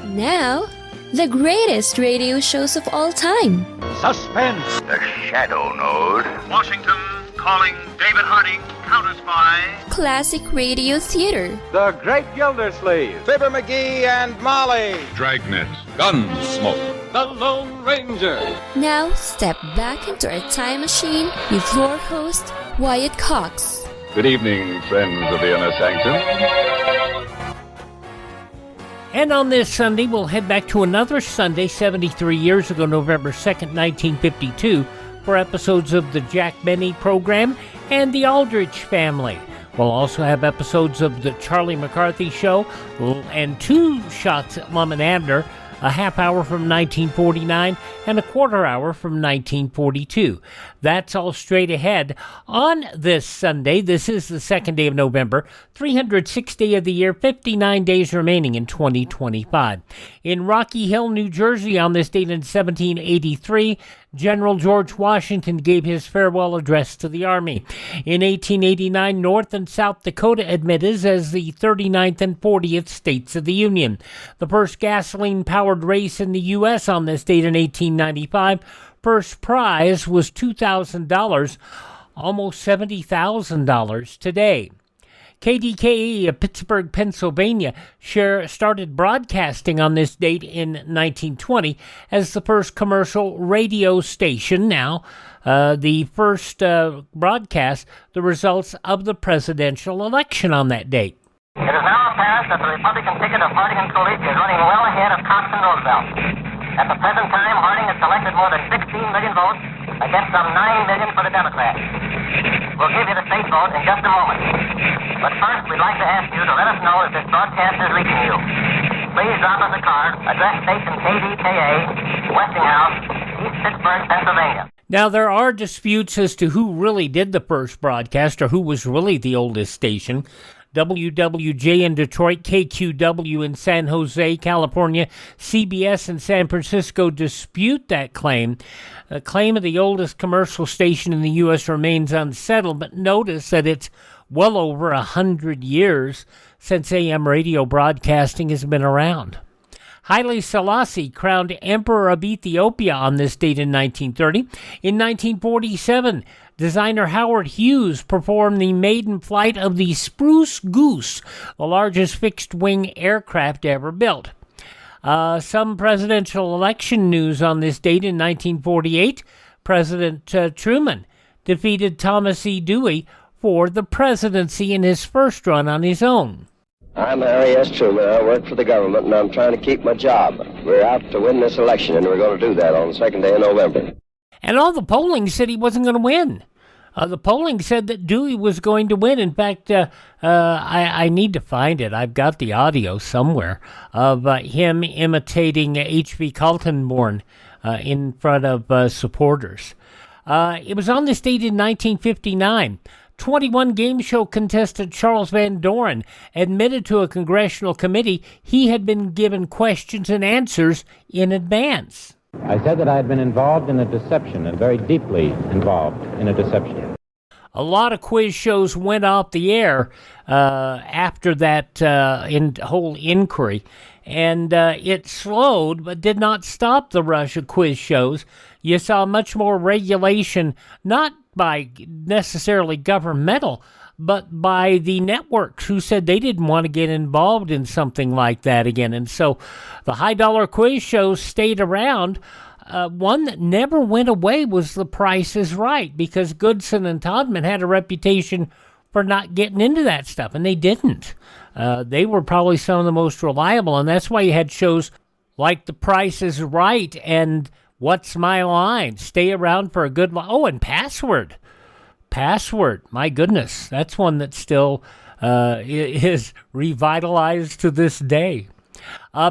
Now, the greatest radio shows of all time. Suspense. The Shadow Node. Washington calling David Harding, counter-spy. Classic radio theater. The Great Gildersleeve. Fibber McGee and Molly. Dragnet. Gunsmoke. The Lone Ranger. Now, step back into a time machine with your host, Wyatt Cox. Good evening, friends of the Inner Sanctum. And on this Sunday, we'll head back to another Sunday, 73 years ago, November 2nd, 1952, for episodes of the Jack Benny program and the Aldrich Family. We'll also have episodes of the Charlie McCarthy Show and 2 shots at Lum and Abner, a half hour from 1949 and a quarter hour from 1942. That's all straight ahead on this Sunday. This is the 2nd day of November, 306th day of the year, 59 days remaining in 2025. In Rocky Hill, New Jersey, on this date in 1783, General George Washington gave his farewell address to the Army. In 1889, North and South Dakota admitted as the 39th and 40th states of the Union. The first gasoline-powered race in the U.S. on this date in 1895. First prize was $2,000, almost $70,000 today. KDKE of Pittsburgh, Pennsylvania, started broadcasting on this date in 1920 as the first commercial radio station. Now, the first broadcast the results of the presidential election on that date. It is now apparent that the Republican ticket of Harding and Coolidge is running well ahead of Cox and Roosevelt. At the present time, Harding has collected more than 16 million votes against some 9 million for the Democrats. We'll give you the state vote in just a moment. But first, we'd like to ask you to let us know if this broadcast is reaching you. Please drop us a card, address station KDKA, Westinghouse, East Pittsburgh, Pennsylvania. Now, there are disputes as to who really did the first broadcast or who was really the oldest station. WWJ in Detroit, KQW in San Jose, California, CBS in San Francisco dispute that claim. The claim of the oldest commercial station in the U.S. remains unsettled, but notice that it's well over 100 years since AM radio broadcasting has been around. Haile Selassie crowned Emperor of Ethiopia on this date in 1930. In 1947, designer Howard Hughes performed the maiden flight of the Spruce Goose, the largest fixed-wing aircraft ever built. Some presidential election news on this date in 1948. President Truman defeated Thomas E. Dewey for the presidency in his first run on his own. I'm Harry S. Truman. I work for the government, and I'm trying to keep my job. We're out to win this election, and we're going to do that on the 2nd day of November. And all the polling said he wasn't going to win. The polling said that Dewey was going to win. In fact, I need to find it. I've got the audio somewhere of him imitating H.V. Kaltenborn in front of supporters. It was on this date in 1959. 21 game show contestant Charles Van Doren admitted to a congressional committee he had been given questions and answers in advance. I said that I had been involved in a deception, and very deeply involved in a deception. A lot of quiz shows went off the air after that whole inquiry, and it slowed but did not stop the rush of quiz shows. You saw much more regulation, not by necessarily governmental, but by the networks who said they didn't want to get involved in something like that again. And so the high-dollar quiz shows stayed around. One that never went away was The Price is Right, because Goodson and Todman had a reputation for not getting into that stuff, and they didn't. They were probably some of the most reliable, and that's why you had shows like The Price is Right and What's My Line? Stay around for a good while. Oh, and Password. Password. My goodness. That's one that still is revitalized to this day.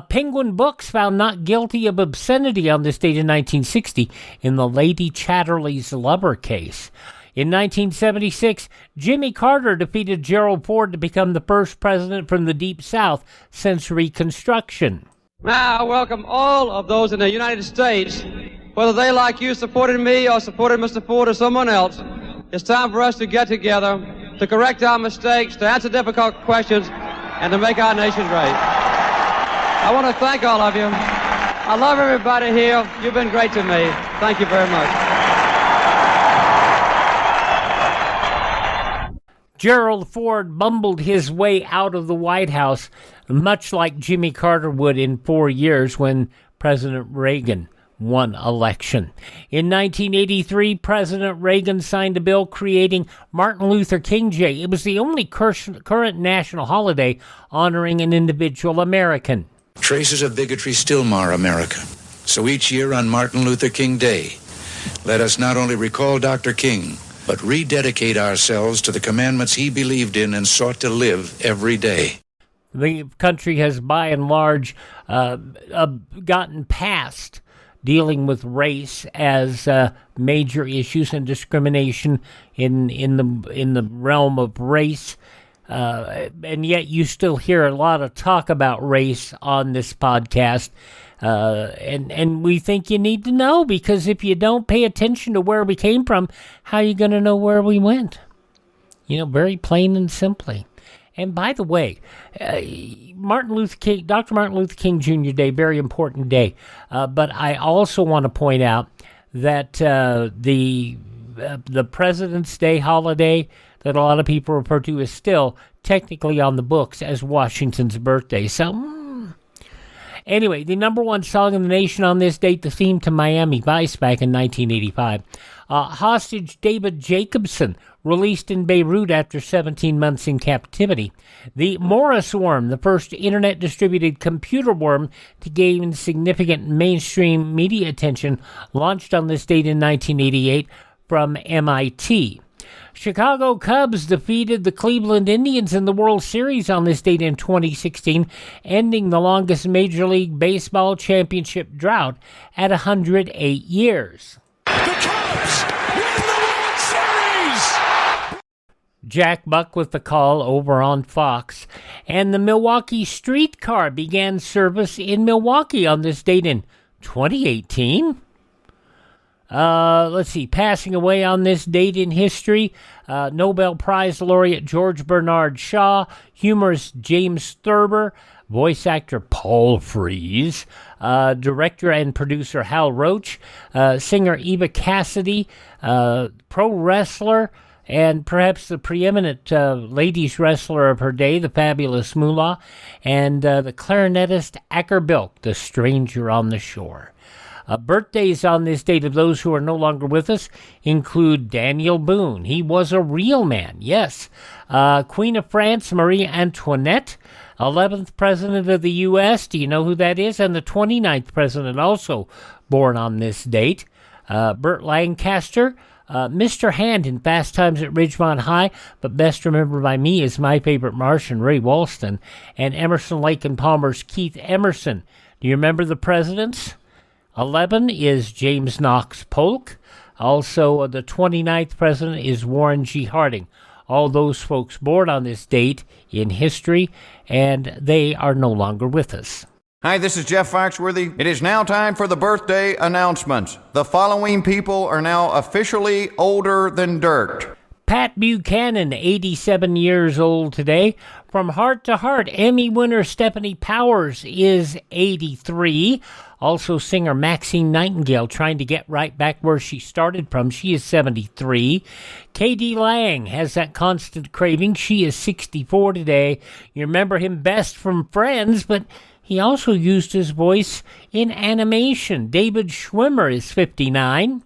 Penguin Books found not guilty of obscenity on this date in 1960 in the Lady Chatterley's Lover case. In 1976, Jimmy Carter defeated Gerald Ford to become the first president from the Deep South since Reconstruction. Now, I welcome all of those in the United States, whether they, like you, supported me or supported Mr. Ford or someone else. It's time for us to get together, to correct our mistakes, to answer difficult questions, and to make our nation great. I want to thank all of you. I love everybody here. You've been great to me. Thank you very much. Gerald Ford bumbled his way out of the White House, much like Jimmy Carter would in 4 years when President Reagan won election. In 1983, President Reagan signed a bill creating Martin Luther King Day. It was the only current national holiday honoring an individual American. Traces of bigotry still mar America. So each year on Martin Luther King Day, let us not only recall Dr. King, but rededicate ourselves to the commandments he believed in and sought to live every day. The country has, by and large, gotten past dealing with race as major issues and discrimination in the realm of race. And yet you still hear a lot of talk about race on this podcast. And we think you need to know, because if you don't pay attention to where we came from, how are you going to know where we went? You know, very plain and simply. And by the way, Dr. Martin Luther King Jr. Day, very important day. But I also want to point out that the President's Day holiday that a lot of people refer to is still technically on the books as Washington's birthday. So, anyway, the number one song in the nation on this date, the theme to Miami Vice back in 1985. Hostage David Jacobson, released in Beirut after 17 months in captivity. The Morris worm, the first internet-distributed computer worm to gain significant mainstream media attention, launched on this date in 1988 from MIT. Chicago Cubs defeated the Cleveland Indians in the World Series on this date in 2016, ending the longest Major League Baseball championship drought at 108 years. The Cubs win the World Series! Jack Buck with the call over on Fox. And the Milwaukee streetcar began service in Milwaukee on this date in 2018. Let's see, passing away on this date in history, Nobel Prize laureate George Bernard Shaw, humorist James Thurber, voice actor Paul Frees, director and producer Hal Roach, singer Eva Cassidy, pro wrestler, and perhaps the preeminent ladies wrestler of her day, the fabulous Moolah, and the clarinetist Acker Bilk, the stranger on the shore. Birthdays on this date of those who are no longer with us include Daniel Boone. He was a real man, yes. Queen of France, Marie Antoinette, 11th President of the U.S., do you know who that is? And the 29th President, also born on this date. Burt Lancaster, Mr. Hand in Fast Times at Ridgemont High, but best remembered by me is My Favorite Martian, Ray Walston, and Emerson, Lake and Palmer's Keith Emerson. Do you remember the presidents? 11 is James Knox Polk. Also, the 29th president is Warren G. Harding. All those folks born on this date in history, and they are no longer with us. Hi, this is Jeff Foxworthy. It is now time for the birthday announcements. The following people are now officially older than dirt. Pat Buchanan, 87 years old today. From Heart to Heart, Emmy winner Stephanie Powers is 83. Also, singer Maxine Nightingale, trying to get right back where she started from. She is 73. K.D. Lang has that constant craving. She is 64 today. You remember him best from Friends, but he also used his voice in animation. David Schwimmer is 59.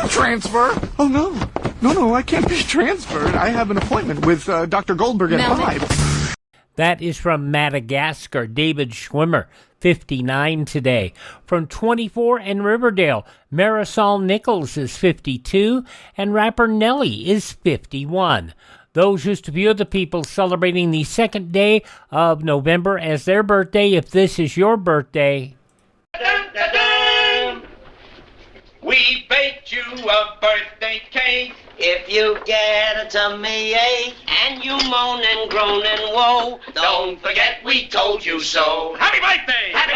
Transfer? Oh, no, I can't be transferred. I have an appointment with Dr. Goldberg at 5. That is from Madagascar. David Schwimmer, 59 today. From 24 and Riverdale, Marisol Nichols is 52, and rapper Nelly is 51. Those just a few of the people celebrating the second day of November as their birthday. If this is your birthday, we baked you a birthday cake. If you get a tummy ache and you moan and groan and woe, don't forget we told you so. Happy birthday! Happy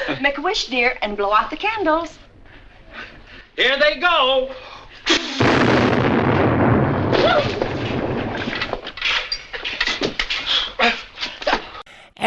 birthday! Make a wish, dear, and blow out the candles. Here they go.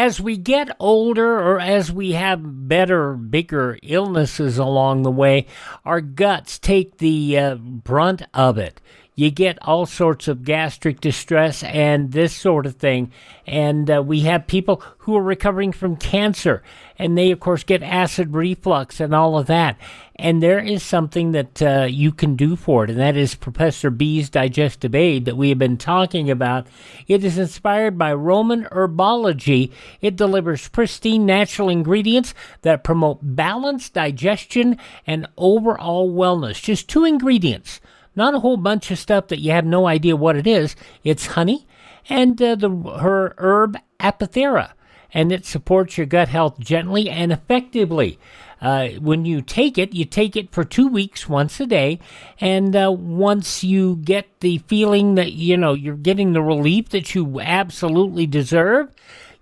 as we get older or as we have better, bigger illnesses along the way, our guts take the brunt of it. You get all sorts of gastric distress and this sort of thing. And we have people who are recovering from cancer, and they, of course, get acid reflux and all of that. And there is something that you can do for it, and that is Professor B's Digestive Aid that we have been talking about. It is inspired by Roman herbology. It delivers pristine natural ingredients that promote balanced digestion and overall wellness. Just 2 ingredients. Not a whole bunch of stuff that you have no idea what it is. It's honey and her herb Apothera, and it supports your gut health gently and effectively. When you take it for 2 weeks, once a day, and once you get the feeling that, you're getting the relief that you absolutely deserve,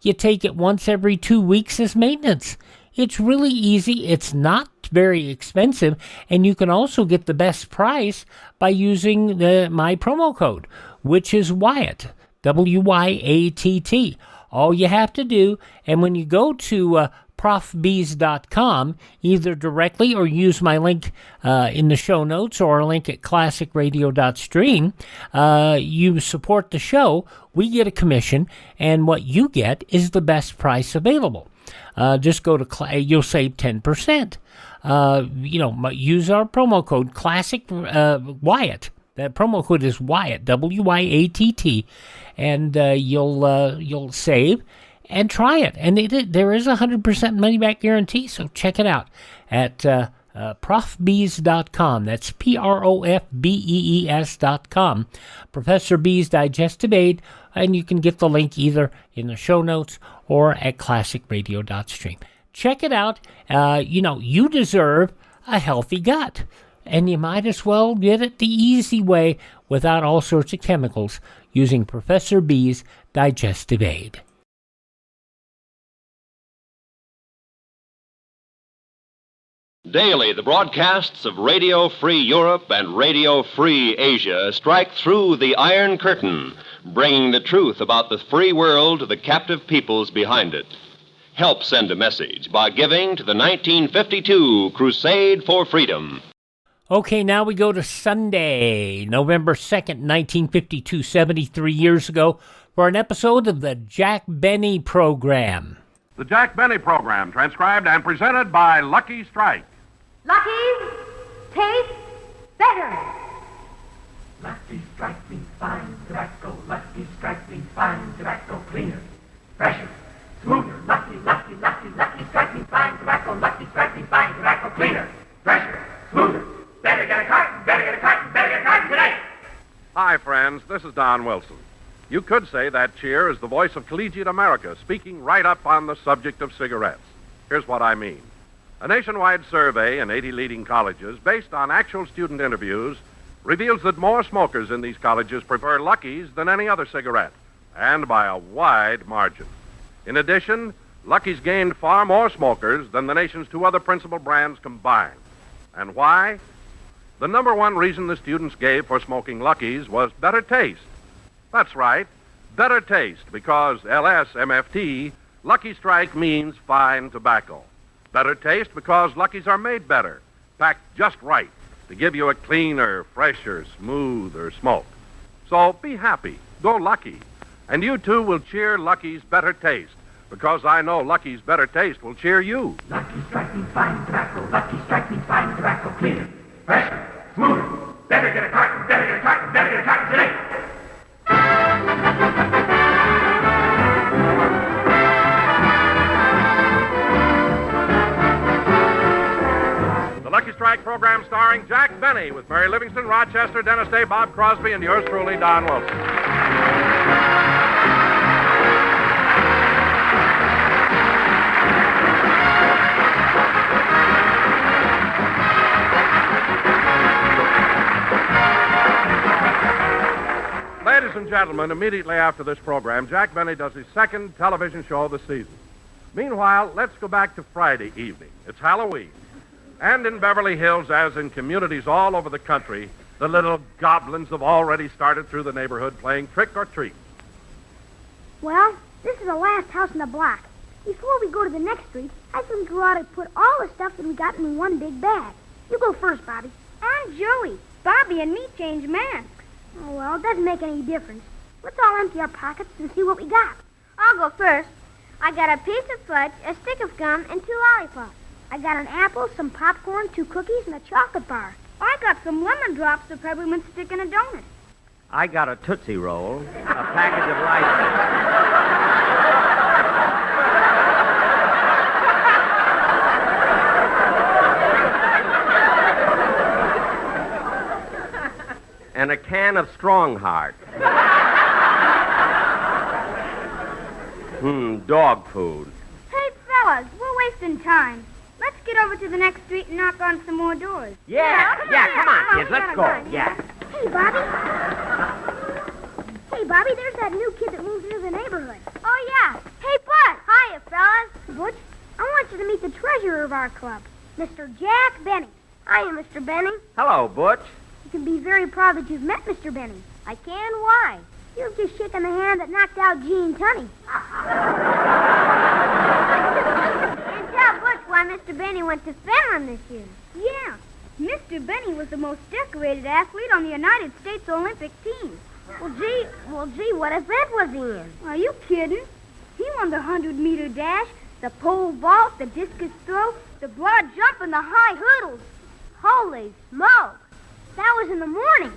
you take it once every 2 weeks as maintenance. It's really easy. It's not very expensive, and you can also get the best price by using my promo code, which is Wyatt, WYATT. All you have to do, and when you go to profbees.com, either directly or use my link in the show notes or a link at classicradio.stream, you support the show, we get a commission, and what you get is the best price available. Just go to, you'll save 10%. Use our promo code Classic Wyatt. That promo code is Wyatt, WYATT, and you'll save and try it. And there is a 100% money back guarantee, so check it out at profbees.com. That's PROFBEES.com. Professor B's Digestive Aid, and you can get the link either in the show notes or at classicradio.stream. Check it out. You deserve a healthy gut, and you might as well get it the easy way without all sorts of chemicals using Professor B's Digestive Aid. Daily, the broadcasts of Radio Free Europe and Radio Free Asia strike through the Iron Curtain, bringing the truth about the free world to the captive peoples behind it. Help send a message by giving to the 1952 Crusade for Freedom. Okay, now we go to Sunday, November 2nd, 1952, 73 years ago, for an episode of the Jack Benny Program. The Jack Benny Program, transcribed and presented by Lucky Strike. Lucky's taste better. Lucky Strike means fine tobacco. Lucky Strike means fine tobacco. Cleaner, fresher, smoother. Lucky Strike means fine tobacco. Lucky Strike means fine tobacco. Cleaner, fresher, smoother. Better get a carton, better get a carton, better get a carton today. Hi, friends. This is Don Wilson. You could say that cheer is the voice of collegiate America speaking right up on the subject of cigarettes. Here's what I mean. A nationwide survey in 80 leading colleges, based on actual student interviews, reveals that more smokers in these colleges prefer Lucky's than any other cigarette, and by a wide margin. In addition, Lucky's gained far more smokers than the nation's 2 other principal brands combined. And why? The number one reason the students gave for smoking Lucky's was better taste. That's right, better taste, because LSMFT, Lucky Strike means fine tobacco. Better taste because Lucky's are made better, packed just right to give you a cleaner, fresher, smoother smoke. So be happy, go Lucky, and you too will cheer Lucky's better taste, because I know Lucky's better taste will cheer you. Lucky Strike means fine tobacco. Lucky Strike means fine tobacco. Cleaner, fresher, smoother. Better get a carton, better get a carton, better get a carton today. Lucky Strike program starring Jack Benny with Mary Livingston, Rochester, Dennis Day, Bob Crosby, and yours truly, Don Wilson. Ladies and gentlemen, immediately after this program, Jack Benny does his second television show of the season. Meanwhile, let's go back to Friday evening. It's Halloween. And in Beverly Hills, as in communities all over the country, the little goblins have already started through the neighborhood playing trick or treat. Well, this is the last house in the block. Before we go to the next street, I think we ought to put all the stuff that we got in one big bag. You go first, Bobby. I'm Joey. Bobby and me change masks. Oh, well, it doesn't make any difference. Let's all empty our pockets and see what we got. I'll go first. I got a piece of fudge, a stick of gum, and 2 lollipops. I got an apple, some popcorn, 2 cookies, and a chocolate bar. I got some lemon drops, a peppermint stick, and a donut. I got a Tootsie Roll, a package of rice. And a can of Strong Heart. Dog food. Hey, fellas, we're wasting time. Let's get over to the next street and knock on some more doors. Yeah, come on, kids, let's go. Yeah. Hey, Bobby. Hey, Bobby, there's that new kid that moves into the neighborhood. Oh, yeah. Hey, Bud. Hiya, fellas. Butch, I want you to meet the treasurer of our club, Mr. Jack Benny. Hiya, Mr. Benny. Hello, Butch. You can be very proud that you've met Mr. Benny. I can? Why? You've just shaken the hand that knocked out Gene Tunney. And tell Butch why Mr. Benny went to Finland this year. Yeah, Mr. Benny was the most decorated athlete on the United States Olympic team. Well, gee, what event was he in? Are you kidding? He won the 100-meter dash, the pole vault, the discus throw, the broad jump, and the high hurdles. Holy smoke! That was in the morning.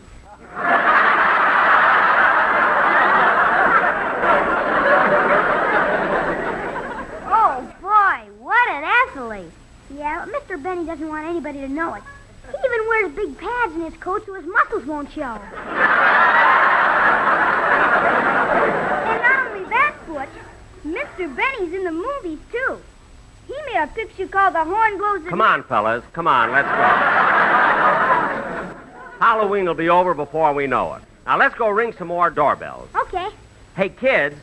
Oh, boy, what an athlete. Yeah, but Mr. Benny doesn't want anybody to know it. He even wears big pads in his coat so his muscles won't show. And not only that, Butch, Mr. Benny's in the movies, too. He made a picture called The Horn Blows... Come on, fellas. Come on, let's go. Halloween will be over before we know it. Now, let's go ring some more doorbells. Okay. Hey, kids,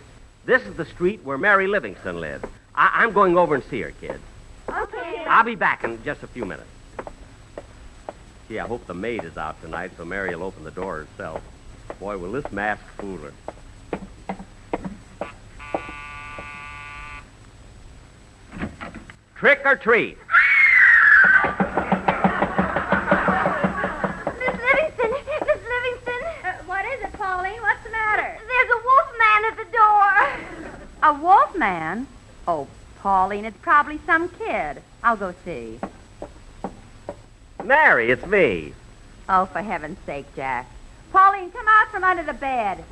this is the street where Mary Livingston lives. I'm going over and see her, kids. Okay. I'll be back in just a few minutes. Gee, I hope the maid is out tonight so Mary will open the door herself. Boy, will this mask fool her. Trick or treat. Miss Livingston! What is it, Pauline? What's the matter? There's a wolf man at the door. A wolf man? Oh, Pauline, it's probably some kid. I'll go see. Mary, it's me. Oh, for heaven's sake, Jack. Pauline, come out from under the bed.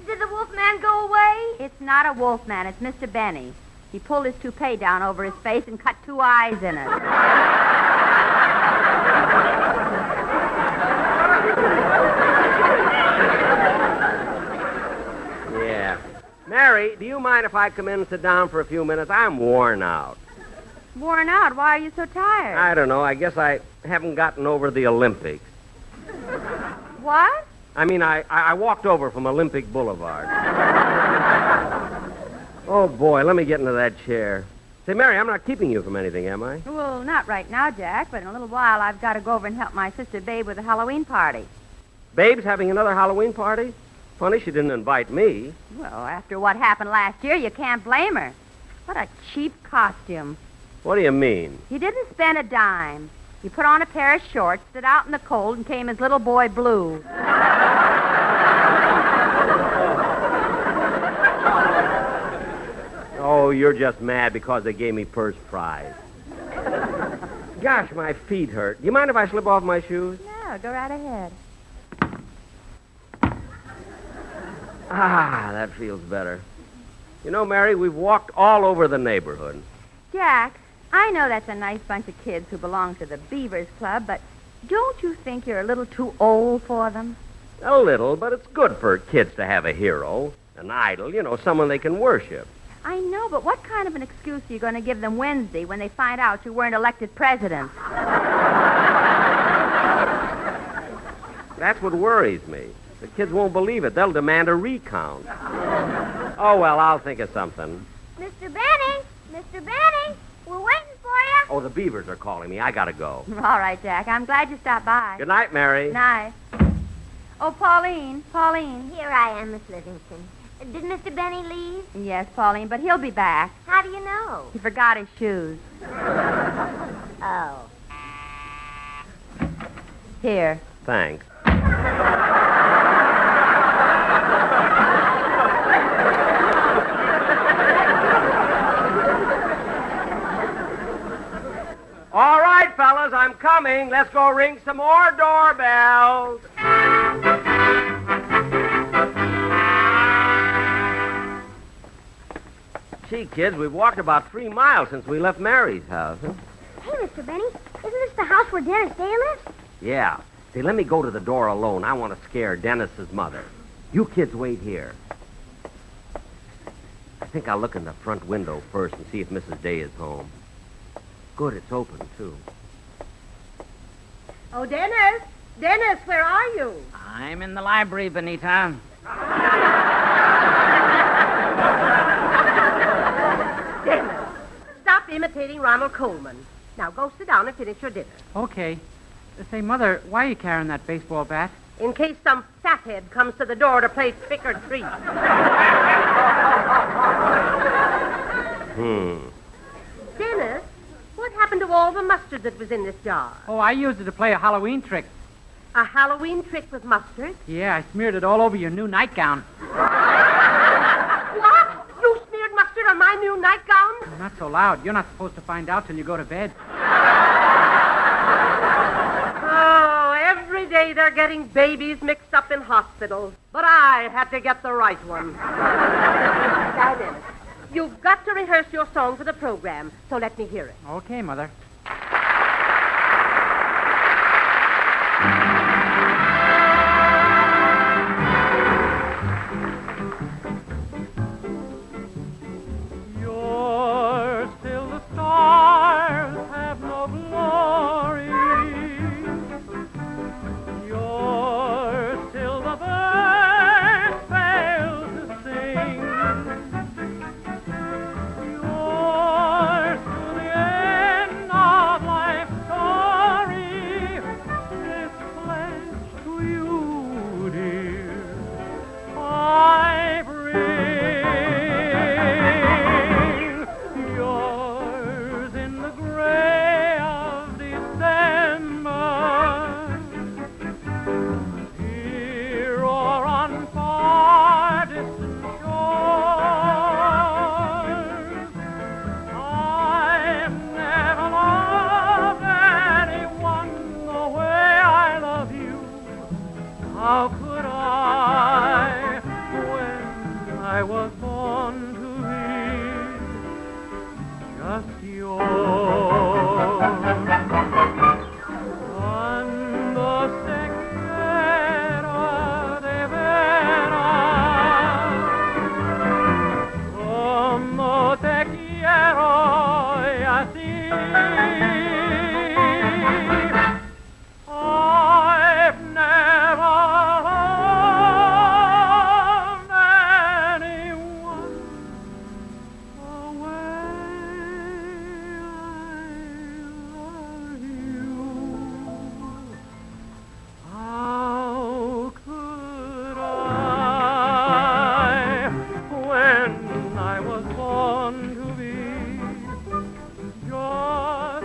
Did the wolf man go away? It's not a wolf man. It's Mr. Benny. He pulled his toupee down over his face and cut 2 eyes in it. Yeah. Mary, do you mind if I come in and sit down for a few minutes? I'm worn out. Worn out? Why are you so tired? I don't know. I guess I haven't gotten over the Olympics. What? I mean, I walked over from Olympic Boulevard. Oh, boy, let me get into that chair. Say, Mary, I'm not keeping you from anything, am I? Well, not right now, Jack, but in a little while I've got to go over and help my sister Babe with a Halloween party. Babe's having another Halloween party? Funny she didn't invite me. Well, after what happened last year, you can't blame her. What a cheap costume. What do you mean? He didn't spend a dime. He put on a pair of shorts, stood out in the cold, and came as Little Boy Blue. Oh, you're just mad because they gave me first prize. Gosh, my feet hurt. Do you mind if I slip off my shoes? No, go right ahead. Ah, that feels better. You know, Mary, we've walked all over the neighborhood. Jack, I know that's a nice bunch of kids who belong to the Beavers Club, but don't you think you're a little too old for them? A little, but it's good for kids to have a hero, an idol, someone they can worship. I know, but what kind of an excuse are you going to give them Wednesday when they find out you weren't elected president? That's what worries me. The kids won't believe it. They'll demand a recount. Oh, well, I'll think of something. Mr. Benny! We're waiting for you. Oh, the Beavers are calling me. I gotta go. All right, Jack. I'm glad you stopped by. Good night, Mary. Night. Oh, Pauline. Here I am, Miss Livingston. Did Mr. Benny leave? Yes, Pauline, but he'll be back. How do you know? He forgot his shoes. Oh. Here. Thanks. All right, fellas, I'm coming. Let's go ring some more doorbells. Gee, kids, we've walked about 3 miles since we left Mary's house. Huh? Hey, Mr. Benny, isn't this the house where Dennis Day lives? Yeah. Say, let me go to the door alone. I want to scare Dennis's mother. You kids wait here. I think I'll look in the front window first and see if Mrs. Day is home. Good, it's open, too. Oh, Dennis! Dennis, where are you? I'm in the library, Benita. Dennis, stop imitating Ronald Coleman. Now go sit down and finish your dinner. Okay. Say, Mother, why are you carrying that baseball bat? In case some fathead comes to the door to play trick or treat. Dennis, what happened to all the mustard that was in this jar? Oh, I used it to play a Halloween trick. A Halloween trick with mustard? Yeah, I smeared it all over your new nightgown. What? You smeared mustard on my new nightgown? Not so loud. You're not supposed to find out till you go to bed. Oh, every day they're getting babies mixed up in hospitals. But I had to get the right one. Now, Dennis, you've got to rehearse your song for the program, so let me hear it. Okay, Mother. You're still the stars have no glory. You're still the birds fail to sing. You're still the end of life's story. This pledge to you, dear, I bring. Yours in the gray of December, here or on far distant shores. I've never loved anyone the way I love you. How could I, when I was born to be just yours? Cuando se quiera de veras, como te quiero y así. I've never loved anyone the way I love you. How could I, when I was born to be just yours?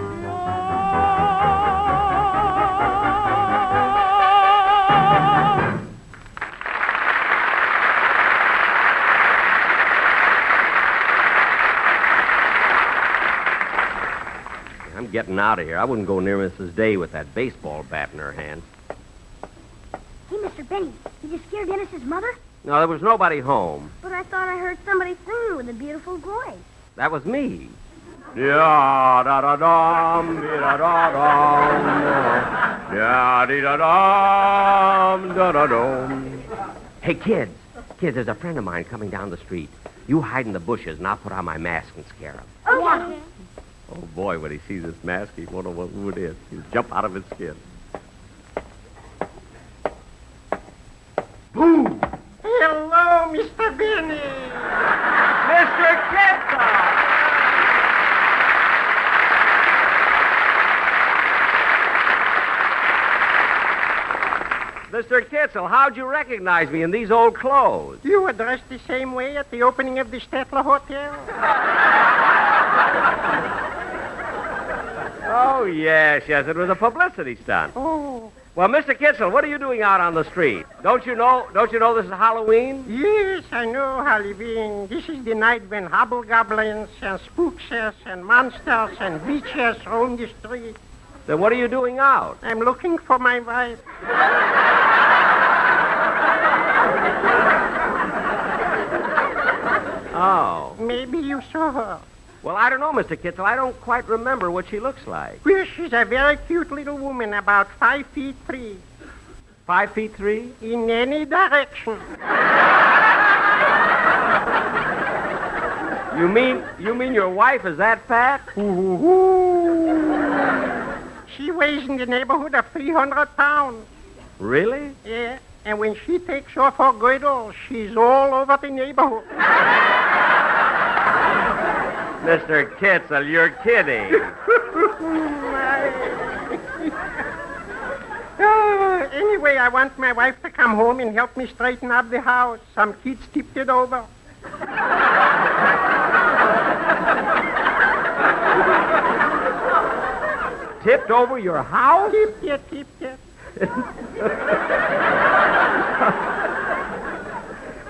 I'm getting out of here. I wouldn't go near Mrs. Day with that baseball bat in her hand. Hey, Mr. Benny, did you scare Dennis's mother? No, there was nobody home. But I thought I heard somebody singing with a beautiful voice. That was me. Yeah, da da dum, da da dum, yeah, da dum, da da dum. Hey, kids, there's a friend of mine coming down the street. You hide in the bushes, and I'll put on my mask and scare him. Okay. Oh boy, when he sees this mask, he won't know who it is. He'll jump out of his skin. Boom! Hello, Mr. Benny. Mr. Kepler. Mr. Kitzel, how'd you recognize me in these old clothes? You were dressed the same way at the opening of the Stettler Hotel. Oh, yes, it was a publicity stunt. Oh. Well, Mr. Kitzel, what are you doing out on the street? Don't you know this is Halloween? Yes, I know Halloween. This is the night when hobgoblins and spookses and monsters and witches roam the street. Then what are you doing out? I'm looking for my wife. Oh. Maybe you saw her. Well, I don't know, Mr. Kitzel. I don't quite remember what she looks like. Well, she's a very cute little woman, about 5'3". 5'3"? In any direction. You mean your wife is that fat? She weighs in the neighborhood of 300 pounds. Really? Yeah, and when she takes off her girdle, she's all over the neighborhood. Mr. Kitzel, you're kidding. Anyway, I want my wife to come home and help me straighten up the house. Some kids tipped it over. Tipped over your house? Tipped it.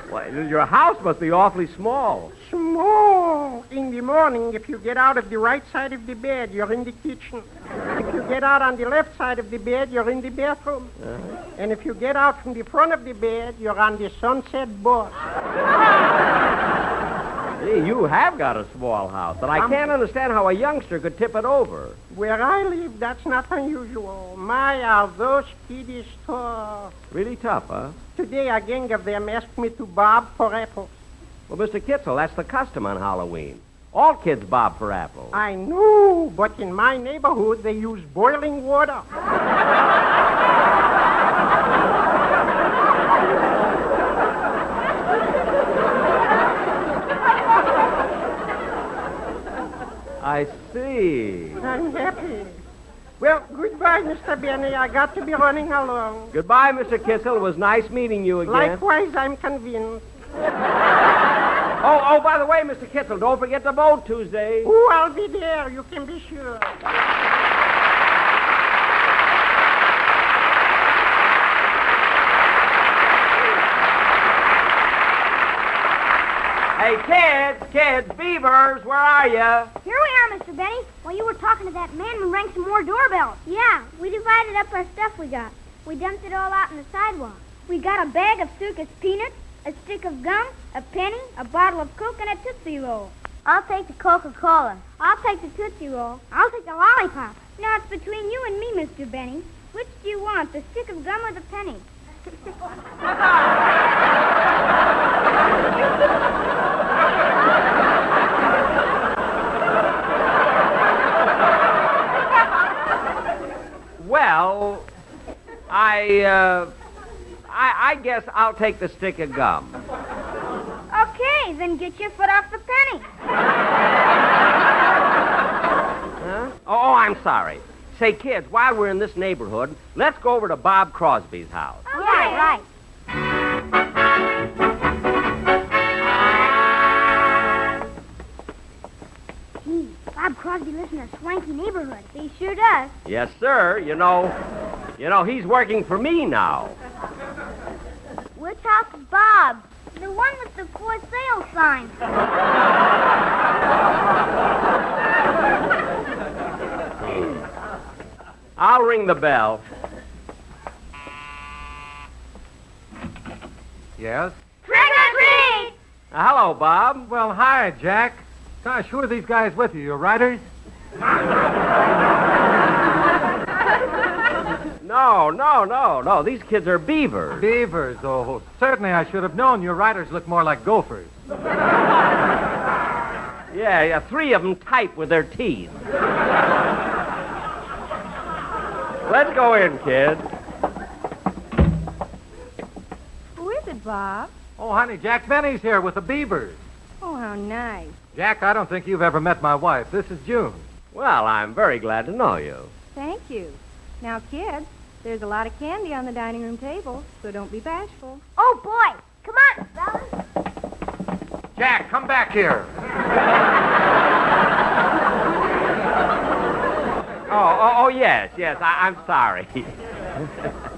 Well, your house must be awfully small. Small. In the morning, if you get out of the right side of the bed, you're in the kitchen. If you get out on the left side of the bed, you're in the bathroom. And if you get out from the front of the bed, you're on the sunset bus. Gee, you have got a small house, but I can't understand how a youngster could tip it over. Where I live, that's not unusual. My, are those kiddies tough. Really tough, huh? Today, a gang of them asked me to bob for apples. Well, Mr. Kitzel, that's the custom on Halloween. All kids bob for apples. I know, but in my neighborhood, they use boiling water. I see. I'm happy. Well, goodbye, Mr. Benny. I got to be running along. Goodbye, Mr. Kitzel. It was nice meeting you again. Likewise, I'm convinced. Oh, by the way, Mr. Kitzel, don't forget the boat Tuesday. Oh, I'll be there. You can be sure. Hey, kids, Beavers, where are you? Here we are, Mr. Benny. While you were talking to that man, we rang some more doorbells. Yeah, we divided up our stuff we got. We dumped it all out on the sidewalk. We got a bag of circus peanuts, a stick of gum, a penny, a bottle of Coke, and a Tootsie Roll. I'll take the Coca-Cola. I'll take the Tootsie Roll. I'll take the lollipop. Now, it's between you and me, Mr. Benny. Which do you want, the stick of gum or the penny? Well, I guess I'll take the stick of gum. Okay, then get your foot off the penny. Huh? Oh, I'm sorry. Say, kids, while we're in this neighborhood, let's go over to Bob Crosby's house. Okay, right. Gee, Bob Crosby lives in a swanky neighborhood. He sure does. Yes, sir. You know, he's working for me now. Which house is Bob? The one with the for sale sign. I'll ring the bell. Yes? Trick or treat! Hello, Bob. Well, hi, Jack. Gosh, who are these guys with you? Your writers? No. These kids are Beavers. Beavers, oh. Certainly I should have known your writers look more like gophers. Yeah, 3 of them type with their teeth. Let's go in, kid. Who is it, Bob? Oh, honey, Jack Benny's here with the Beavers. Oh, how nice. Jack, I don't think you've ever met my wife. This is June. Well, I'm very glad to know you. Thank you. Now, kids, There's a lot of candy on the dining room table, so don't be bashful. Oh, boy. Come on, fellas. Jack, come back here. Oh, yes. I'm sorry.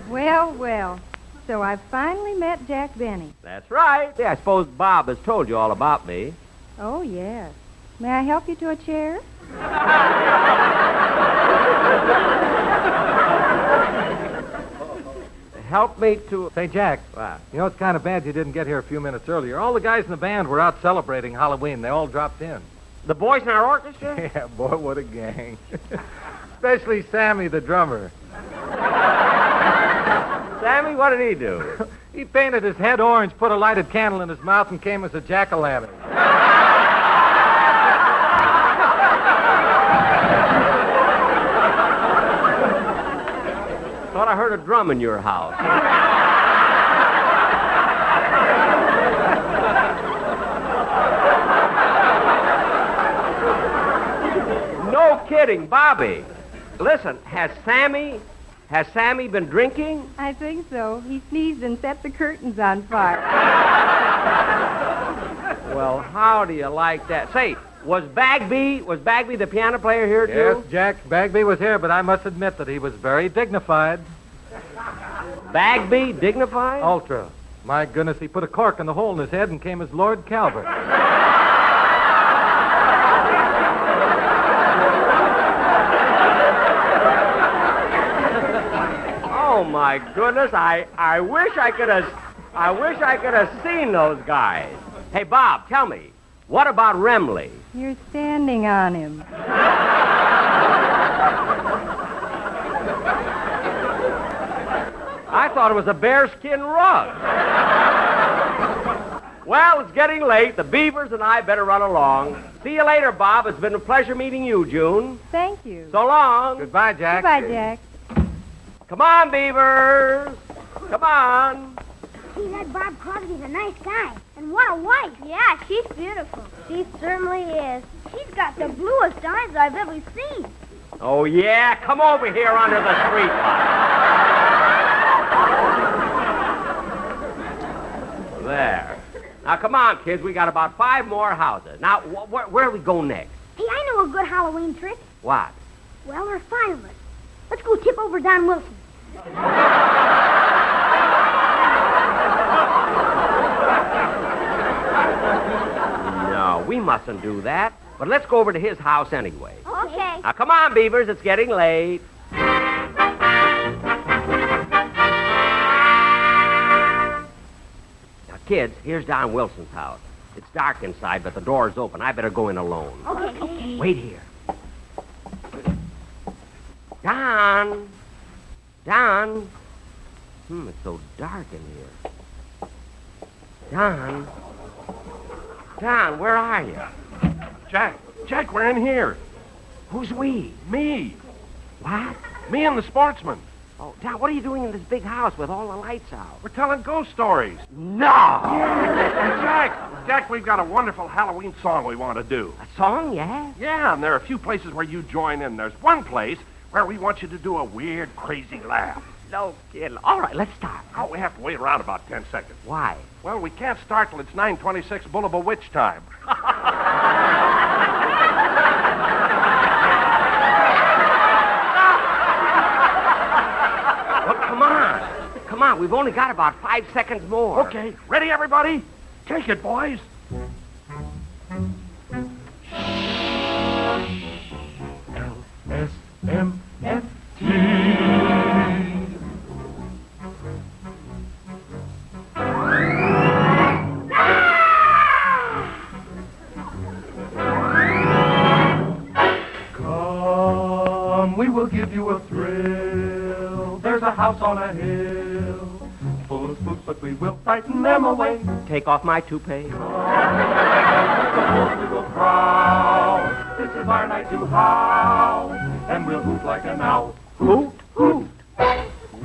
Well. So I've finally met Jack Benny. That's right. Yeah, I suppose Bob has told you all about me. Oh, yes. May I help you to a chair? Help me to... Say, Jack, Wow. you know, it's kind of bad you didn't get here a few minutes earlier. All the guys in the band were out celebrating Halloween. They all dropped in. The boys in our orchestra? Yeah, boy, what a gang. Especially Sammy, the drummer. Sammy, what did he do? He painted his head orange, put a lighted candle in his mouth, and came as a jack-o'-lantern. Thought I heard a drum in your house. No kidding, Bobby. Listen, has Sammy been drinking? I think so. He sneezed and set the curtains on fire. Well, how do you like that? Say, was Bagby the piano player here, too? Yes, Jack, Bagby was here, but I must admit that he was very dignified. Bagby, dignified? Ultra. My goodness, he put a cork in the hole in his head and came as Lord Calvert. Oh my goodness! I wish I could have seen those guys. Hey, Bob, tell me, what about Remley? You're standing on him. I thought it was a bearskin rug. Well, it's getting late. The Beavers and I better run along. See you later, Bob. It's been a pleasure meeting you, June. Thank you. So long. Goodbye, Jack. Goodbye, Jack. Come on, Beavers. Come on. See, that Bob Crosby's a nice guy. And what a wife. Yeah, she's beautiful. She certainly is. She's got the bluest eyes I've ever seen. Oh, yeah? Come over here under the streetlight. There. Now, come on, kids. We got about 5 more houses. Now, where do we go next? Hey, I know a good Halloween trick. What? Well, there are 5 of us. Let's go tip over Don Wilson. No, we mustn't do that. But let's go over to his house anyway. Okay. Now, come on, Beavers. It's getting late. Now, kids, here's Don Wilson's house. It's dark inside, but the door's open. I better go in alone. Okay. Wait here. Don. It's so dark in here. Don, where are you? Jack, we're in here. Who's we? Me. What? Me and the sportsman. Oh, Don, what are you doing in this big house with all the lights out? We're telling ghost stories. No! Yeah. Jack, we've got a wonderful Halloween song we want to do. A song, yeah? Yeah, and there are a few places where you join in. There's one place where we want you to do a weird, crazy laugh. No kidding. All right, let's start. Oh, we have to wait around about 10 seconds. Why? Well, we can't start till it's 9:26 Bullable Witch time. Well, come on. We've only got about 5 seconds more. Okay, ready, everybody? Take it, boys. L-S-M-F-T. Come, we will give you a thrill. There's a house on a hill, full of spooks, but we will frighten them away. Take off my toupee. We will prowl. This is our night to howl, and we'll hoot like an owl. Hoot.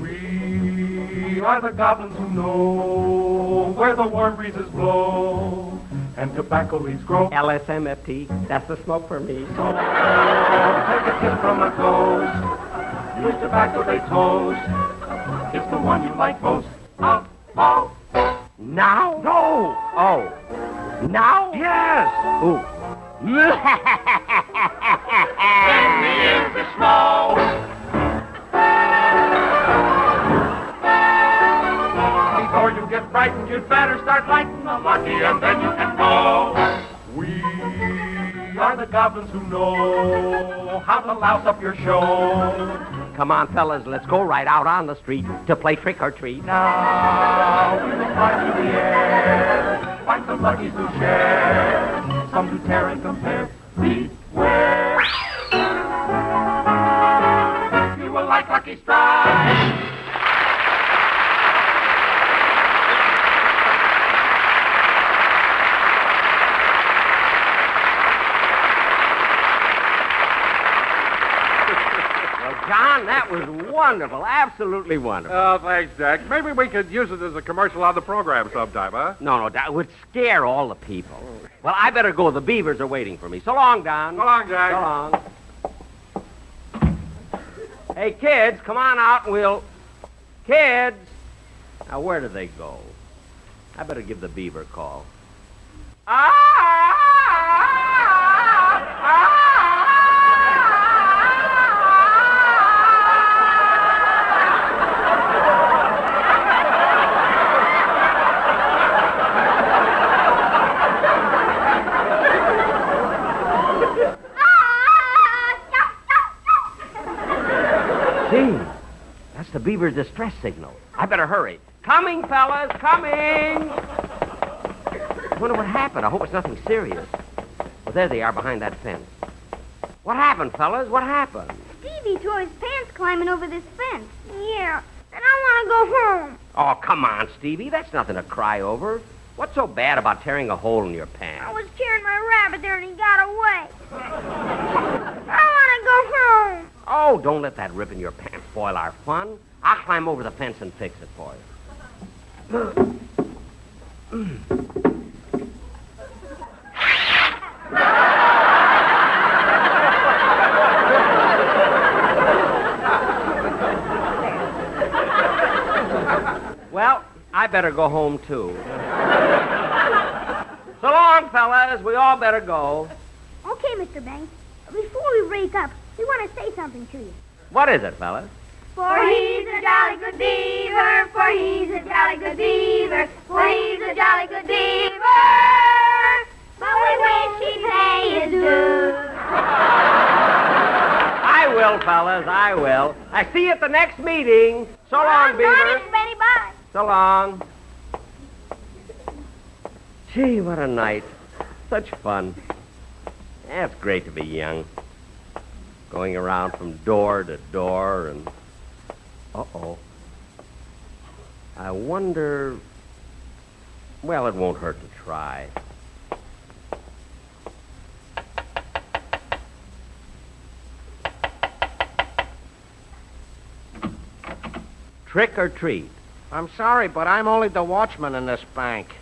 We are the goblins who know where the warm breezes blow and tobacco leaves grow. LSMFT, that's the smoke for me. So take a tip from a ghost. Use tobacco they toast. the one you like most of all? Now? No. Oh. Now? Yes. Ooh. Benny is the snow. Before you get frightened, you'd better start lighting the lucky, and then you can go. We are the goblins who know how to louse up your show. Come on, fellas, let's go right out on the street to play trick or treat. Now we will fly through the air, find some luckies to share, some to tear and compare. Beware. You will like Lucky Strike. John, that was wonderful. Absolutely wonderful. Oh, thanks, Jack. Maybe we could use it as a commercial on the program sometime, huh? No, that would scare all the people. Well, I better go. The Beavers are waiting for me. So long, Don. So long, Jack. So long. Hey, kids, come on out and we'll... Kids! Now, where do they go? I better give the Beaver a call. Gee, that's the Beaver's distress signal. I better hurry. Coming, fellas, coming! I wonder what happened. I hope it's nothing serious. Well, there they are behind that fence. What happened, fellas? What happened? Stevie tore his pants climbing over this fence. Yeah, and I want to go home. Oh, come on, Stevie. That's nothing to cry over. What's so bad about tearing a hole in your pants? I was carrying my rabbit there and he got away. I want to go home. Oh, don't let that rip in your pants spoil our fun. I'll climb over the fence and fix it for you. Well, I better go home, too. So long, fellas. We all better go. Okay, Mr. Banks. Before we break up, we want to say something to you. What is it, fellas? For he's a jolly good beaver, for he's a jolly good beaver, for he's a jolly good beaver. But we wish he'd pay his dues. I will, fellas, I will. I see you at the next meeting. So long, Beaver. Bye, Mr. Benny, bye. So long. Gee, what a night. Such fun. Yeah, it's great to be young. Going around from door to door and... Uh-oh. I wonder... Well, it won't hurt to try. Trick or treat? I'm sorry, but I'm only the watchman in this bank.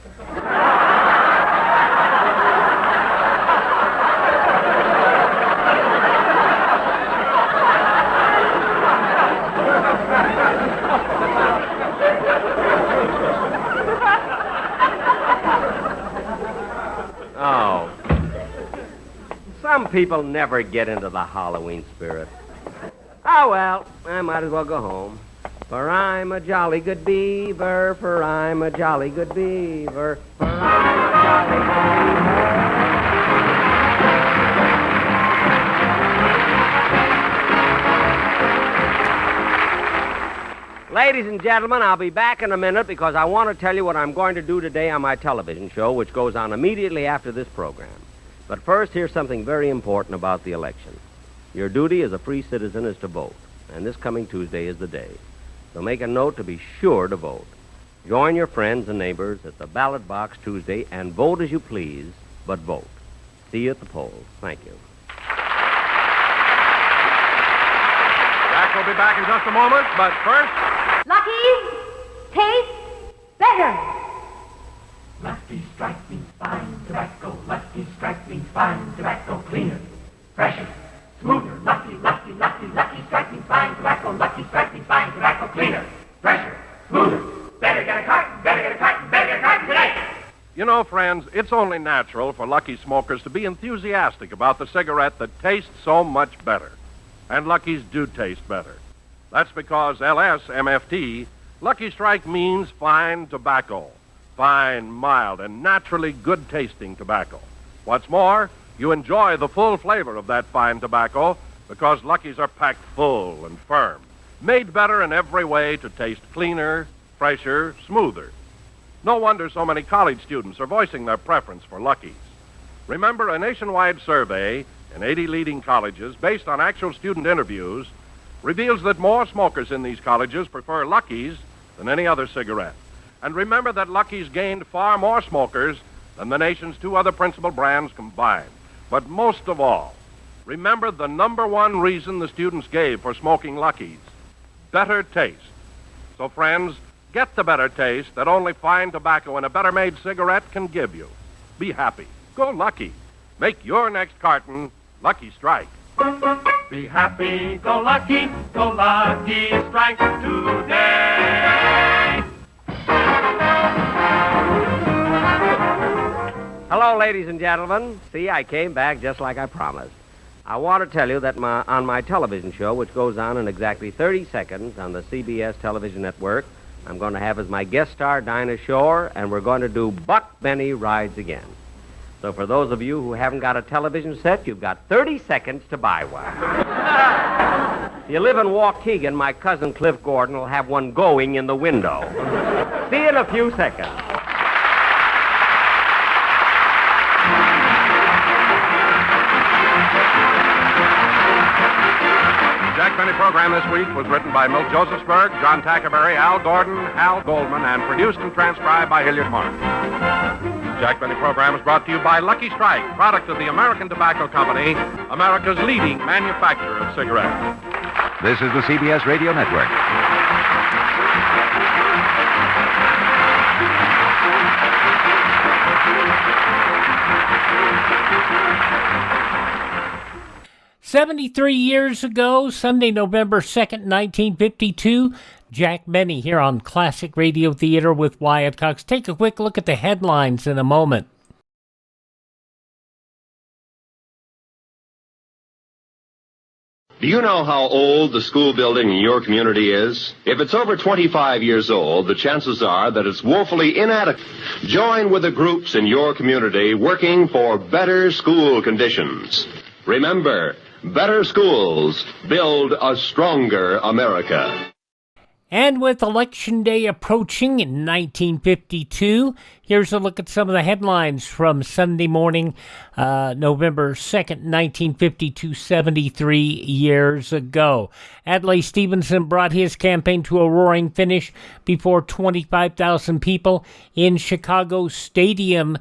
Oh. Some people never get into the Halloween spirit. Oh, well, I might as well go home. For I'm a jolly good beaver, for I'm a jolly good beaver, for I'm a jolly good beaver. Ladies and gentlemen, I'll be back in a minute because I want to tell you what I'm going to do today on my television show, which goes on immediately after this program. But first, here's something very important about the election. Your duty as a free citizen is to vote, and this coming Tuesday is the day. So make a note to be sure to vote. Join your friends and neighbors at the ballot box Tuesday and vote as you please, but vote. See you at the polls. Thank you. Jack will be back in just a moment, but first... Lucky's taste better. Lucky Strike means fine tobacco. Lucky Strike means fine tobacco. Cleaner, fresher, smoother. Lucky Strike means fine tobacco. Lucky Strike means fine tobacco. Cleaner, fresher, You know, friends, it's only natural for Lucky smokers to be enthusiastic about the cigarette that tastes so much better. And Lucky's do taste better. That's because LSMFT, Lucky Strike, means fine tobacco. Fine, mild, and naturally good-tasting tobacco. What's more, you enjoy the full flavor of that fine tobacco because Lucky's are packed full and firm, made better in every way to taste cleaner, fresher, smoother. No wonder so many college students are voicing their preference for Lucky's. Remember, a nationwide survey in 80 leading colleges based on actual student interviews reveals that more smokers in these colleges prefer Lucky's than any other cigarette. And remember that Lucky's gained far more smokers than the nation's two other principal brands combined. But most of all, remember the number one reason the students gave for smoking Lucky's: better taste. So, friends, get the better taste that only fine tobacco and a better-made cigarette can give you. Be happy. Go Lucky. Make your next carton Lucky Strike. Be happy, go Lucky Strike today. Hello, ladies and gentlemen. See, I came back just like I promised. I want to tell you that on my television show, which goes on in exactly 30 seconds on the CBS television network, I'm going to have as my guest star Dinah Shore, and we're going to do Buck Benny Rides Again. So for those of you who haven't got a television set, you've got 30 seconds to buy one. If you live in Waukegan, my cousin Cliff Gordon will have one going in the window. See you in a few seconds. The Jack Benny program this week was written by Milt Josephsberg, John Tackerberry, Al Gordon, Hal Goldman, and produced and transcribed by Hilliard Martin. The Jack Benny program is brought to you by Lucky Strike, product of the American Tobacco Company, America's leading manufacturer of cigarettes. This is the CBS Radio Network. "73 years ago, Sunday, November 2nd, 1952, Jack Benny here on Classic Radio Theater with Wyatt Cox. Take a quick look at the headlines in a moment. Do you know how old the school building in your community is? If it's over 25 years old, the chances are that it's woefully inadequate. Join with the groups in your community working for better school conditions. Remember, better schools build a stronger America. And with Election Day approaching in 1952, here's a look at some of the headlines from Sunday morning, November 2nd, 1952, 73 years ago. Adlai Stevenson brought his campaign to a roaring finish before 25,000 people in Chicago Stadium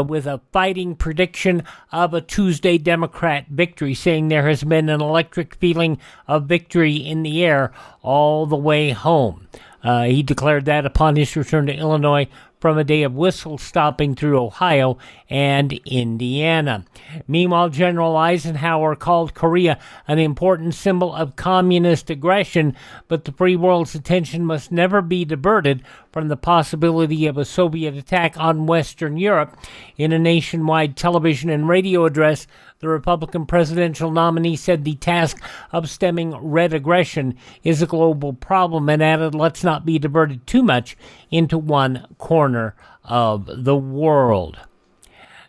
with a fighting prediction of a Tuesday Democrat victory, saying there has been an electric feeling of victory in the air all the way home. He declared that upon his return to Illinois from a day of whistle-stopping through Ohio and Indiana. Meanwhile, General Eisenhower called Korea an important symbol of communist aggression, but the free world's attention must never be diverted from the possibility of a Soviet attack on Western Europe. In a nationwide television and radio address, the Republican presidential nominee said the task of stemming red aggression is a global problem and added, let's not be diverted too much into one corner of the world.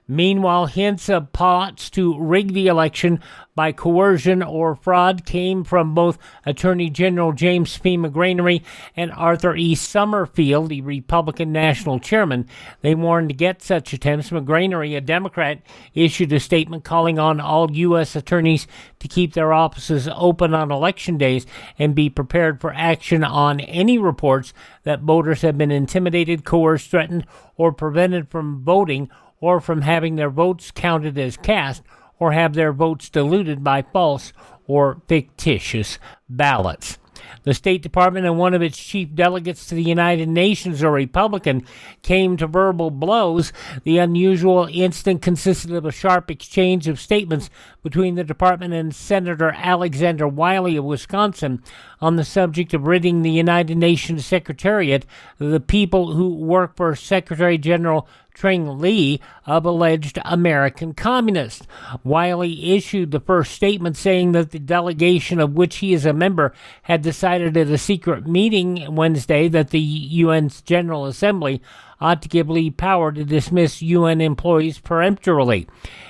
Meanwhile, hints of plots to rig the election by coercion or fraud came from both Attorney General James P. McGranery and Arthur E. Summerfield, the Republican national chairman. They warned against such attempts. McGranery, a Democrat, issued a statement calling on all U.S. attorneys to keep their offices open on election days and be prepared for action on any reports that voters have been intimidated, coerced, threatened, or prevented from voting or from having their votes counted as cast, or have their votes diluted by false or fictitious ballots. The State Department and one of its chief delegates to the United Nations, a Republican, came to verbal blows. The unusual incident consisted of a sharp exchange of statements between the department and Senator Alexander Wiley of Wisconsin on the subject of ridding the United Nations Secretariat of the people who work for Secretary General Tring Lee of alleged American communists. Wiley issued the first statement saying that the delegation of which he is a member had decided at a secret meeting Wednesday that the UN's General Assembly ought to give Lee power to dismiss UN employees peremptorily.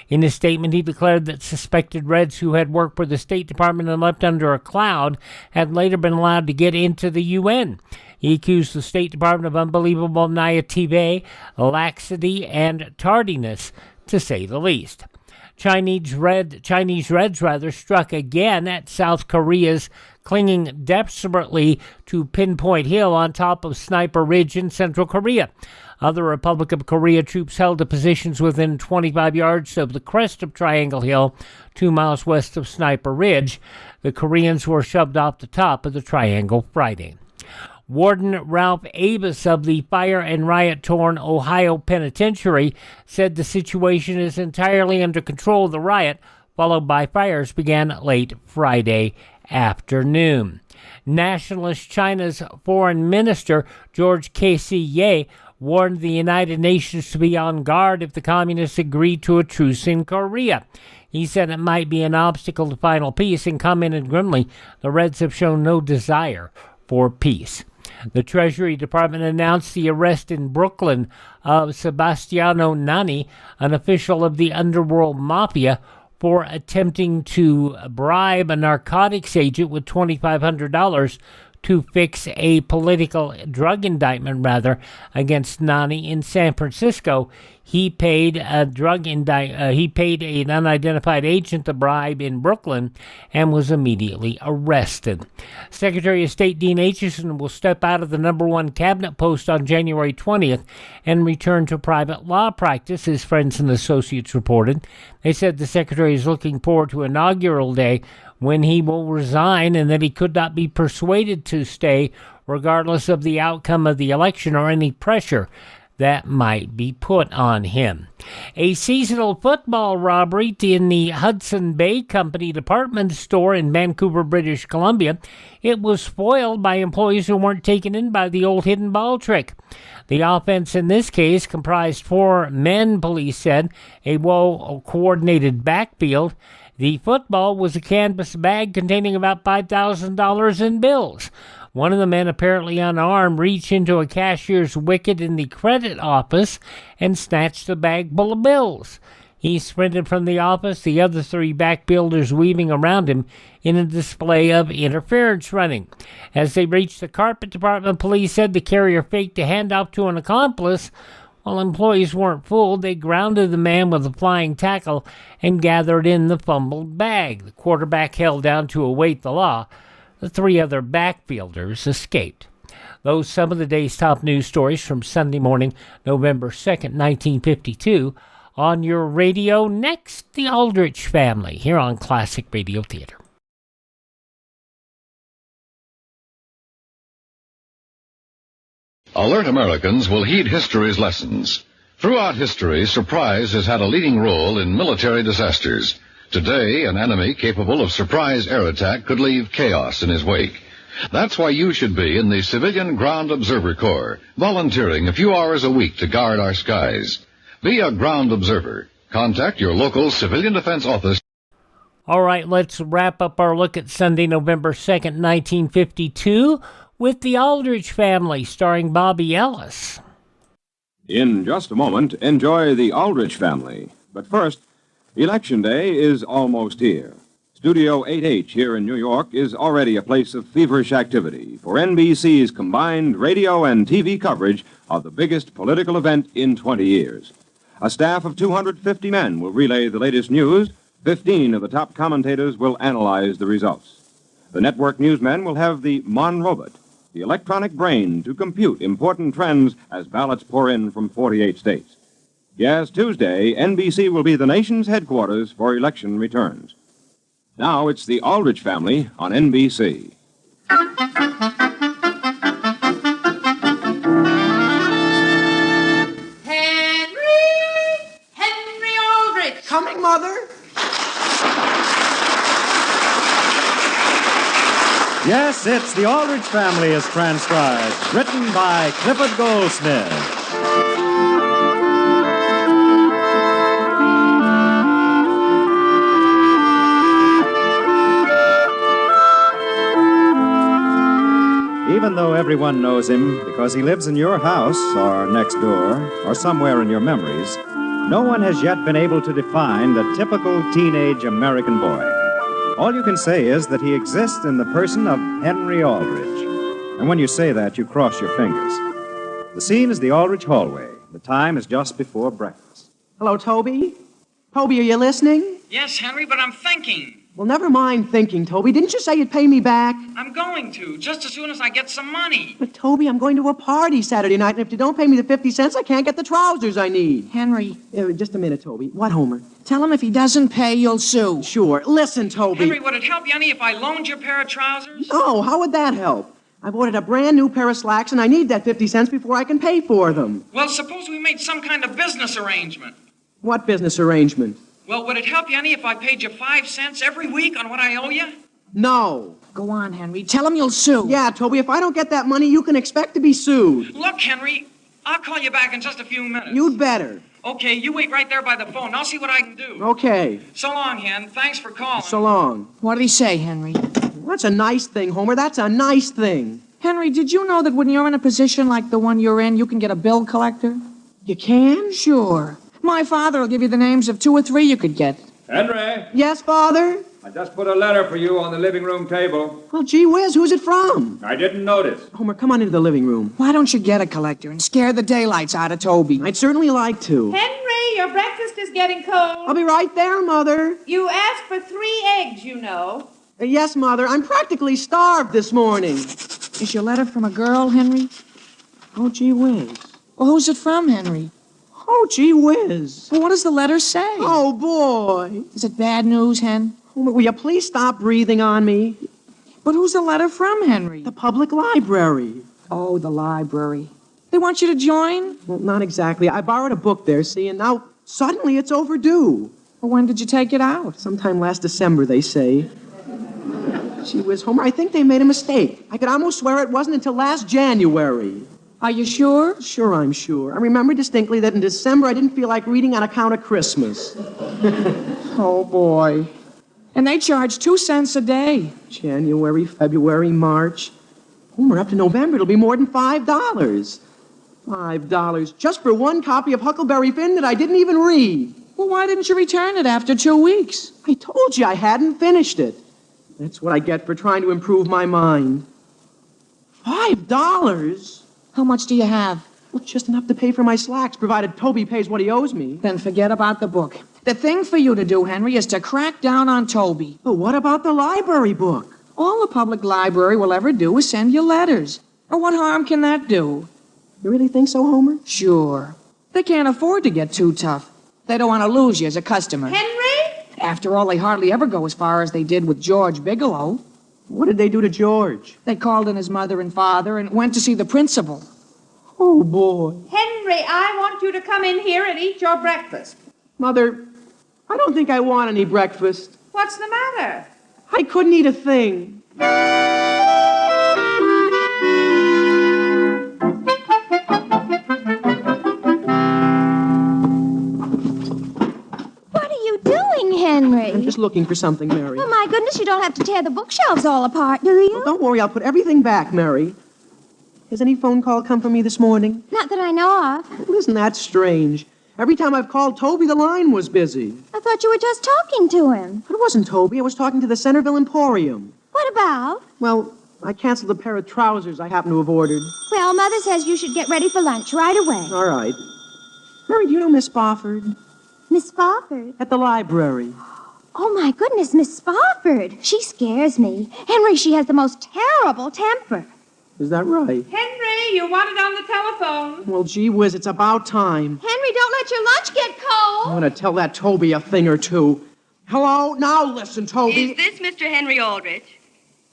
In his statement, he declared that suspected Reds who had worked for the State Department and left under a cloud had later been allowed to get into the UN. He accused the State Department of unbelievable naivete, laxity, and tardiness, to say the least. Chinese Reds struck again at South Korea's clinging desperately to Pinpoint Hill on top of Sniper Ridge in Central Korea. Other Republic of Korea troops held the positions within 25 yards of the crest of Triangle Hill, 2 miles west of Sniper Ridge. The Koreans were shoved off the top of the triangle Friday. Warden Ralph Avis of the fire and riot-torn Ohio Penitentiary said the situation is entirely under control of the riot, followed by fires began late Friday afternoon. Nationalist China's Foreign Minister George K.C. Ye warned the United Nations to be on guard if the communists agreed to a truce in Korea. He said it might be an obstacle to final peace and commented grimly, the Reds have shown no desire for peace. The Treasury Department announced the arrest in Brooklyn of Sebastiano Nanni, an official of the underworld mafia, for attempting to bribe a narcotics agent with $2,500 to fix a political drug indictment, against Nanni in San Francisco. He paid an unidentified agent the bribe in Brooklyn and was immediately arrested. Secretary of State Dean Acheson will step out of the #1 cabinet post on January 20th and return to private law practice, his friends and associates reported. They said the secretary is looking forward to inaugural day when he will resign and that he could not be persuaded to stay regardless of the outcome of the election or any pressure that might be put on him. A seasonal football robbery in the Hudson Bay Company department store in Vancouver, British Columbia. It was foiled by employees who weren't taken in by the old hidden ball trick. The offense in this case comprised 4 men, police said, a well-coordinated backfield. The football was a canvas bag containing about $5,000 in bills. One of the men, apparently unarmed, reached into a cashier's wicket in the credit office and snatched a bag full of bills. He sprinted from the office, the other 3 backbuilders weaving around him in a display of interference running. As they reached the carpet department, police said the carrier faked a handoff to an accomplice. While employees weren't fooled, they grounded the man with a flying tackle and gathered in the fumbled bag. The quarterback held down to await the law. The 3 other backfielders escaped. Those some of the day's top news stories from Sunday morning, November 2nd, 1952. On your radio next, the Aldrich Family, here on Classic Radio Theater. Alert Americans will heed history's lessons. Throughout history, surprise has had a leading role in military disasters. Today, an enemy capable of surprise air attack could leave chaos in his wake. That's why you should be in the Civilian Ground Observer Corps, volunteering a few hours a week to guard our skies. Be a ground observer. Contact your local civilian defense office. All right, let's wrap up our look at Sunday, November 2nd, 1952, with the Aldrich Family, starring Bobby Ellis. In just a moment, enjoy the Aldrich Family. But first, Election Day is almost here. Studio 8H here in New York is already a place of feverish activity for NBC's combined radio and TV coverage of the biggest political event in 20 years. A staff of 250 men will relay the latest news. 15 of the top commentators will analyze the results. The network newsmen will have the Mon Robot, the electronic brain to compute important trends as ballots pour in from 48 states. Yes, Tuesday, NBC will be the nation's headquarters for election returns. Now it's the Aldrich Family on NBC. Henry Aldrich! Coming, Mother? Yes, it's The Aldrich Family as transcribed, written by Clifford Goldsmith. Even though everyone knows him because he lives in your house or next door or somewhere in your memories, no one has yet been able to define the typical teenage American boy. All you can say is that he exists in the person of Henry Aldrich. And when you say that, you cross your fingers. The scene is the Aldrich hallway. The time is just before breakfast. Hello, Toby? Toby, are you listening? Yes, Henry, but I'm thinking. Well, never mind thinking, Toby. Didn't you say you'd pay me back? I'm going to, just as soon as I get some money. But, Toby, I'm going to a party Saturday night, and if you don't pay me the 50 cents, I can't get the trousers I need. Henry. Just a minute, Toby. What, Homer? Tell him if he doesn't pay, you'll sue. Sure. Listen, Toby. Henry, would it help you any if I loaned you a pair of trousers? No, how would that help? I've ordered a brand new pair of slacks, and I need that 50 cents before I can pay for them. Well, suppose we made some kind of business arrangement. What business arrangement? Well, would it help you any if I paid you 5 cents every week on what I owe you? No. Go on, Henry. Tell him you'll sue. Yeah, Toby, if I don't get that money, you can expect to be sued. Look, Henry, I'll call you back in just a few minutes. You'd better. Okay, you wait right there by the phone. I'll see what I can do. Okay. So long, Hen. Thanks for calling. So long. What did he say, Henry? That's a nice thing, Homer. That's a nice thing. Henry, did you know that when you're in a position like the one you're in, you can get a bill collector? You can? Sure. My father will give you the names of 2 or 3 you could get. Henry, Yes, Father? I just put a letter for you on the living room table. Well, gee whiz, who's it from? I didn't notice. Homer, come on into the living room. Why don't you get a collector and scare the daylights out of Toby? I'd certainly like to. Henry, your breakfast is getting cold. I'll be right there, Mother. You asked for 3 eggs, you know. Yes, Mother. I'm practically starved this morning. Is your letter from a girl, Henry? Oh, gee whiz. Well, who's it from, Henry? Oh, gee whiz. Well, what does the letter say? Oh, boy. Is it bad news, Hen? Homer, will you please stop breathing on me? But who's the letter from, Henry? The public library. Oh, the library. They want you to join? Well, not exactly. I borrowed a book there, see, and now suddenly it's overdue. Well, when did you take it out? Sometime last December, they say. Gee whiz, Homer, I think they made a mistake. I could almost swear it wasn't until last January. Are you sure? Sure, I'm sure. I remember distinctly that in December I didn't feel like reading on account of Christmas. Oh, boy. And they charge 2 cents a day. January, February, March. Homer, up to November, it'll be more than $5. $5 just for one copy of Huckleberry Finn that I didn't even read. Well, why didn't you return it after 2 weeks? I told you I hadn't finished it. That's what I get for trying to improve my mind. $5? How much do you have? Well, just enough to pay for my slacks, provided Toby pays what he owes me. Then forget about the book. The thing for you to do, Henry, is to crack down on Toby. But what about the library book? All the public library will ever do is send you letters. Or what harm can that do? You really think so, Homer? Sure. They can't afford to get too tough. They don't want to lose you as a customer. Henry? After all, they hardly ever go as far as they did with George Bigelow. What did they do to George? They called in his mother and father and went to see the principal. Oh, boy. Henry, I want you to come in here and eat your breakfast. Mother, I don't think I want any breakfast. What's the matter? I couldn't eat a thing. What are you doing, Henry? I'm just looking for something, Mary. Oh, my goodness, you don't have to tear the bookshelves all apart, do you? Well, don't worry, I'll put everything back, Mary. Has any phone call come for me this morning? Not that I know of. Well, isn't that strange? Every time I've called Toby, the line was busy. I thought you were just talking to him. It wasn't Toby. I was talking to the Centerville Emporium. What about? Well, I canceled a pair of trousers I happen to have ordered. Well, Mother says you should get ready for lunch right away. All right. Mary, do you know Miss Spofford? Miss Spofford? At the library. Oh, my goodness, Miss Spofford. She scares me. Henry, she has the most terrible temper. Is that right? Henry, you wanted on the telephone. Well, gee whiz, it's about time. Henry, don't let your lunch get cold. I'm going to tell that Toby a thing or two. Hello? Now listen, Toby. Is this Mr. Henry Aldrich?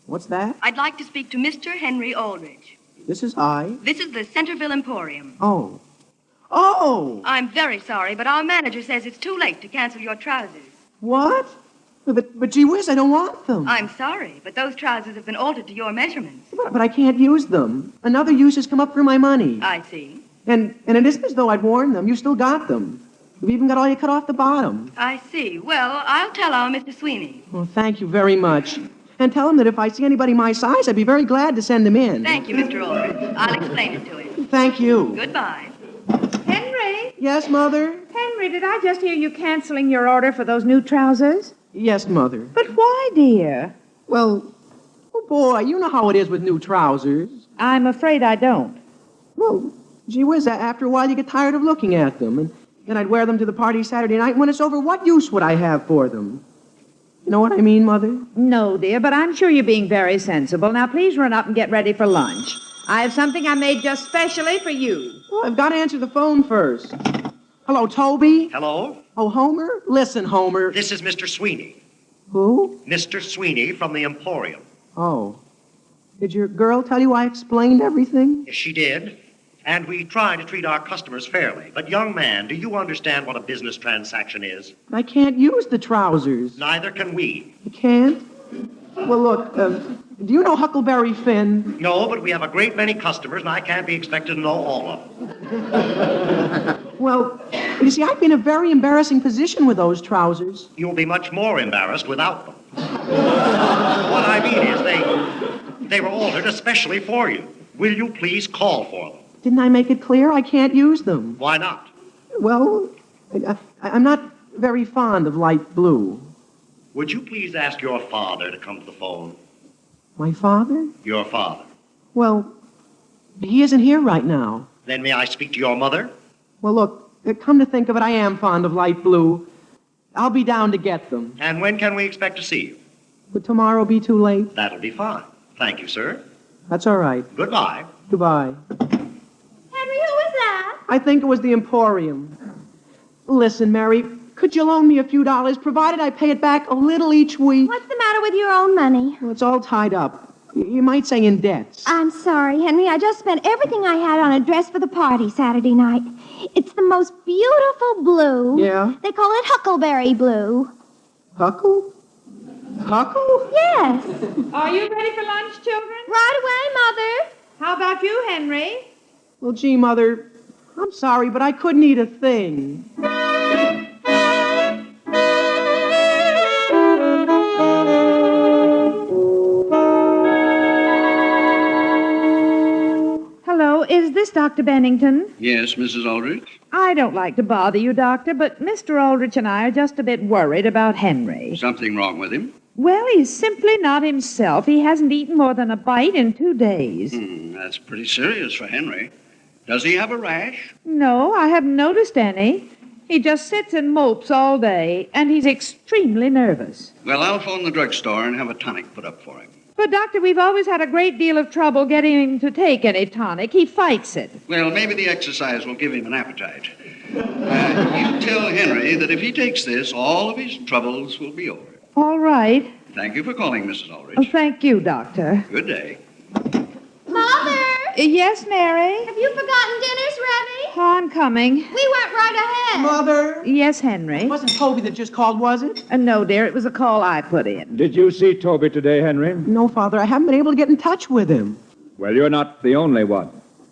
What's that? I'd like to speak to Mr. Henry Aldrich. This is I. This is the Centerville Emporium. Oh. Oh! I'm very sorry, but our manager says it's too late to cancel your trousers. What? But gee whiz, I don't want them. I'm sorry, but those trousers have been altered to your measurements. But I can't use them. Another use has come up for my money. I see. And it isn't as though I'd worn them. You still got them. You've even got all you cut off the bottom. I see. Well, I'll tell our Mr. Sweeney. Well, thank you very much. And tell him that if I see anybody my size, I'd be very glad to send them in. Thank you, Mr. Aldrich. I'll explain it to him. Thank you. Goodbye. Henry? Yes, Mother? Henry, did I just hear you canceling your order for those new trousers? Yes, Mother. But why, dear? Well, oh boy, you know how it is with new trousers. I'm afraid I don't. Well, gee whiz, after a while you get tired of looking at them. And then I'd wear them to the party Saturday night. And when it's over, what use would I have for them? You know what I mean, Mother? No, dear, but I'm sure you're being very sensible. Now, please run up and get ready for lunch. I have something I made just specially for you. Well, I've got to answer the phone first. Hello, Toby? Hello? Oh, Homer? Listen, Homer. This is Mr. Sweeney. Who? Mr. Sweeney from the Emporium. Oh. Did your girl tell you I explained everything? Yes, she did. And we try to treat our customers fairly. But, young man, do you understand what a business transaction is? I can't use the trousers. Neither can we. You can't? Well, look, do you know Huckleberry Finn? No, but we have a great many customers, and I can't be expected to know all of them. Well, you see, I'd be in a very embarrassing position with those trousers. You'll be much more embarrassed without them. What I mean is they were altered especially for you. Will you please call for them? Didn't I make it clear I can't use them? Why not? Well, I'm not very fond of light blue. Would you please ask your father to come to the phone? My father? Your father. Well, he isn't here right now. Then may I speak to your mother? Well, look, come to think of it, I am fond of light blue. I'll be down to get them. And when can we expect to see you? Would tomorrow be too late? That'll be fine. Thank you, sir. That's all right. Goodbye. Goodbye. Henry, who was that? I think it was the Emporium. Listen, Mary, could you loan me a few dollars, provided I pay it back a little each week? What's the matter with your own money? Well, it's all tied up. You might say in debts. I'm sorry, Henry. I just spent everything I had on a dress for the party Saturday night. It's the most beautiful blue. Yeah? They call it Huckleberry blue. Huckle? Huckle? Yes. Are you ready for lunch, children? Right away, Mother. How about you, Henry? Well, gee, Mother, I'm sorry, but I couldn't eat a thing. Hello, is this Dr. Bennington? Yes, Mrs. Aldrich? I don't like to bother you, Doctor, but Mr. Aldrich and I are just a bit worried about Henry. Something wrong with him? Well, he's simply not himself. He hasn't eaten more than a bite in 2 days. That's pretty serious for Henry. Does he have a rash? No, I haven't noticed any. He just sits and mopes all day, and he's extremely nervous. Well, I'll phone the drugstore and have a tonic put up for him. But, Doctor, we've always had a great deal of trouble getting him to take any tonic. He fights it. Well, maybe the exercise will give him an appetite. You tell Henry that if he takes this, all of his troubles will be over. All right. Thank you for calling, Mrs. Aldrich. Oh, thank you, Doctor. Good day. Mother! Yes, Mary? Have you forgotten dinner's ready? Oh, I'm coming. We went right ahead. Mother? Yes, Henry? It wasn't Toby that just called, was it? No, dear. It was a call I put in. Did you see Toby today, Henry? No, Father. I haven't been able to get in touch with him. Well, you're not the only one.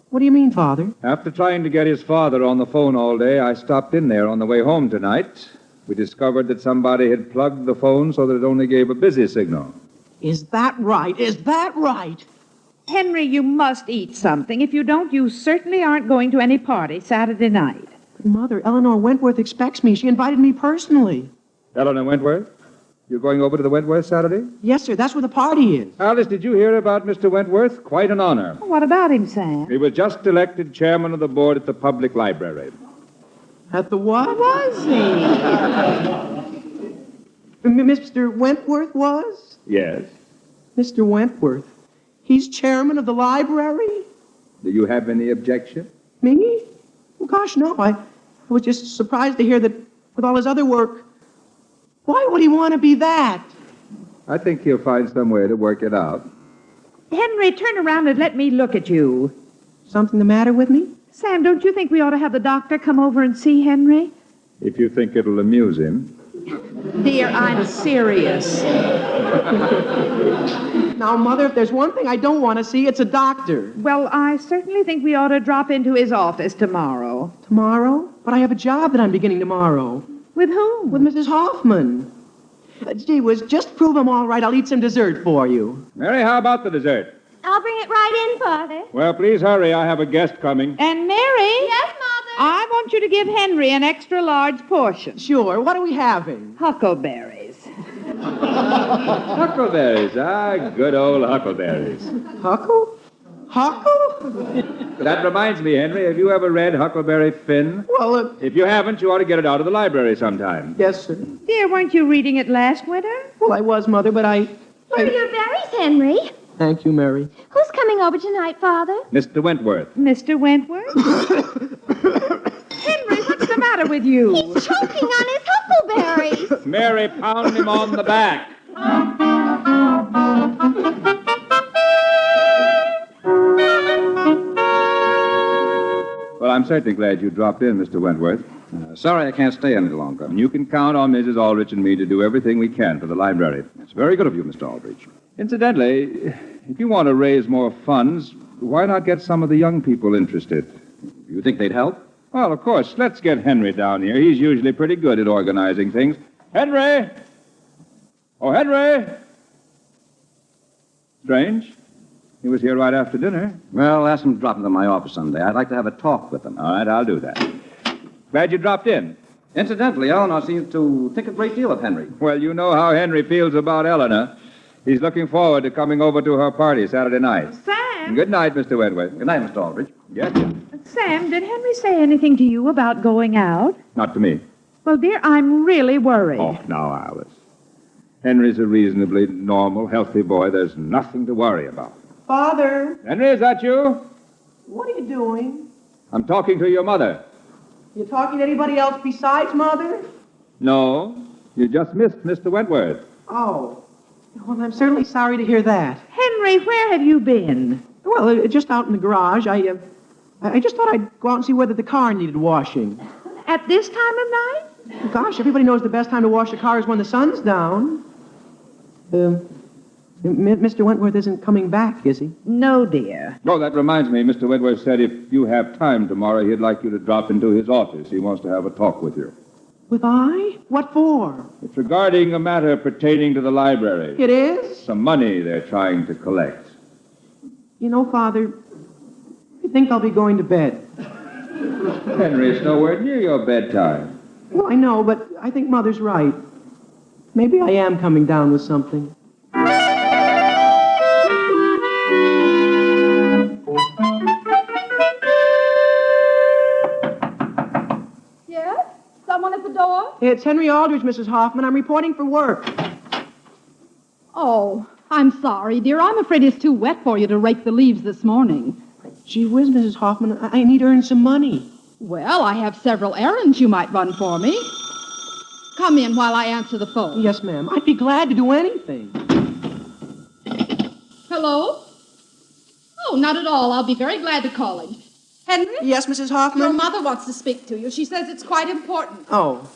What do you mean, Father? After trying to get his father on the phone all day, I stopped in there on the way home tonight. We discovered that somebody had plugged the phone so that it only gave a busy signal. Is that right? Is that right? Henry, you must eat something. If you don't, you certainly aren't going to any party Saturday night. Mother, Eleanor Wentworth expects me. She invited me personally. Eleanor Wentworth? You're going over to the Wentworth Saturday? Yes, sir. That's where the party is. Alice, did you hear about Mr. Wentworth? Quite an honor. What about him, Sam? He was just elected chairman of the board at the public library. At the what? Was he? Mr. Wentworth was? Yes. Mr. Wentworth. He's chairman of the library? Do you have any objection? Me? Well, gosh, no. I was just surprised to hear that with all his other work, why would he want to be that? I think he'll find some way to work it out. Henry, turn around and let me look at you. Something the matter with me? Sam, don't you think we ought to have the doctor come over and see Henry? If you think it'll amuse him. Dear, I'm serious. Now, Mother, if there's one thing I don't want to see, it's a doctor. Well, I certainly think we ought to drop into his office tomorrow. Tomorrow? But I have a job that I'm beginning tomorrow. With whom? With Mrs. Hoffman. Gee whiz, just prove I'm all right. I'll eat some dessert for you. Mary, how about the dessert? I'll bring it right in, Father. Well, please hurry. I have a guest coming. And Mary? Yes, Mother? I want you to give Henry an extra large portion. Sure. What are we having? Huckleberries. Huckleberries. Good old huckleberries. Huckle? That reminds me, Henry, have you ever read Huckleberry Finn? Well, If you haven't, you ought to get it out of the library sometime. Yes, sir. Dear, weren't you reading it last winter? Well, I was, Mother, but Where are your berries, Henry? Thank you, Mary. Who's coming over tonight, Father? Mr. Wentworth. Mr. Wentworth? Henry, what's the matter with you? He's choking on his huckleberries. Mary, pound him on the back. Well, I'm certainly glad you dropped in, Mr. Wentworth. Sorry I can't stay any longer. And you can count on Mrs. Aldrich and me to do everything we can for the library. It's very good of you, Mr. Aldrich. Incidentally, if you want to raise more funds, why not get some of the young people interested? You think they'd help? Well, of course. Let's get Henry down here. He's usually pretty good at organizing things. Henry! Oh, Henry! Strange. He was here right after dinner. Well, ask him to drop into my office someday. I'd like to have a talk with him. All right, I'll do that. Glad you dropped in. Incidentally, Eleanor seems to think a great deal of Henry. Well, you know how Henry feels about Eleanor. He's looking forward to coming over to her party Saturday night. Sam? Good night, Mr. Wentworth. Good night, Mr. Aldrich. Yes. Sam, did Henry say anything to you about going out? Not to me. Well, dear, I'm really worried. Oh, now, Alice. Henry's a reasonably normal, healthy boy. There's nothing to worry about. Father, Henry, is that you? what are you doing? I'm talking to your mother. You talking to anybody else besides Mother? No, you just missed Mr. Wentworth. Oh. Well, I'm certainly sorry to hear that. Henry, where have you been? Well, just out in the garage. I just thought I'd go out and see whether the car needed washing. At this time of night? Gosh, everybody knows the best time to wash a car is when the sun's down. Mr. Wentworth isn't coming back, is he? No, dear. Oh, that reminds me. Mr. Wentworth said if you have time tomorrow, he'd like you to drop into his office. He wants to have a talk with you. With I? What for? It's regarding a matter pertaining to the library. It is? Some money they're trying to collect. You know, Father, I think I'll be going to bed. Henry, it's nowhere near your bedtime. Well, I know, but I think Mother's right. Maybe I am coming down with something. Yes? Someone at the door? It's Henry Aldrich, Mrs. Hoffman. I'm reporting for work. Oh, I'm sorry, dear. I'm afraid it's too wet for you to rake the leaves this morning. Gee whiz, Mrs. Hoffman, I need to earn some money. Well, I have several errands you might run for me. Come in while I answer the phone. Yes, ma'am. I'd be glad to do anything. Hello? Oh, not at all. I'll be very glad to call him. Henry? Yes, Mrs. Hoffman? Your mother wants to speak to you. She says it's quite important. Oh.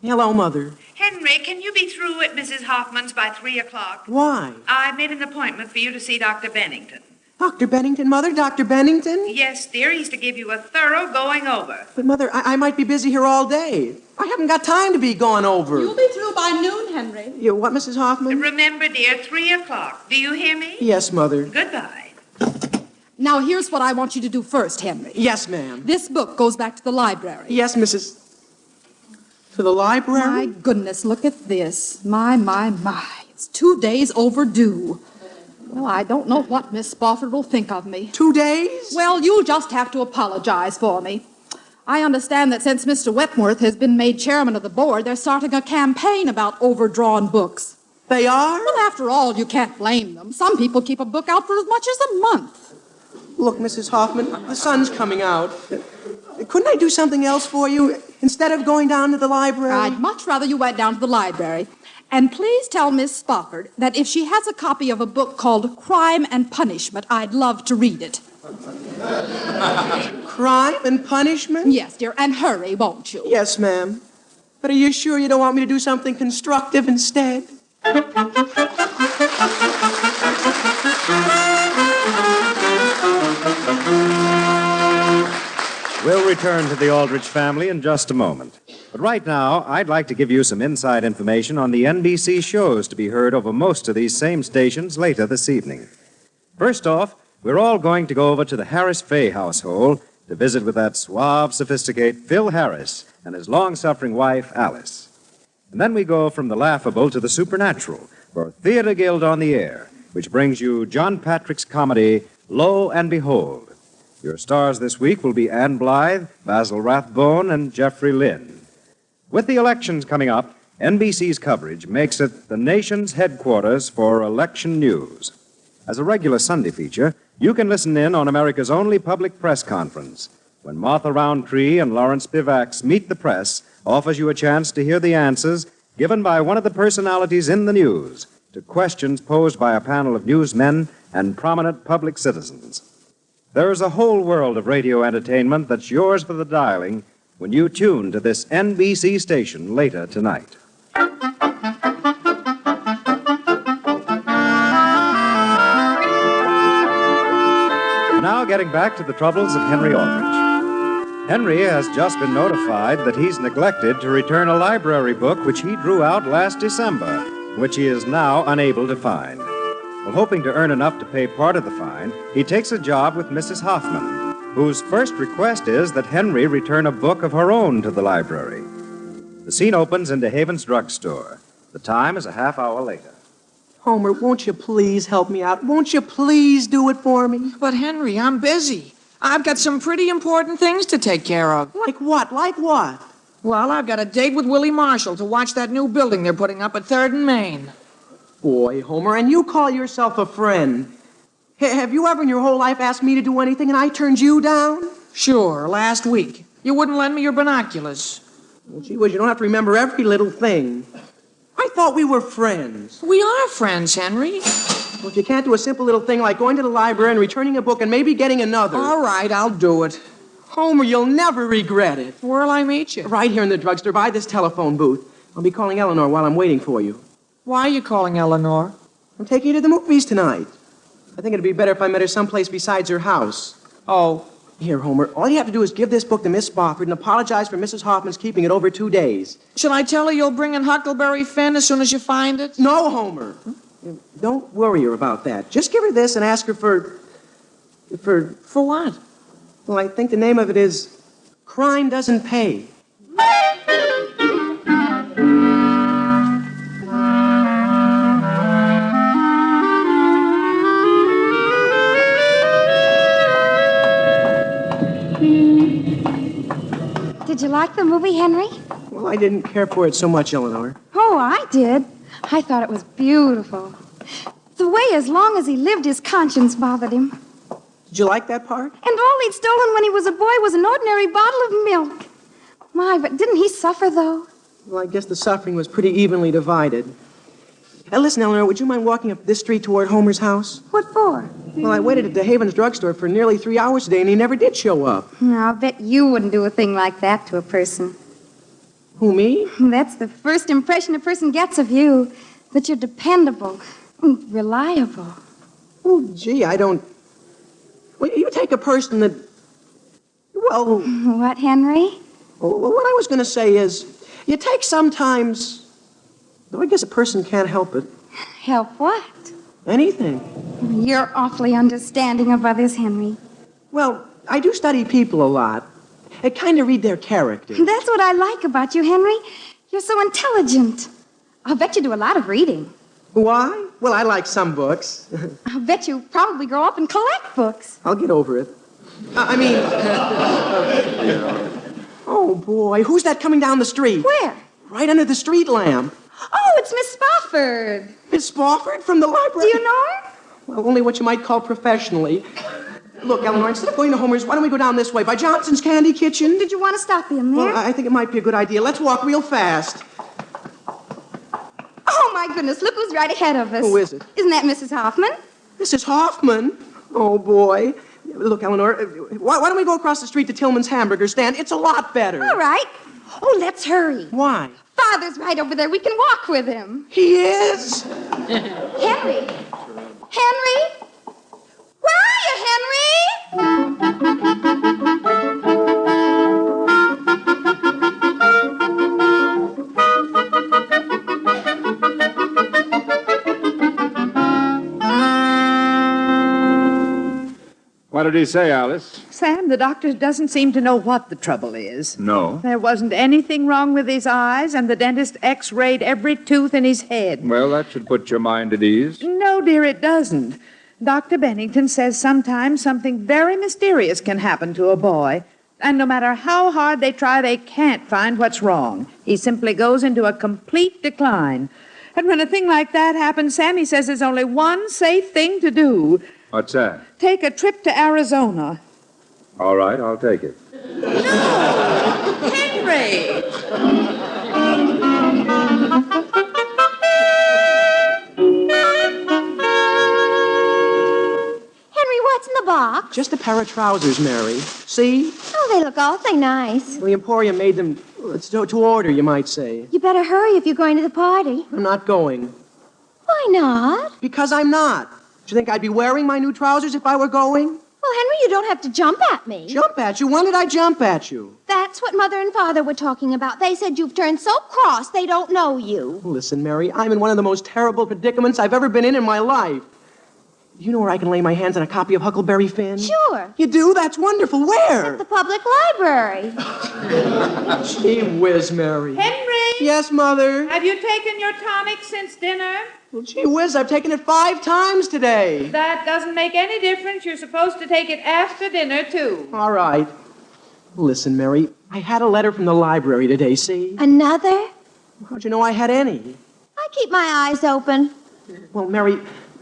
Hello, Mother. Henry, can you be through at Mrs. Hoffman's by 3 o'clock? Why? I made an appointment for you to see Dr. Bennington. Dr. Bennington, Mother? Dr. Bennington? Yes, dear. He's to give you a thorough going over. But, Mother, I might be busy here all day. I haven't got time to be going over. You'll be through by noon, Henry. You what, Mrs. Hoffman? Remember, dear, 3 o'clock. Do you hear me? Yes, Mother. Goodbye. Now, here's what I want you to do first, Henry. Yes, ma'am. This book goes back to the library. Yes, Mrs. To the library? My goodness, look at this. My. It's 2 days overdue. Well, I don't know what Miss Spofford will think of me. 2 days? Well, you'll just have to apologize for me. I understand that since Mr. Wentworth has been made chairman of the board, they're starting a campaign about overdrawn books. They are? Well, after all, you can't blame them. Some people keep a book out for as much as a month. Look, Mrs. Hoffman, the sun's coming out. Couldn't I do something else for you instead of going down to the library? I'd much rather you went down to the library. And please tell Miss Spofford that if she has a copy of a book called Crime and Punishment, I'd love to read it. Crime and Punishment? Yes, dear, and hurry, won't you? Yes, ma'am. But are you sure you don't want me to do something constructive instead? We'll return to the Aldrich family in just a moment. But right now, I'd like to give you some inside information on the NBC shows to be heard over most of these same stations later this evening. First off, we're all going to go over to the Harris Fay household to visit with that suave, sophisticated Phil Harris and his long-suffering wife, Alice. And then we go from the laughable to the supernatural for Theater Guild on the Air, which brings you John Patrick's comedy, Lo and Behold. Your stars this week will be Ann Blythe, Basil Rathbone, and Jeffrey Lynn. With the elections coming up, NBC's coverage makes it the nation's headquarters for election news. As a regular Sunday feature, you can listen in on America's only public press conference. When Martha Roundtree and Lawrence Spivak's Meet the Press offers you a chance to hear the answers given by one of the personalities in the news to questions posed by a panel of newsmen and prominent public citizens. There's a whole world of radio entertainment that's yours for the dialing when you tune to this NBC station later tonight. Now getting back to the troubles of Henry Aldrich. Henry has just been notified that he's neglected to return a library book which he drew out last December, which he is now unable to find. Well, hoping to earn enough to pay part of the fine, he takes a job with Mrs. Hoffman, whose first request is that Henry return a book of her own to the library. The scene opens into Haven's drugstore. The time is a half hour later. Homer, won't you please help me out? Won't you please do it for me? But, Henry, I'm busy. I've got some pretty important things to take care of. Like what? Like what? Well, I've got a date with Willie Marshall to watch that new building they're putting up at 3rd and Main. Boy, Homer, and you call yourself a friend. Have you ever in your whole life asked me to do anything and I turned you down? Sure, last week. You wouldn't lend me your binoculars. Well, gee whiz, you don't have to remember every little thing. I thought we were friends. We are friends, Henry. Well, if you can't do a simple little thing like going to the library and returning a book and maybe getting another. All right, I'll do it. Homer, you'll never regret it. Where'll I meet you? Right here in the drugstore by this telephone booth. I'll be calling Eleanor while I'm waiting for you. Why are you calling Eleanor? I'm taking you to the movies tonight. I think it'd be better if I met her someplace besides her house. Oh. Here, Homer, all you have to do is give this book to Miss Spofford and apologize for Mrs. Hoffman's keeping it over 2 days. Shall I tell her you'll bring in Huckleberry Finn as soon as you find it? No, Homer. Don't worry her about that. Just give her this and ask her for what? Well, I think the name of it is Crime Doesn't Pay. Did you like the movie, Henry? Well, I didn't care for it so much, Eleanor. Oh, I did. I thought it was beautiful. The way as long as he lived, his conscience bothered him. Did you like that part? And all he'd stolen when he was a boy was an ordinary bottle of milk. My, but didn't he suffer, though? Well, I guess the suffering was pretty evenly divided. Listen, Eleanor, would you mind walking up this street toward Homer's house? What for? Well, I waited at DeHaven's drugstore for nearly 3 hours today, and he never did show up. I'll bet you wouldn't do a thing like that to a person. Who, me? That's the first impression a person gets of you, that you're dependable, reliable. Oh, gee, I don't... Well, you take a person that... Well... What, Henry? Well, what I was going to say is, you take sometimes... Though I guess a person can't help it. Help what? Anything. You're awfully understanding of others, Henry. Well, I do study people a lot. I kind of read their character. That's what I like about you, Henry. You're so intelligent. I'll bet you do a lot of reading. Why? Well, I like some books. I'll bet you probably grow up and collect books. I'll get over it. Oh, boy. Who's that coming down the street? Where? Right under the street lamp. Oh, it's Miss Spofford. Miss Spofford from the library? Do you know her? Well, only what you might call professionally. Look, Eleanor, instead of going to Homer's, why don't we go down this way, by Johnson's Candy Kitchen? Did you want to stop in there? Well, I think it might be a good idea. Let's walk real fast. Oh, my goodness, look who's right ahead of us. Who is it? Isn't that Mrs. Hoffman? Mrs. Hoffman? Oh, boy. Look, Eleanor, why don't we go across the street to Tillman's hamburger stand? It's a lot better. All right. Oh, let's hurry. Why? Father's right over there. We can walk with him. He is? Henry? Henry? Where are you, Henry? What did he say, Alice? Sam, the doctor doesn't seem to know what the trouble is. No. There wasn't anything wrong with his eyes, and the dentist x-rayed every tooth in his head. Well, that should put your mind at ease. No, dear, it doesn't. Dr. Bennington says sometimes something very mysterious can happen to a boy, and no matter how hard they try, they can't find what's wrong. He simply goes into a complete decline. And when a thing like that happens, Sammy says there's only one safe thing to do. What's that? Take a trip to Arizona. All right, I'll take it. Henry! Henry, what's in the box? Just a pair of trousers, Mary. See? Oh, they look awfully nice. The Emporium made them to order, you might say. You better hurry if you're going to the party. I'm not going. Why not? Because I'm not. Do you think I'd be wearing my new trousers if I were going? Well, Henry, you don't have to jump at me. Jump at you? When did I jump at you? That's what Mother and Father were talking about. They said you've turned so cross they don't know you. Listen, Mary, I'm in one of the most terrible predicaments I've ever been in my life. Do you know where I can lay my hands on a copy of Huckleberry Finn? Sure. You do? That's wonderful. Where? At the public library. Gee whiz, Mary. Henry! Yes, Mother? Have you taken your tonic since dinner? Well, gee whiz, I've taken it 5 times today. That doesn't make any difference. You're supposed to take it after dinner, too. All right. Listen, Mary, I had a letter from the library today, see? Another? How'd you know I had any? I keep my eyes open. Well, Mary,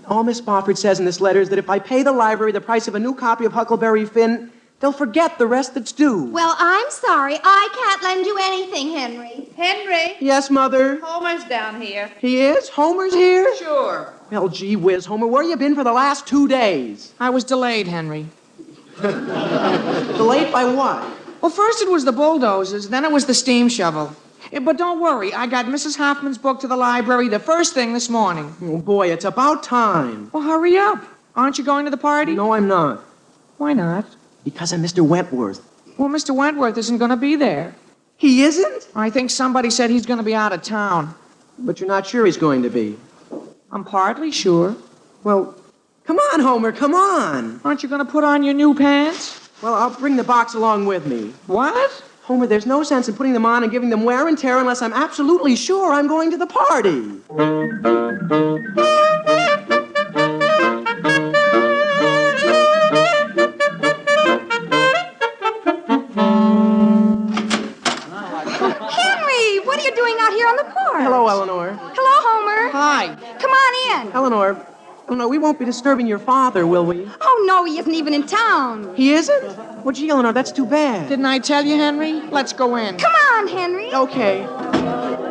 all Miss Spofford says in this letter is that if I pay the library the price of a new copy of Huckleberry Finn, they'll forget the rest that's due. Well, I'm sorry. I can't lend you anything, Henry. Henry? Yes, Mother? Homer's down here. He is? Homer's here? Sure. Well, gee whiz, Homer, where you been for the last 2 days? I was delayed, Henry. Delayed by what? Well, first it was the bulldozers, then it was the steam shovel. But don't worry, I got Mrs. Hoffman's book to the library the first thing this morning. Oh, boy, it's about time. Well, hurry up. Aren't you going to the party? No, I'm not. Why not? Because I'm Mr. Wentworth. Well, Mr. Wentworth isn't going to be there. He isn't? I think somebody said he's going to be out of town. But you're not sure he's going to be. I'm partly sure. Well, come on, Homer, come on. Aren't you going to put on your new pants? Well, I'll bring the box along with me. What? Homer, there's no sense in putting them on and giving them wear and tear unless I'm absolutely sure I'm going to the party. Henry, what are you doing out here on the porch? Hello, Eleanor. Hello, Homer. Hi. Come on in. Eleanor, we won't be disturbing your father, will we? Oh, no, he isn't even in town. He isn't? Well, gee, Eleanor, that's too bad. Didn't I tell you, Henry? Let's go in. Come on, Henry. Okay.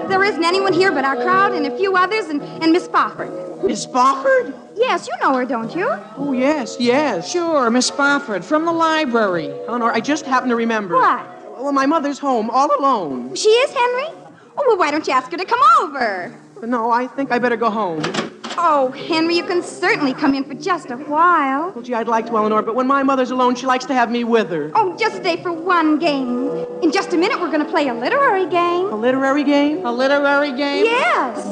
There isn't anyone here but our crowd and a few others and Miss Spofford. Miss Spofford? Yes, you know her, don't you? Oh, yes, yes. Sure, Miss Spofford, from the library. Eleanor, I just happened to remember. What? Well, my mother's home, all alone. She is, Henry? Oh, well, why don't you ask her to come over? No, I think I better go home. Oh, Henry, you can certainly come in for just a while. Well, gee, I'd like to, Eleanor, but when my mother's alone, she likes to have me with her. Oh, just stay for one game. In just a minute, we're going to play a literary game. A literary game? A literary game? Yes.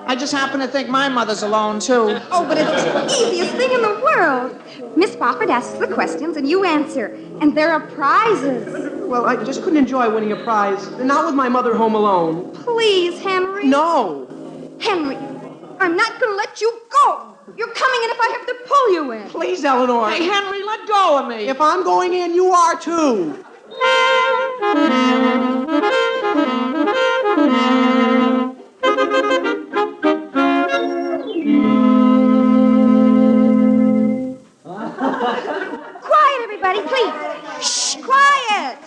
I just happen to think my mother's alone, too. Oh, but it's the easiest thing in the world. Miss Spofford asks the questions, and you answer. And there are prizes. Well, I just couldn't enjoy winning a prize. Not with my mother home alone. Please, Henry. No. Henry, I'm not going to let you go. You're coming in if I have to pull you in. Please, Eleanor. Hey, Henry, let go of me. If I'm going in, you are too. Quiet, everybody, please. Shh, quiet.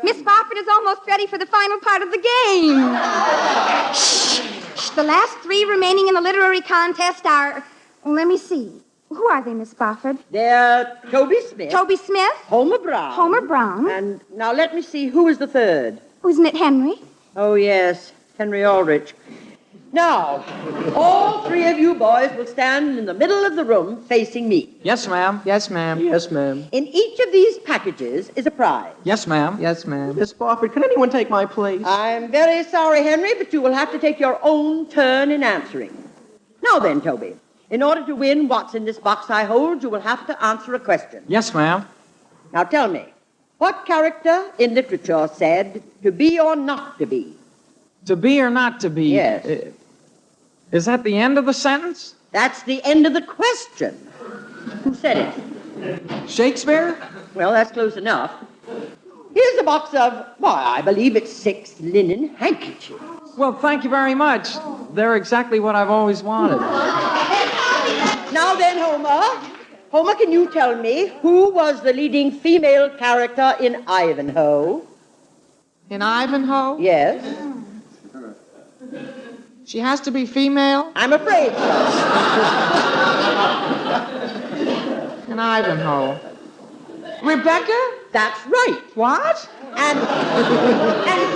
Miss Spofford is almost ready for the final part of the game. Shh. The last 3 remaining in the literary contest are, let me see, Who are they, Miss Spofford? They're Toby Smith. Toby Smith? Homer Brown. Homer Brown. And now let me see, who is the third? Isn't it Henry? Oh, yes, Henry Aldrich. Now, all three of you boys will stand in the middle of the room facing me. Yes, ma'am. Yes, ma'am. Yes, ma'am. In each of these packages is a prize. Yes, ma'am. Yes, ma'am. Miss Spofford, can anyone take my place? I'm very sorry, Henry, but you will have to take your own turn in answering. Now then, Toby, in order to win what's in this box I hold, you will have to answer a question. Yes, ma'am. Now tell me, what character in literature said, to be or not to be? To be or not to be? Yes. Is that the end of the sentence? That's the end of the question. Who said it? Shakespeare? Well, that's close enough. Here's a box of, I believe it's 6 linen handkerchiefs. Well, thank you very much. They're exactly what I've always wanted. Now then, Homer. Homer, can you tell me who was the leading female character in Ivanhoe? In Ivanhoe? Yes. She has to be female? I'm afraid so. In Ivanhoe. Rebecca? That's right. What? And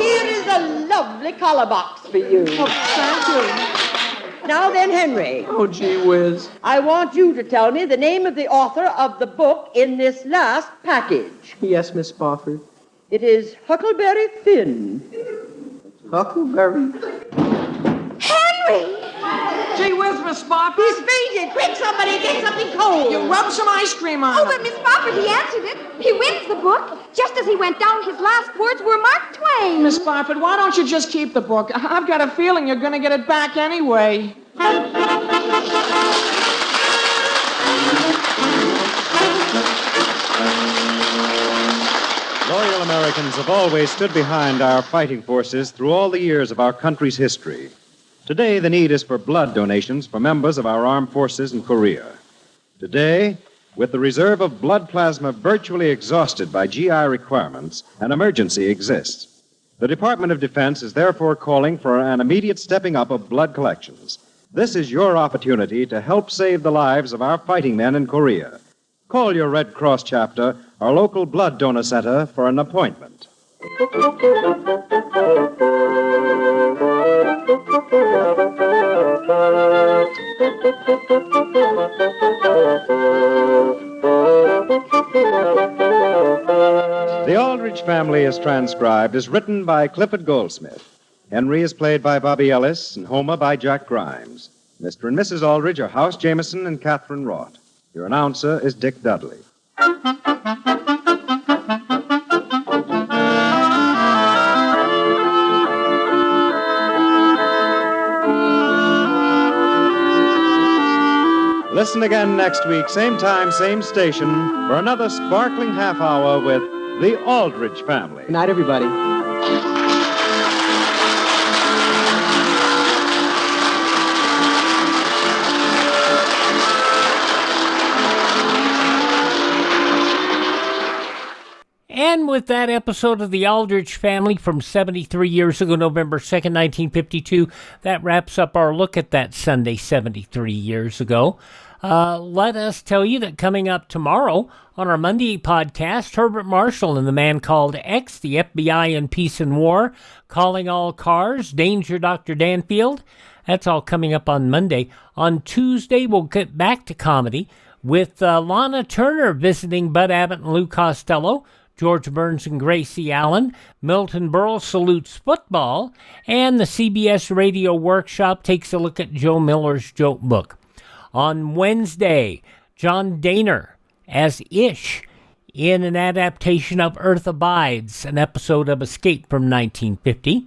here is a lovely collar box for you. Oh, thank you. Now then, Henry. Oh, gee whiz. I want you to tell me the name of the author of the book in this last package. Yes, Miss Spofford. It is Huckleberry Finn. Huckleberry? Henry! Gee whiz, Miss Spofford. He's fainted. Quick, somebody, get something cold. You rub some ice cream on Oh, him. but Miss Spofford, he answered it. He wins the book. Just as he went down, his last words were Mark Twain. Miss Spofford, why don't you just keep the book? I've got a feeling you're going to get it back anyway. Loyal Americans have always stood behind our fighting forces through all the years of our country's history. Today, the need is for blood donations for members of our armed forces in Korea. Today, with the reserve of blood plasma virtually exhausted by GI requirements, an emergency exists. The Department of Defense is therefore calling for an immediate stepping up of blood collections. This is your opportunity to help save the lives of our fighting men in Korea. Call your Red Cross chapter or local blood donor center for an appointment. The Aldrich Family is transcribed as written by Clifford Goldsmith. Henry is played by Bobby Ellis and Homer by Jack Grimes. Mr. and Mrs. Aldrich are House Jameson and Catherine Roth. Your announcer is Dick Dudley. Listen again next week, same time, same station, for another sparkling half hour with the Aldrich Family. Good night, everybody. And with that episode of the Aldrich Family from 73 years ago, November 2nd, 1952, that wraps up our look at that Sunday 73 years ago. Let us tell you that coming up tomorrow on our Monday podcast, Herbert Marshall and the Man Called X, the FBI in Peace and War, Calling All Cars, Danger Dr. Danfield. That's all coming up on Monday. On Tuesday, we'll get back to comedy with Lana Turner visiting Bud Abbott and Lou Costello, George Burns and Gracie Allen, Milton Berle salutes football, and the CBS Radio Workshop takes a look at Joe Miller's joke book. On Wednesday, John Daner as Ish in an adaptation of Earth Abides, an episode of Escape from 1950.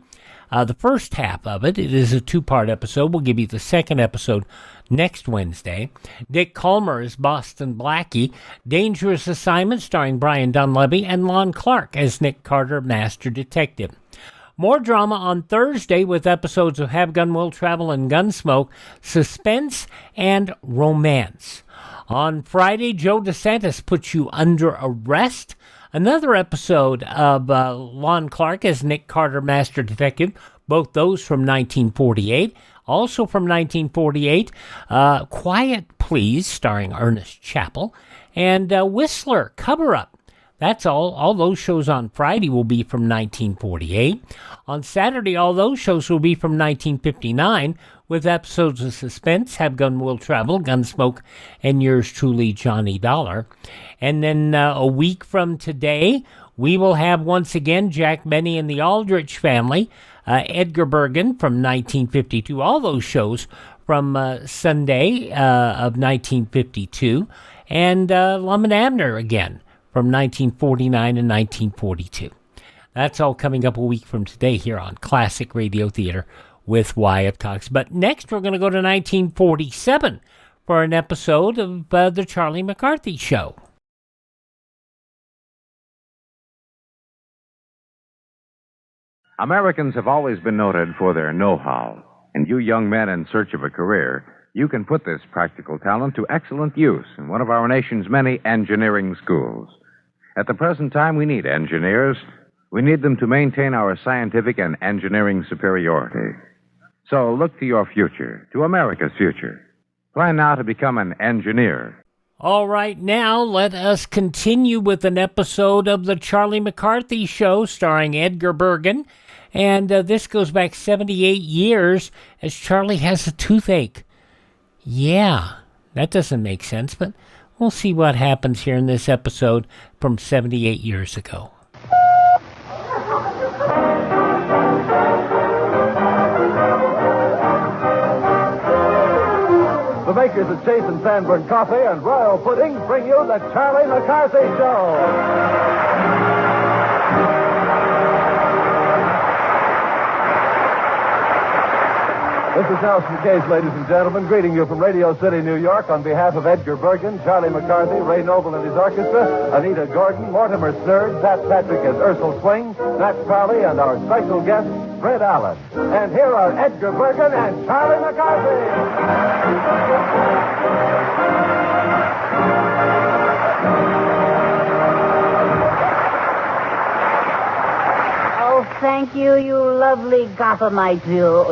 The first half of it is a two-part episode. We'll give you the second episode next Wednesday. Dick Calmer as Boston Blackie, Dangerous Assignment starring Brian Dunleavy, and Lon Clark as Nick Carter, Master Detective. More drama on Thursday with episodes of Have Gun, Will Travel, and Gunsmoke, Suspense, and Romance. On Friday, Joe DeSantis puts you under arrest. Another episode of Lon Clark as Nick Carter, Master Detective, both those from 1948. Also from 1948, Quiet Please, starring Ernest Chappell, and Whistler, Cover Up. That's all. All those shows on Friday will be from 1948. On Saturday, all those shows will be from 1959, with episodes of Suspense, Have Gun Will Travel, Gunsmoke, and yours truly, Johnny Dollar. And then a week from today, we will have once again Jack Benny and the Aldrich Family, Edgar Bergen from 1952, all those shows from Sunday of 1952, and Lum and Abner again from 1949 and 1942. That's all coming up a week from today here on Classic Radio Theater with Wyatt Cox. But next we're going to go to 1947 for an episode of the Charlie McCarthy Show. Americans have always been noted for their know-how. And you young men in search of a career, you can put this practical talent to excellent use in one of our nation's many engineering schools. At the present time, we need engineers. We need them to maintain our scientific and engineering superiority. So look to your future, to America's future. Plan now to become an engineer. All right, now let us continue with an episode of the Charlie McCarthy Show starring Edgar Bergen. And this goes back 78 years as Charlie has a toothache. Yeah, that doesn't make sense, but we'll see what happens here in this episode from 78 years ago. The makers of Chase and Sanborn Coffee and Royal Pudding bring you the Charlie McCarthy Show. This is Nelson Case, ladies and gentlemen, greeting you from Radio City, New York, on behalf of Edgar Bergen, Charlie McCarthy, Ray Noble and his orchestra, Anita Gordon, Mortimer Snerd, Pat Patrick as Ursel Swing, Nat Crowley, and our special guest, Fred Allen. And here are Edgar Bergen and Charlie McCarthy. Oh, thank you, you lovely Gothamite, you.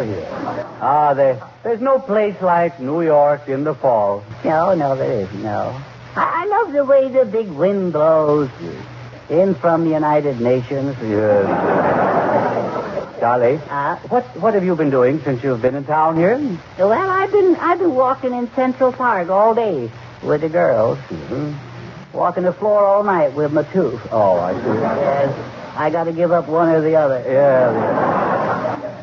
There's no place like New York in the fall. No, there isn't, no. I love the way the big wind blows in from the United Nations. Charlie, what have you been doing since you've been in town here? Well, I've been walking in Central Park all day with the girls. Mm-hmm. Walking the floor all night with my tooth. Oh, I see. Yes, I got to give up one or the other. Yeah.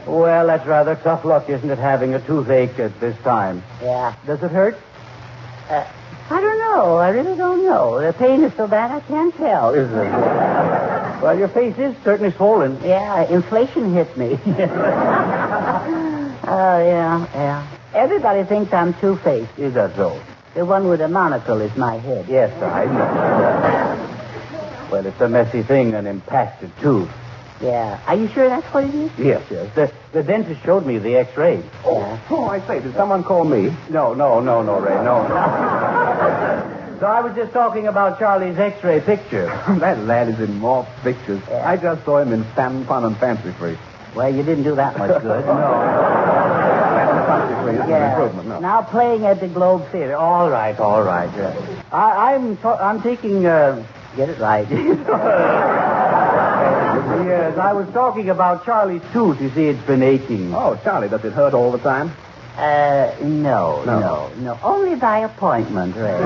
Well, that's rather tough luck, isn't it, having a toothache at this time? Yeah. Does it hurt? I don't know. I really don't know. The pain is so bad I can't tell. Is it? Well, your face is certainly swollen. Yeah, inflation hit me. Yeah. Everybody thinks I'm two-faced. Is that so? The one with a monocle is my head. Yes, I know. Well, it's a messy thing, an impacted tooth. Yeah. Are you sure that's what it is? Yes. The dentist showed me the X-ray. Oh, I say, did someone call me? No, Ray, no. So I was just talking about Charlie's X-ray picture. That lad is in more pictures. Yeah. I just saw him in Stand, Fun, and Fancy Free. Well, you didn't do that much good. No. Fancy Free, that's an improvement, no. Now playing at the Globe Theater. All right. I'm taking, get it right. Yes, I was talking about Charlie's tooth. You see, it's been aching. Oh, Charlie, does it hurt all the time? No. Only by appointment, Ray.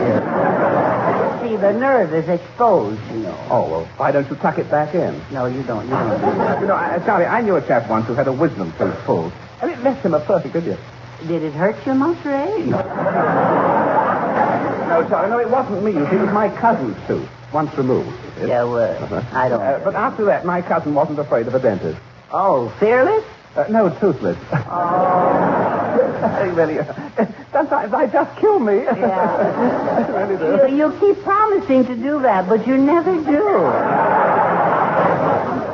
See, the nerve is exposed, you know. Oh, well, why don't you tuck it back in? No, you don't. Charlie, I knew a chap once who had a wisdom tooth pulled. And it left him a perfect idiot. Did it hurt you much, Ray? No, Charlie, no, it wasn't me. It was my cousin's tooth. Once removed. Yeah, well, I don't know. But after that, my cousin wasn't afraid of a dentist. Oh, fearless? No, toothless. Oh. Really, sometimes I just kill me. Yeah. I really do. You keep promising to do that, but you never do.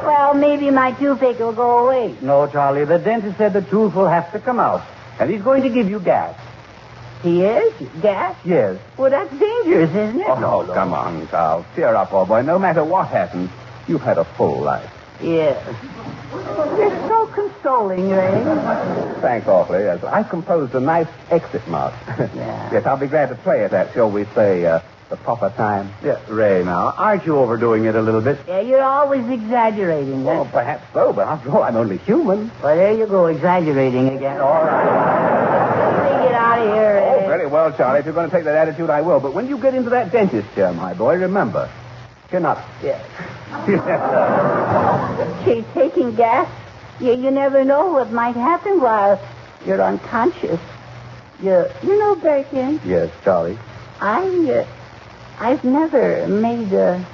Well, maybe my toothache will go away. No, Charlie, the dentist said the tooth will have to come out, and he's going to give you gas. He is? Gas? Yes. Well, that's dangerous, isn't it? Oh, no, come on, Charles. Cheer up, old boy. No matter what happens, you've had a full life. Yes. You're so consoling, Ray. Thanks awfully. Yes, I've composed a nice exit march. Yes, I'll be glad to play it at, shall we say, the proper time. Yeah, Ray, now, aren't you overdoing it a little bit? Yeah, you're always exaggerating. Well, perhaps so, but after all, I'm only human. Well, there you go, exaggerating again. All right. Let me get out of here, Ray. Oh, very well, Charlie. If you're going to take that attitude, I will. But when you get into that dentist chair, my boy, remember, chin up. Yes. She's taking gas. You never know what might happen while you're unconscious. You know, Birkin. Yes, Charlie. I've never made a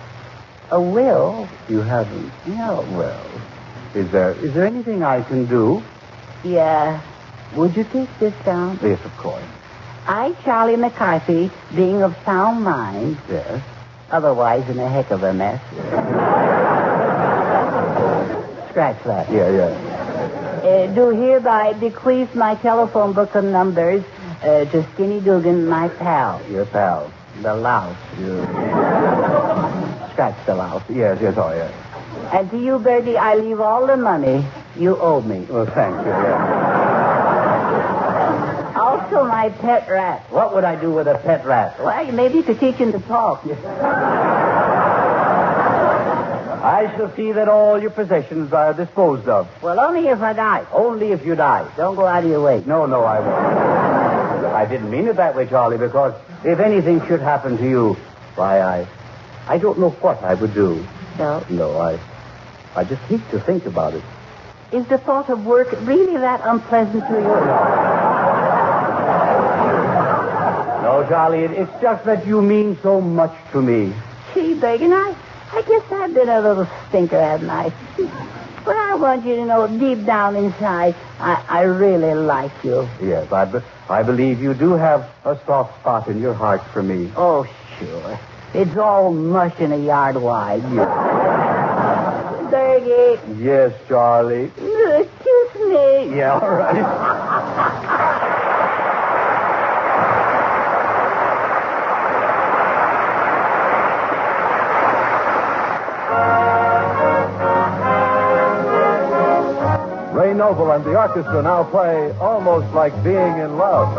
will. You haven't? No. Well, is there anything I can do? Yeah. Would you take this down? Yes, of course. I, Charlie McCarthy, being of sound mind. Yes. Otherwise in a heck of a mess. Scratch that. Yeah. Do hereby bequeath my telephone book and numbers to Skinny Dugan, my pal. Your pal. The louse. Scratch the louse. Yes, oh, yes. And to you, Bertie, I leave all the money you owe me. Well, thank you, yes. Also, my pet rat. What would I do with a pet rat? Well, maybe you could teach him to talk. I shall see that all your possessions are disposed of. Well, only if I die. Only if you die. Don't go out of your way. No, I won't. I didn't mean it that way, Charlie, because if anything should happen to you, why, I don't know what I would do. No? No, I just hate to think about it. Is the thought of work really that unpleasant to you? No, Charlie, it's just that you mean so much to me. Gee, Bacon, I guess I've been a little stinker, haven't I? But I want you to know, deep down inside, I really like you. Yes, I believe you do have a soft spot in your heart for me. Oh, sure. It's all mush in a yard wide. Bergie. Yes, Charlie. Kiss me. Yeah, all right. Ray Noble and the orchestra now play Almost Like Being in Love.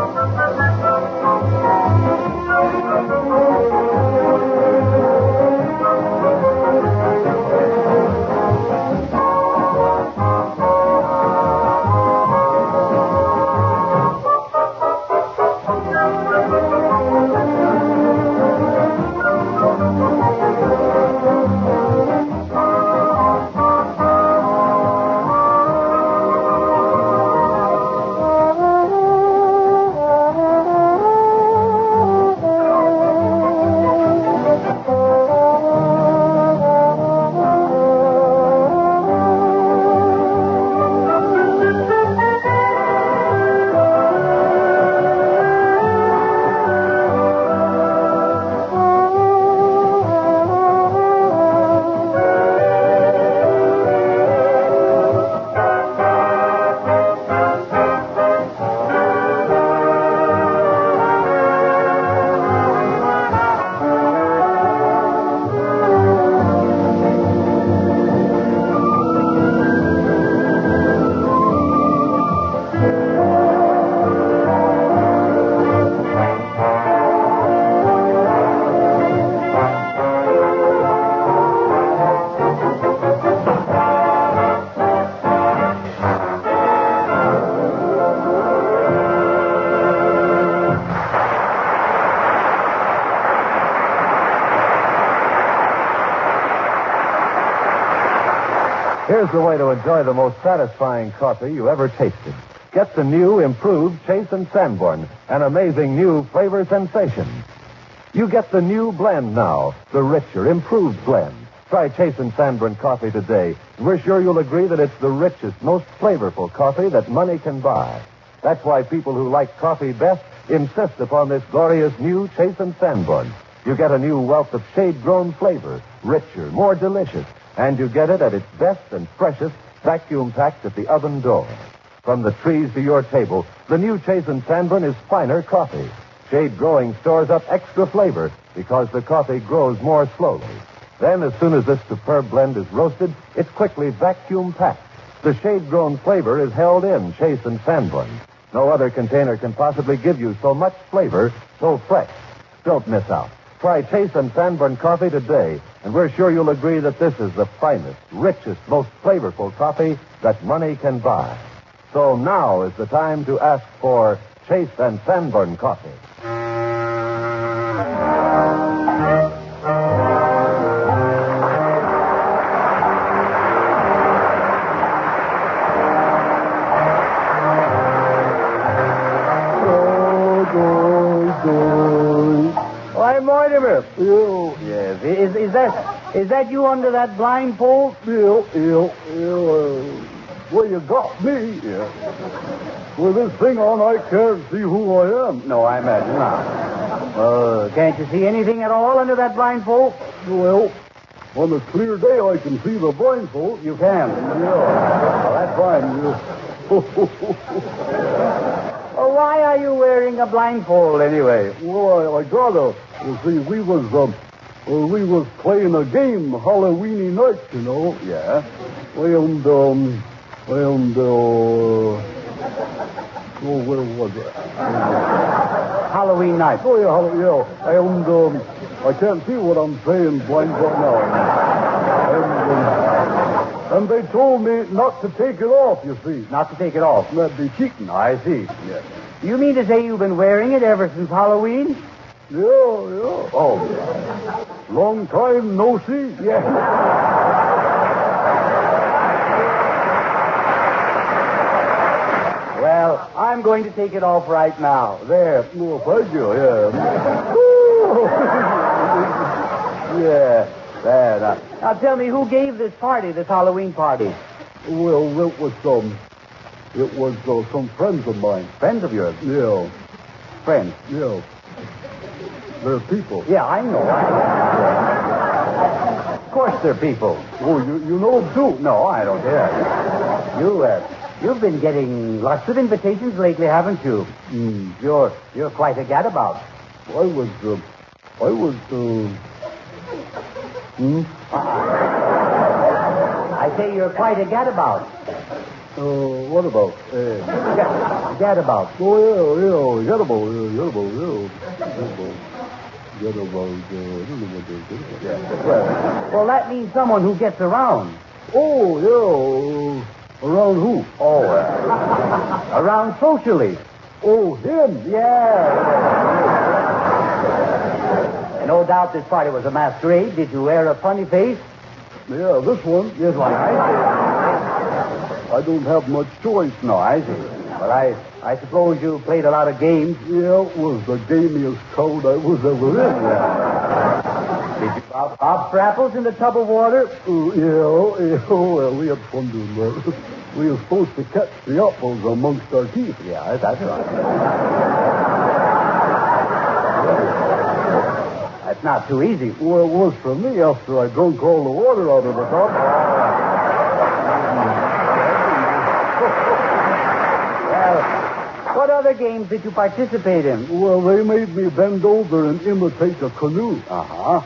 Here's the way to enjoy the most satisfying coffee you ever tasted. Get the new, improved Chase and Sanborn, an amazing new flavor sensation. You get the new blend now, the richer, improved blend. Try Chase and Sanborn coffee today. We're sure you'll agree that it's the richest, most flavorful coffee that money can buy. That's why people who like coffee best insist upon this glorious new Chase and Sanborn. You get a new wealth of shade-grown flavor, richer, more delicious, and you get it at its best and freshest, vacuum-packed at the oven door. From the trees to your table, the new Chase and Sanborn is finer coffee. Shade growing stores up extra flavor because the coffee grows more slowly. Then, as soon as this superb blend is roasted, it's quickly vacuum packed. The shade-grown flavor is held in Chase and Sanborn. No other container can possibly give you so much flavor, so fresh. Don't miss out. Try Chase and Sanborn coffee today, and we're sure you'll agree that this is the finest, richest, most flavorful coffee that money can buy. So now is the time to ask for Chase and Sanborn coffee. Why, Mortimer. You. Yes. Is that you under that blindfold? Well, you got me. Yeah. With this thing on, I can't see who I am. No, I imagine not. Can't you see anything at all under that blindfold? Well, on a clear day, I can see the blindfold. You can? Yeah. Well, that's fine. Well, why are you wearing a blindfold anyway? Well, I gotta. You see, we was playing a game Halloweeny night, you know. Yeah. And where was it? Halloween night. Oh, yeah. And I can't see what I'm saying blindfold now. And they told me not to take it off, you see. Not to take it off? That'd be cheating. I see. Yeah. You mean to say you've been wearing it ever since Halloween? Yeah. Oh. Long time no see. Yeah. Well, I'm going to take it off right now. There. Oh, thank you, yeah. Yeah. There. Now tell me, who gave this party, this Halloween party? Well, it was some friends of mine. Friends of yours? Yeah. Friends? Yeah. They're people. Yeah, I know. Of course they're people. Oh, you know them too? No, I don't care. You've been getting lots of invitations lately, haven't you? Mm. You're quite a gadabout. I was. I say you're quite a gadabout. What about? Gadabout. Oh, yeah. Gadabout. Well, that means someone who gets around. Oh, yeah. Around who? Oh, around socially. Oh, him? Yeah. No doubt this party was a masquerade. Did you wear a funny face? Yeah, this one. This one, I see. I don't have much choice. No, I see. But I suppose you played a lot of games. Yeah, it was the gamiest toad I was ever in. Did you pop for apples in the tub of water? Yeah. Well, we had fun doing that. We were supposed to catch the apples amongst our teeth. Yeah, that's right. That's not too easy. Well, it was for me after I drank all the water out of the tub. Well, what other games did you participate in? Well, they made me bend over and imitate a canoe. Uh-huh.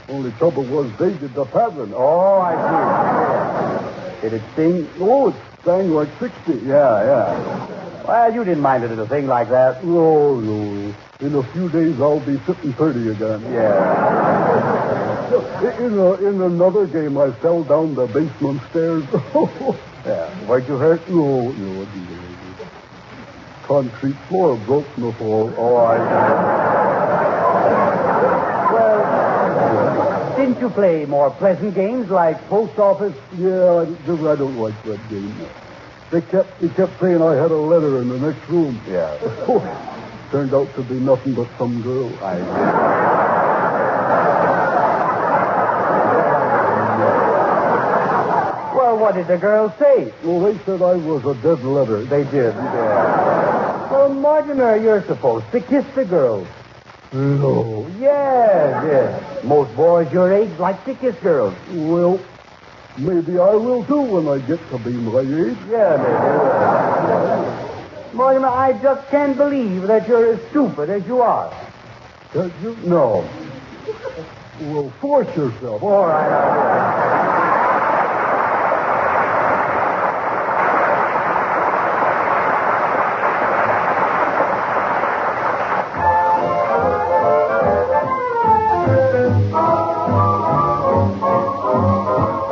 Only trouble was they did the pattern. Oh, I see. Did it sting? Oh, it sang like 60. Yeah. Well, you didn't mind a little thing like that. No. In a few days, I'll be sitting 30 again. Yeah. In another game, I fell down the basement stairs. Yeah. Weren't you hurt? No. Concrete floor broke in the fall. Oh, I see. Well, didn't you play more pleasant games like post office? Yeah, I don't like that game. He kept saying I had a letter in the next room. Yeah. Turned out to be nothing but some girl. Well, what did the girl say? Well, they said I was a dead letter. They did. Yeah. Well, Mortimer, you're supposed to kiss the girls. No. Yes. Most boys your age like to kiss girls. Well, maybe I will too when I get to be my age. Yeah, maybe. Mortimer, I just can't believe that you're as stupid as you are. Can't you? No. Well, force yourself. All right.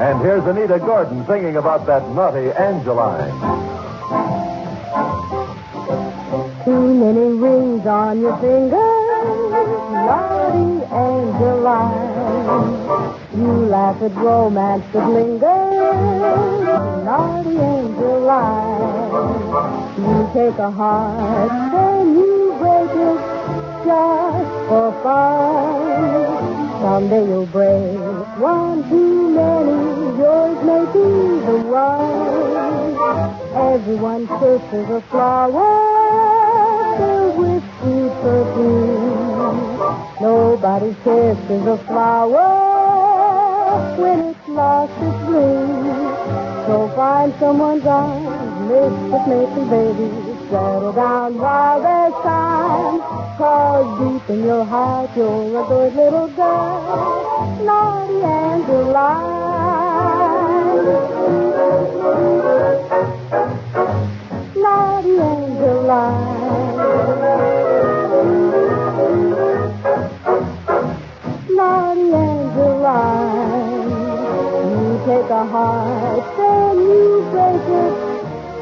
And here's Anita Gordon singing about that naughty Angeline. Too many rings on your finger, naughty Angeline. You laugh at romance that lingers, naughty Angeline. You take a heart and you break it just for fun. Someday you'll break one too many. Yours may be the one. Everyone kisses a flower filled with sweet perfume. Nobody kisses a flower when it's lost its bloom. So find someone's arms, Mr. Mason, baby. Settle down while there's time. 'Cause deep in your heart you're a good little girl, naughty Angeline. Naughty Angeline. Naughty Angeline. You take a heart, then you break it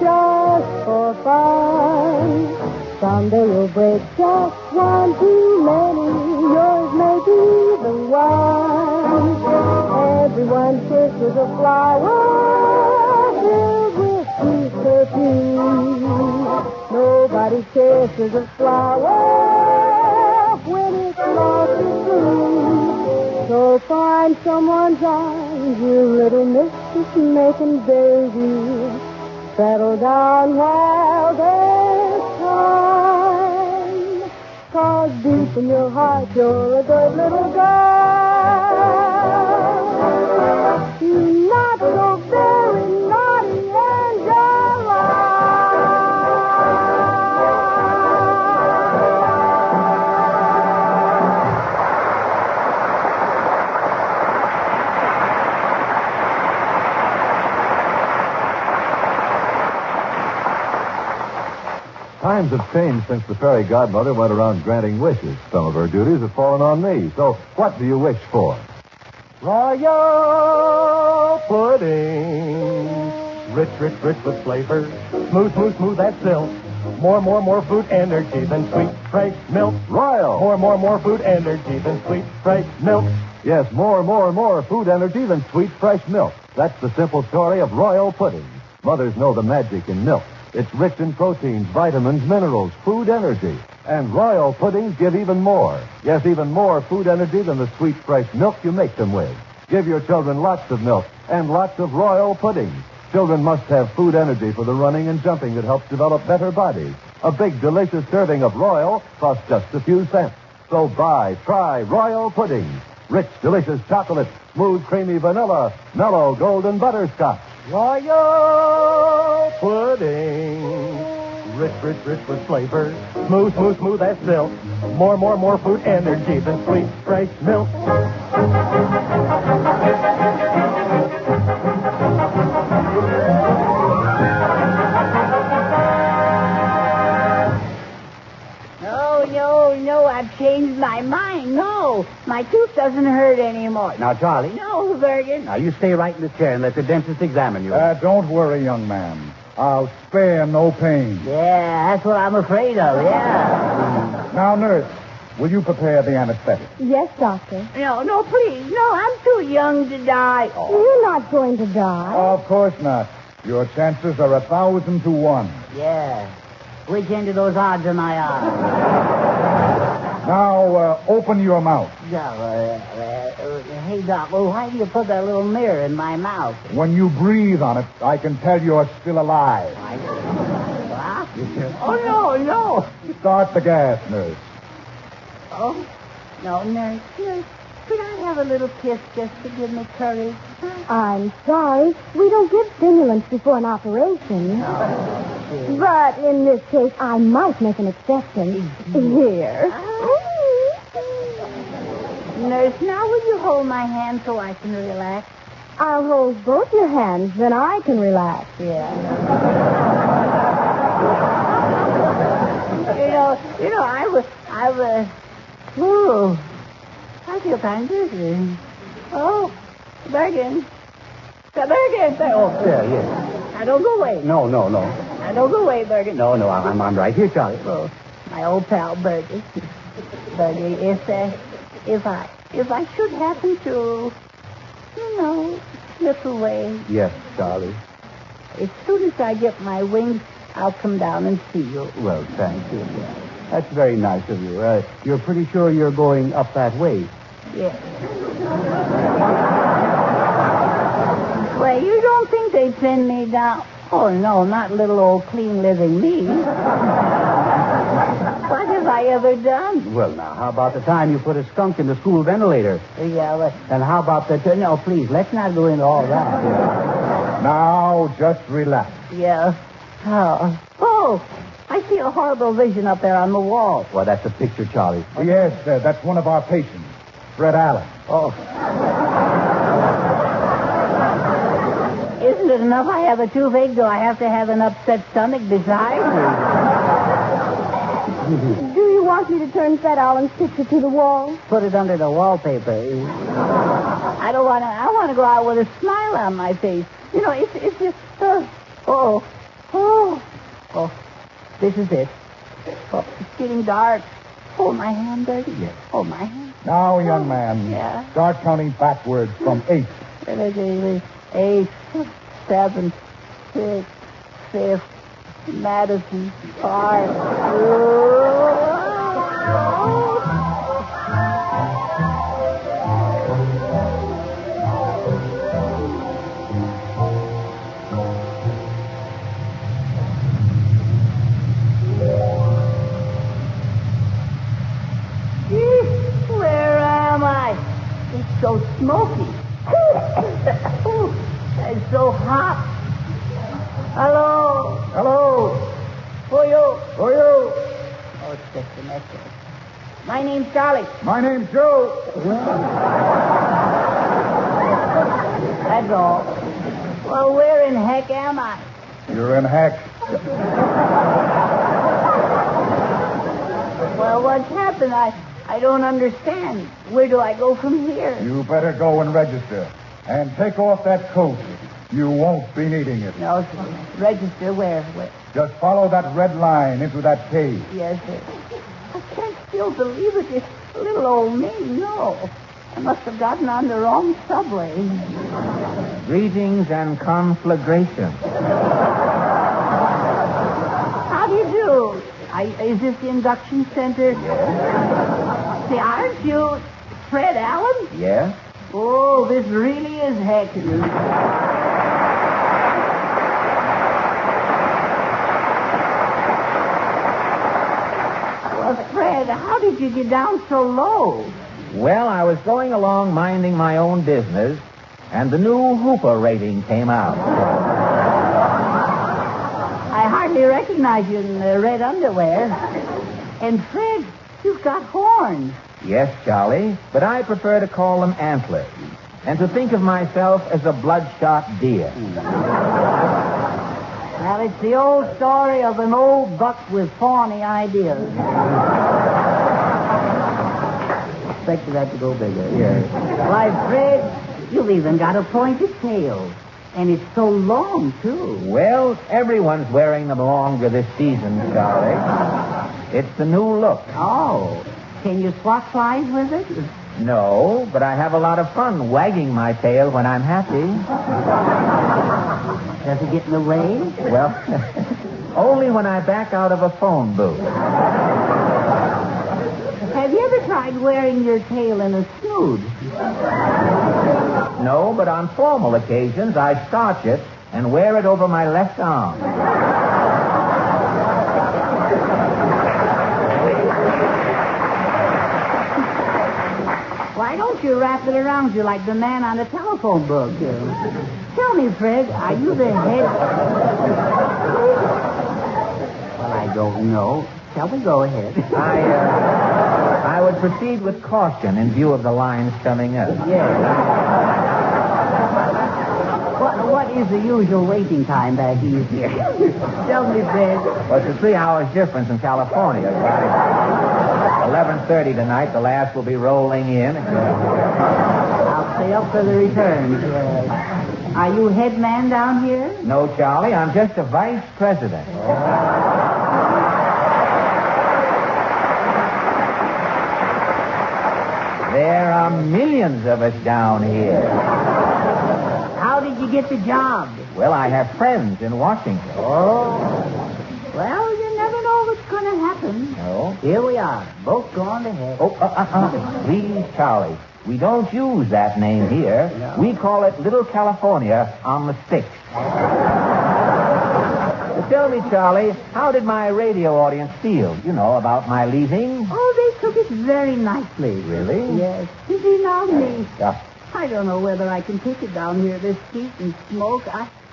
just for fun. Someday you'll break just one too many. Yours may be the one. Everyone kisses a flower filled with sweet perfume. Nobody kisses a flower when it's lost its bloom. So find someone's arms, you little Mrs. Making baby. Settle down while there's time. 'Cause deep in your heart you're a good little girl. Not so very naughty Times have changed since the fairy godmother went around granting wishes. Some of her duties have fallen on me. So what do you wish for? Royal pudding. Rich, rich, rich with flavor. Smooth, smooth, smooth as silk. More food energy than sweet, fresh milk. Royal. More food energy than sweet, fresh milk. Yes, more food energy than sweet, fresh milk. That's the simple story of Royal pudding. Mothers know the magic in milk. It's rich in proteins, vitamins, minerals, food energy. And Royal puddings give even more. Yes, even more food energy than the sweet, fresh milk you make them with. Give your children lots of milk and lots of Royal puddings. Children must have food energy for the running and jumping that helps develop better bodies. A big, delicious serving of Royal costs just a few cents. So try Royal puddings. Rich, delicious chocolate, smooth, creamy vanilla, mellow, golden butterscotch. Royal pudding. Rich, rich, rich with flavor. Smooth, smooth, smooth as silk. More food energy than sweet, fresh milk. No, I've changed my mind. No, my tooth doesn't hurt anymore. Now, Charlie. No, Bergen. Now, you stay right in the chair and let the dentist examine you. Don't worry, young man. I'll spare no pain. Yeah, that's what I'm afraid of, yeah. Now, nurse, will you prepare the anesthetic? Yes, Doctor. No, please. No, I'm too young to die. Oh. You're not going to die. Of course not. Your chances are 1,000 to 1. Yeah. Which end of those odds am I on? Now, open your mouth. Hey, Doc, well, why do you put that little mirror in my mouth? When you breathe on it, I can tell you're still alive. What? Oh, no. Start the gas, nurse. Oh, no, nurse. Could I have a little kiss just to give me courage? I'm sorry. We don't give stimulants before an operation. But in this case, I might make an exception. Here. Nurse, now will you hold my hand so I can relax? I'll hold both your hands, then I can relax. Yeah. I feel kind of dizzy. Oh, Bergen. Bergen. Oh, there, yes. Now, don't go away. No. Now, don't go away, Bergen. No, I'm right here, Charlie. Oh, my old pal, Bergen. Bergen, if I should happen to, slip away, Yes, Charlie. as soon as I get my wings, I'll come down and see you. Well, thank you. That's very nice of you. You're pretty sure you're going up that way? Yes. Well, you don't think they'd send me down? Oh, no, not little old clean-living me. What have I ever done? Well, now, how about the time you put a skunk in the school ventilator? Yeah, well... And how about the... No, please, let's not go into all that. Now, just relax. Yeah. Oh, I see a horrible vision up there on the wall. Well, that's a picture, Charlie. Yes, that's one of our patients, Fred Allen. Oh. Isn't it enough I have a toothache? Do I have to have an upset stomach besides? Do you want me to turn Fred Allen's picture to the wall? Put it under the wallpaper. I don't want to. I want to go out with a smile on my face. It's just. Oh. This is it. Oh, it's getting dark. Hold my hand, Bertie. Yes. Hold my hand. Now, young man, Yeah. start counting backwards from 8. 8, 7, 6, 5. Madison Park. Where am I? It's so smoky. It's so hot. Hello? Who are you? Who are you? Oh, it's just a message. My name's Charlie. My name's Joe. That's all. Well, where in heck am I? You're in heck. Well, what's happened? I don't understand. Where do I go from here? You better go and register. And take off that coat. You won't be needing it. No, sir. Register where? Just follow that red line into that cave. Yes, sir. I can't still believe it. It's little old me. No. I must have gotten on the wrong subway. Greetings and conflagration. How do you do? Is this the induction center? Yes. See, aren't you Fred Allen? Yes? Oh, this really is heck. Well, Fred, how did you get down so low? Well, I was going along minding my own business, and the new Hooper rating came out. I hardly recognize you in the red underwear. And Fred, you've got horns. Yes, Charlie, but I prefer to call them antlers, and to think of myself as a bloodshot deer. Well, it's the old story of an old buck with fawny ideas. Expected that to go bigger. Yes. Why, Fred, you've even got a pointed tail. And it's so long, too. Well, everyone's wearing them longer this season, Charlie. It's the new look. Oh. Can you swat flies with it? No, but I have a lot of fun wagging my tail when I'm happy. Does it get in the way? Well, only when I back out of a phone booth. Have you ever tried wearing your tail in a snood? No, but on formal occasions, I starch it and wear it over my left arm. Why don't you wrap it around you like the man on the telephone book? Tell me, Fred, are you the head... Well, I don't know. Shall we go ahead? I would proceed with caution in view of the lines coming up. Yes. What is the usual waiting time back east here? Tell me, Fred. Well, it's a 3 hours difference in California, right? 11:30 tonight. The last will be rolling in. I'll stay up for the returns. Are you head man down here? No, Charlie. I'm just a vice president. There are millions of us down here. How did you get the job? Well, I have friends in Washington. Oh. Well, you never know what's going to happen. No? Here we are, both gone to heaven. Oh, please, Charlie. We don't use that name here. No. We call it Little California on the sticks. Tell me, Charlie, how did my radio audience feel, about my leaving? Oh, they took it very nicely. Really? Yes. You see, now me. Yeah. I don't know whether I can take it down here this heat and smoke.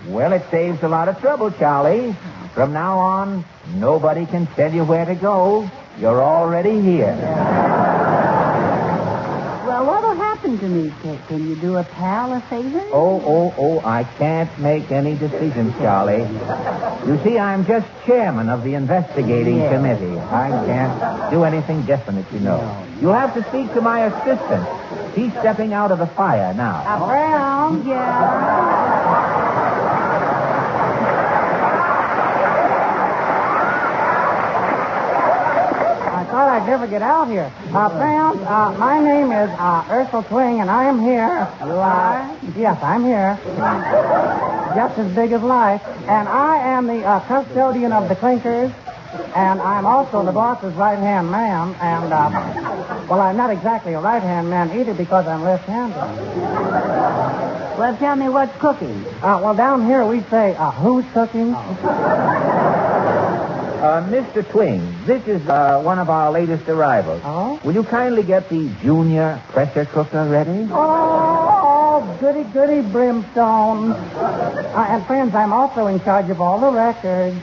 Well, it saves a lot of trouble, Charlie. From now on, nobody can tell you where to go. You're already here. Well, what'll happen to me? Can you do a pal a favor? Oh, I can't make any decisions, Charlie. You see, I'm just chairman of the investigating committee. I can't do anything definite, You'll have to speak to my assistant. He's stepping out of the fire now. Brown, I thought I'd never get out here. Brown, my name is Ursel Twing, and I am here. You are? Yes, I'm here. Just as big as life. And I am the custodian of the clinkers, and I'm also the boss's right-hand man. And, well, I'm not exactly a right-hand man either because I'm left-handed. Well, tell me what's cooking. Well, down here we say, who's cooking? Mr. Twing, this is one of our latest arrivals. Oh? Will you kindly get the junior pressure cooker ready? Oh, goody, brimstone. And friends, I'm also in charge of all the records.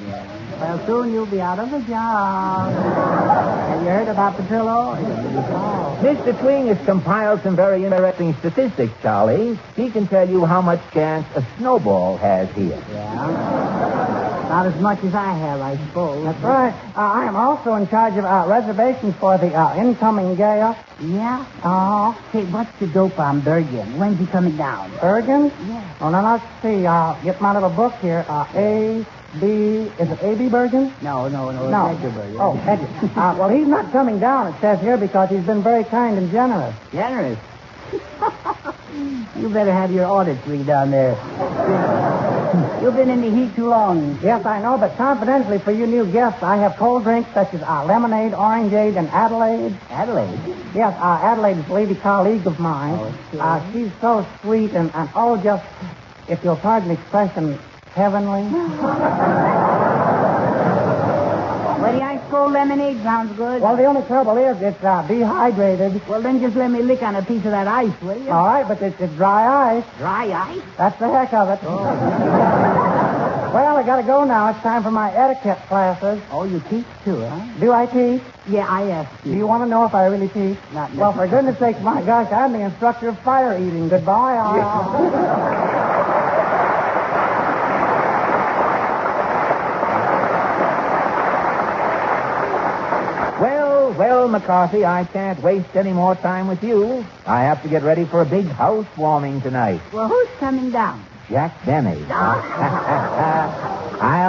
Well, soon you'll be out of the job. Have you heard about the pillow? Oh. Mr. Twing has compiled some very interesting statistics, Charlie. He can tell you how much chance a snowball has here. Yeah? Not as much as I have, I suppose. That's right. I am also in charge of reservations for the incoming gale. Yeah? Oh. Hey, what's the dope on Bergen? When's he coming down? Bergen? Yeah. Well, now let's see. Get my little book here. Is it A.B. Bergen? No. It's Edgar Bergen. Oh, Edgar. Well, he's not coming down, it says here, because he's been very kind and generous. Generous? You better have your audits redone there. You've been in the heat too long. Yes, I know, but confidentially for you new guests, I have cold drinks such as lemonade, orangeade, and Adelaide. Adelaide? Yes, Adelaide is a lady colleague of mine. Oh, she's so sweet and just, if you'll pardon the expression, heavenly. Well, the ice cold lemonade sounds good. Well, the only trouble is it's dehydrated. Well, then just let me lick on a piece of that ice, will you? All right, but it's dry ice. Dry ice? That's the heck of it. Oh. Well, I gotta go now. It's time for my etiquette classes. Oh, you teach too, huh? Do I teach? Yeah, I asked you. Do you want to know if I really teach? Not Well, for goodness sakes, my gosh, I'm the instructor of fire eating. Goodbye. Well, McCarthy, I can't waste any more time with you. I have to get ready for a big housewarming tonight. Well, who's coming down? Jack Benny. I'll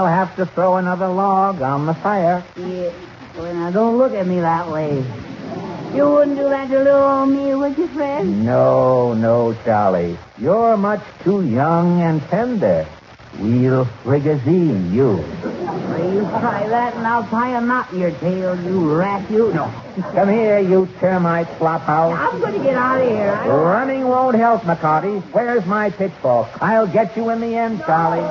have to throw another log on the fire. Yeah. Well, now, don't look at me that way. You wouldn't do that to little old me, would you, Fred? No, Charlie. You're much too young and tender. We'll frigazine you. Well, you try that, and I'll tie a knot in your tail, you rat, you. No. Come here, you termite flophouse. I'm going to get out of here. Running won't help, McCarty. Where's my pitchfork? I'll get you in the end, Charlie.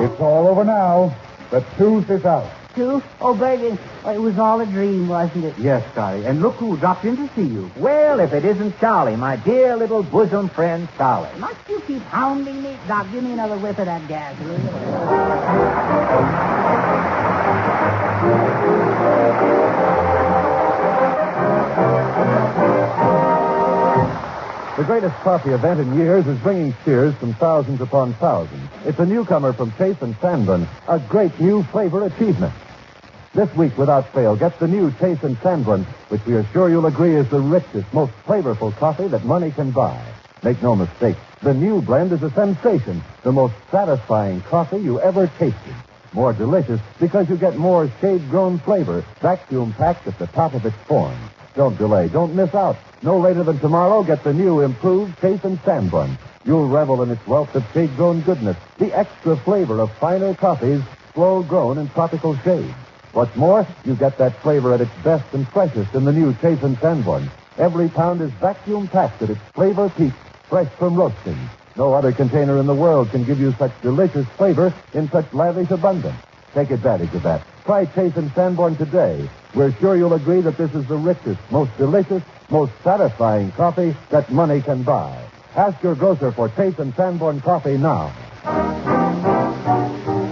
It's all over now. The tooth is out. too. Oh, baby, it was all a dream, wasn't it? Yes, Charlie. And look who dropped in to see you. Well, if it isn't Charlie, my dear little bosom friend, Charlie. Must you keep hounding me? Doc, give me another whiff of that gasoline. The greatest coffee event in years is bringing cheers from thousands upon thousands. It's a newcomer from Chase and Sanborn, a great new flavor achievement. This week, without fail, get the new Chase and Sanborn, which we are sure you'll agree is the richest, most flavorful coffee that money can buy. Make no mistake, the new blend is a sensation, the most satisfying coffee you ever tasted. More delicious because you get more shade-grown flavor, vacuum-packed at the top of its form. Don't delay. Don't miss out. No later than tomorrow, get the new improved Chase and Sanborn. You'll revel in its wealth of shade-grown goodness, the extra flavor of finer coffees, slow-grown in tropical shade. What's more, you get that flavor at its best and freshest in the new Chase and Sanborn. Every pound is vacuum-packed at its flavor peak, fresh from roasting. No other container in the world can give you such delicious flavor in such lavish abundance. Take advantage of that. Try Chase and Sanborn today. We're sure you'll agree that this is the richest, most delicious, most satisfying coffee that money can buy. Ask your grocer for Chase and Sanborn coffee now.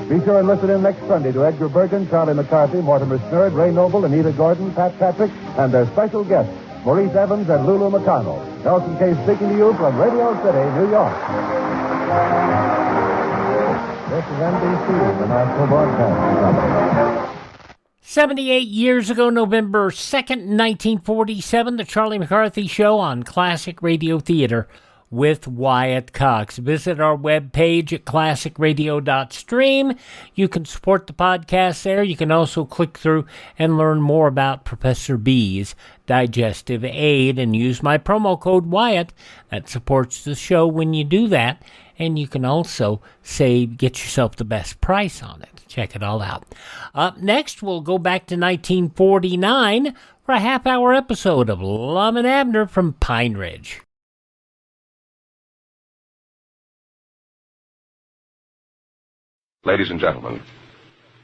Be sure and listen in next Sunday to Edgar Bergen, Charlie McCarthy, Mortimer Snerd, Ray Noble, Anita Gordon, Pat Patrick, and their special guests, Maurice Evans and Lulu McConnell. Nelson Case speaking to you from Radio City, New York. This is NBC, the National Broadcasting Company. 78 years ago, November 2nd, 1947, the Charlie McCarthy Show on Classic Radio Theater with Wyatt Cox. Visit our webpage at classicradio.stream. You can support the podcast there. You can also click through and learn more about Professor B's digestive aid and use my promo code Wyatt. That supports the show when you do that. And you can also get yourself the best price on it. Check it all out. Up next, we'll go back to 1949 for a half-hour episode of Lum and Abner from Pine Ridge. Ladies and gentlemen,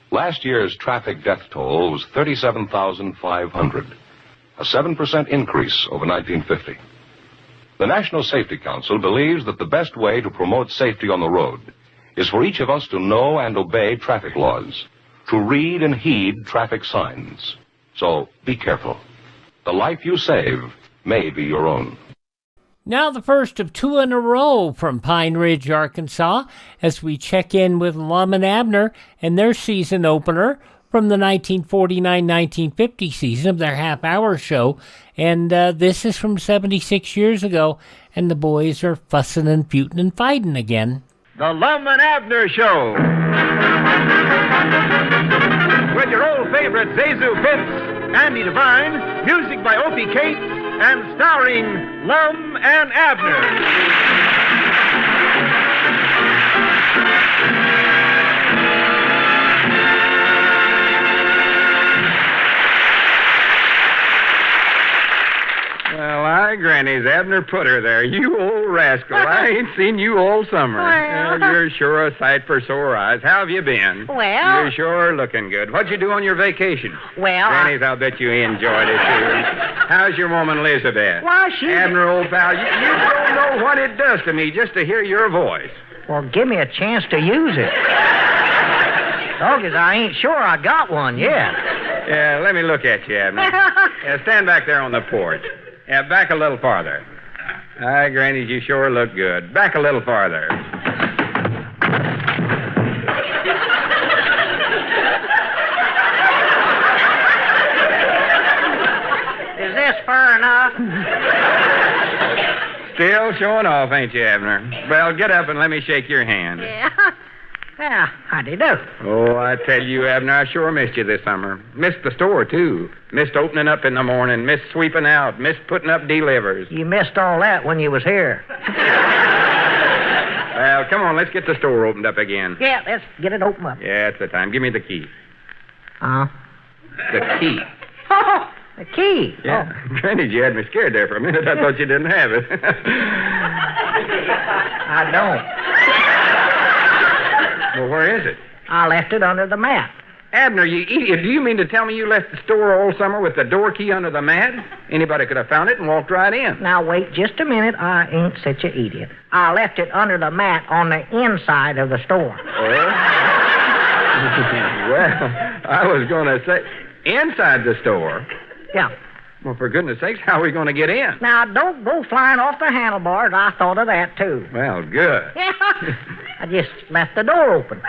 last year's traffic death toll was 37,500, a 7% increase over 1950. The National Safety Council believes that the best way to promote safety on the road is for each of us to know and obey traffic laws, to read and heed traffic signs. So be careful. The life you save may be your own. Now the first of two in a row from Pine Ridge, Arkansas, as we check in with Lum and Abner and their season opener from the 1949-1950 season of their half-hour show. And this is from 76 years ago, and the boys are fussing and feuding and fighting again. The Lum and Abner Show. With your old favorite Zazu Pitts, Andy Devine, music by Opie Cates, and starring Lum and Abner. Well, I, Granny's Abner put her there. You old rascal. I ain't seen you all summer. Well. You're sure a sight for sore eyes. How have you been? Well. You're sure looking good. What'd you do on your vacation? Well, Granny's, I'll bet you enjoyed it, too. How's your woman, Elizabeth? Well, she... Abner, old pal, you don't know what it does to me just to hear your voice. Well, give me a chance to use it. Doggies, I ain't sure I got one yet. Yeah, let me look at you, Abner. Yeah, stand back there on the porch. Yeah, back a little farther. Hi, Granny, you sure look good. Back a little farther. Is this far enough? Still showing off, ain't you, Abner? Well, get up and let me shake your hand. Yeah. Yeah, howdy do. Oh, I tell you, Abner, I sure missed you this summer. Missed the store, too. Missed opening up in the morning. Missed sweeping out. Missed putting up delivers. You missed all that when you was here. Well, come on, let's get the store opened up again. Yeah, let's get it open up. Yeah, it's the time. Give me the key. Huh? The key. Oh, the key. Yeah. Oh. Granny, you had me scared there for a minute. I thought you didn't have it. I don't. Well, where is it? I left it under the mat. Abner, you idiot. Do you mean to tell me you left the store all summer with the door key under the mat? Anybody could have found it and walked right in. Now, wait just a minute. I ain't such an idiot. I left it under the mat on the inside of the store. Oh? Well, I was going to say, inside the store? Yeah. Well, for goodness sakes, how are we going to get in? Now, don't go flying off the handlebars. I thought of that, too. Well, good. Yeah. I just left the door open.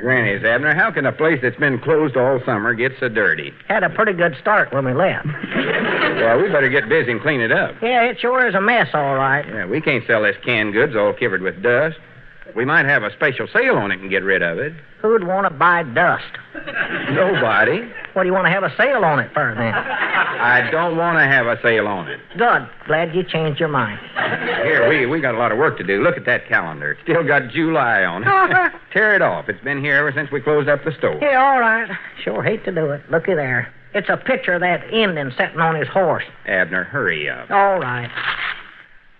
Granny's, Abner, how can a place that's been closed all summer get so dirty? Had a pretty good start when we left. Well, we better get busy and clean it up. Yeah, it sure is a mess, all right. Yeah, we can't sell this canned goods all covered with dust. We might have a special sale on it and get rid of it. Who'd want to buy dust? Nobody. What do you want to have a sale on it for, then? I don't want to have a sale on it. Good. Glad you changed your mind. Here, we got a lot of work to do. Look at that calendar. It's still got July on it. Tear it off. It's been here ever since we closed up the store. Yeah, all right. Sure hate to do it. Looky there. It's a picture of that Indian sitting on his horse. Abner, hurry up. All right.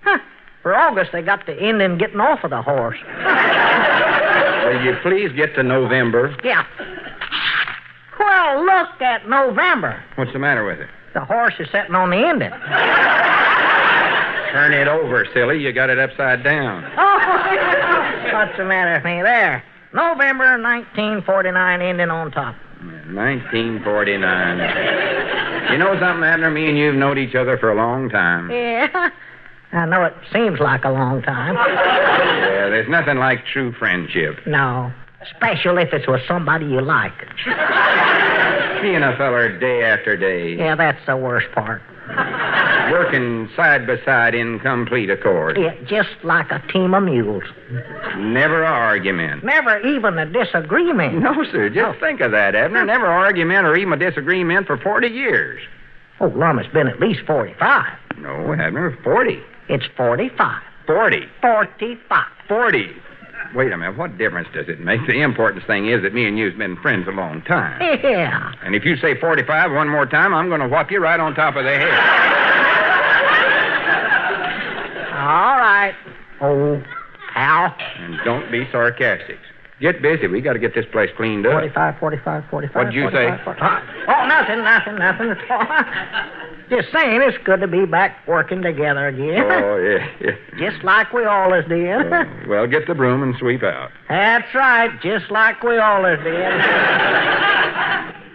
Huh. For August, they got the Indian getting off of the horse. Will you please get to November? Yeah. Well, look at November. What's the matter with it? The horse is sitting on the Indian. Turn it over, silly. You got it upside down. Oh, what's the matter with me there? November 1949, Indian on top. 1949. You know something, Abner? Me and you've known each other for a long time. Yeah. I know it seems like a long time. Yeah, there's nothing like true friendship. No. Especially if it's with somebody you like. Seeing a feller day after day. Yeah, that's the worst part. Working side by side in complete accord. Yeah, just like a team of mules. Never an argument. Never even a disagreement. No, sir. Just think of that, Abner. Never an argument or even a disagreement for 40 years. Oh, Lum, it's been at least 45. No, Abner, 40. It's 45. 40. 45. 40. Wait a minute. What difference does it make? The important thing is that me and you've been friends a long time. Yeah. And if you say 45 one more time, I'm going to whop you right on top of the head. All right. Oh, pal. And don't be sarcastic. Get busy. We got to get this place cleaned up. 45, 45, 45. What'd you say? Oh, nothing. Just saying, it's good to be back working together again. Oh, yeah. Just like we always did. Well, get the broom and sweep out. That's right, just like we always did.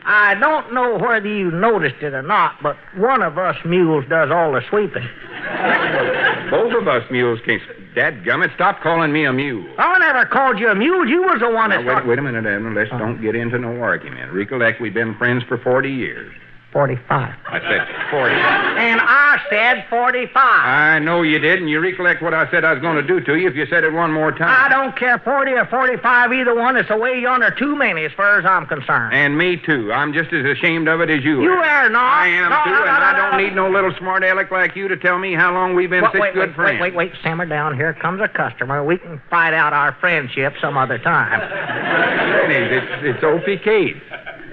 I don't know whether you noticed it or not, but one of us mules does all the sweeping. Both of us mules can't... Dadgummit, stop calling me a mule. I never called you a mule. You was the one that... Wait a minute, Abner. Let's don't get into no argument. Recollect, we've been friends for 40 years. 45. I said 40. And I said 45. I know you did, and you recollect what I said I was going to do to you if you said it one more time. I don't care 40 or 45, either one. It's away yonder too many as far as I'm concerned. And me, too. I'm just as ashamed of it as you are. You are not. I am, too, and I don't need no little smart aleck like you to tell me how long we've been such good friends. Wait. Simmer down. Here comes a customer. We can fight out our friendship some other time. It's Opie Kate.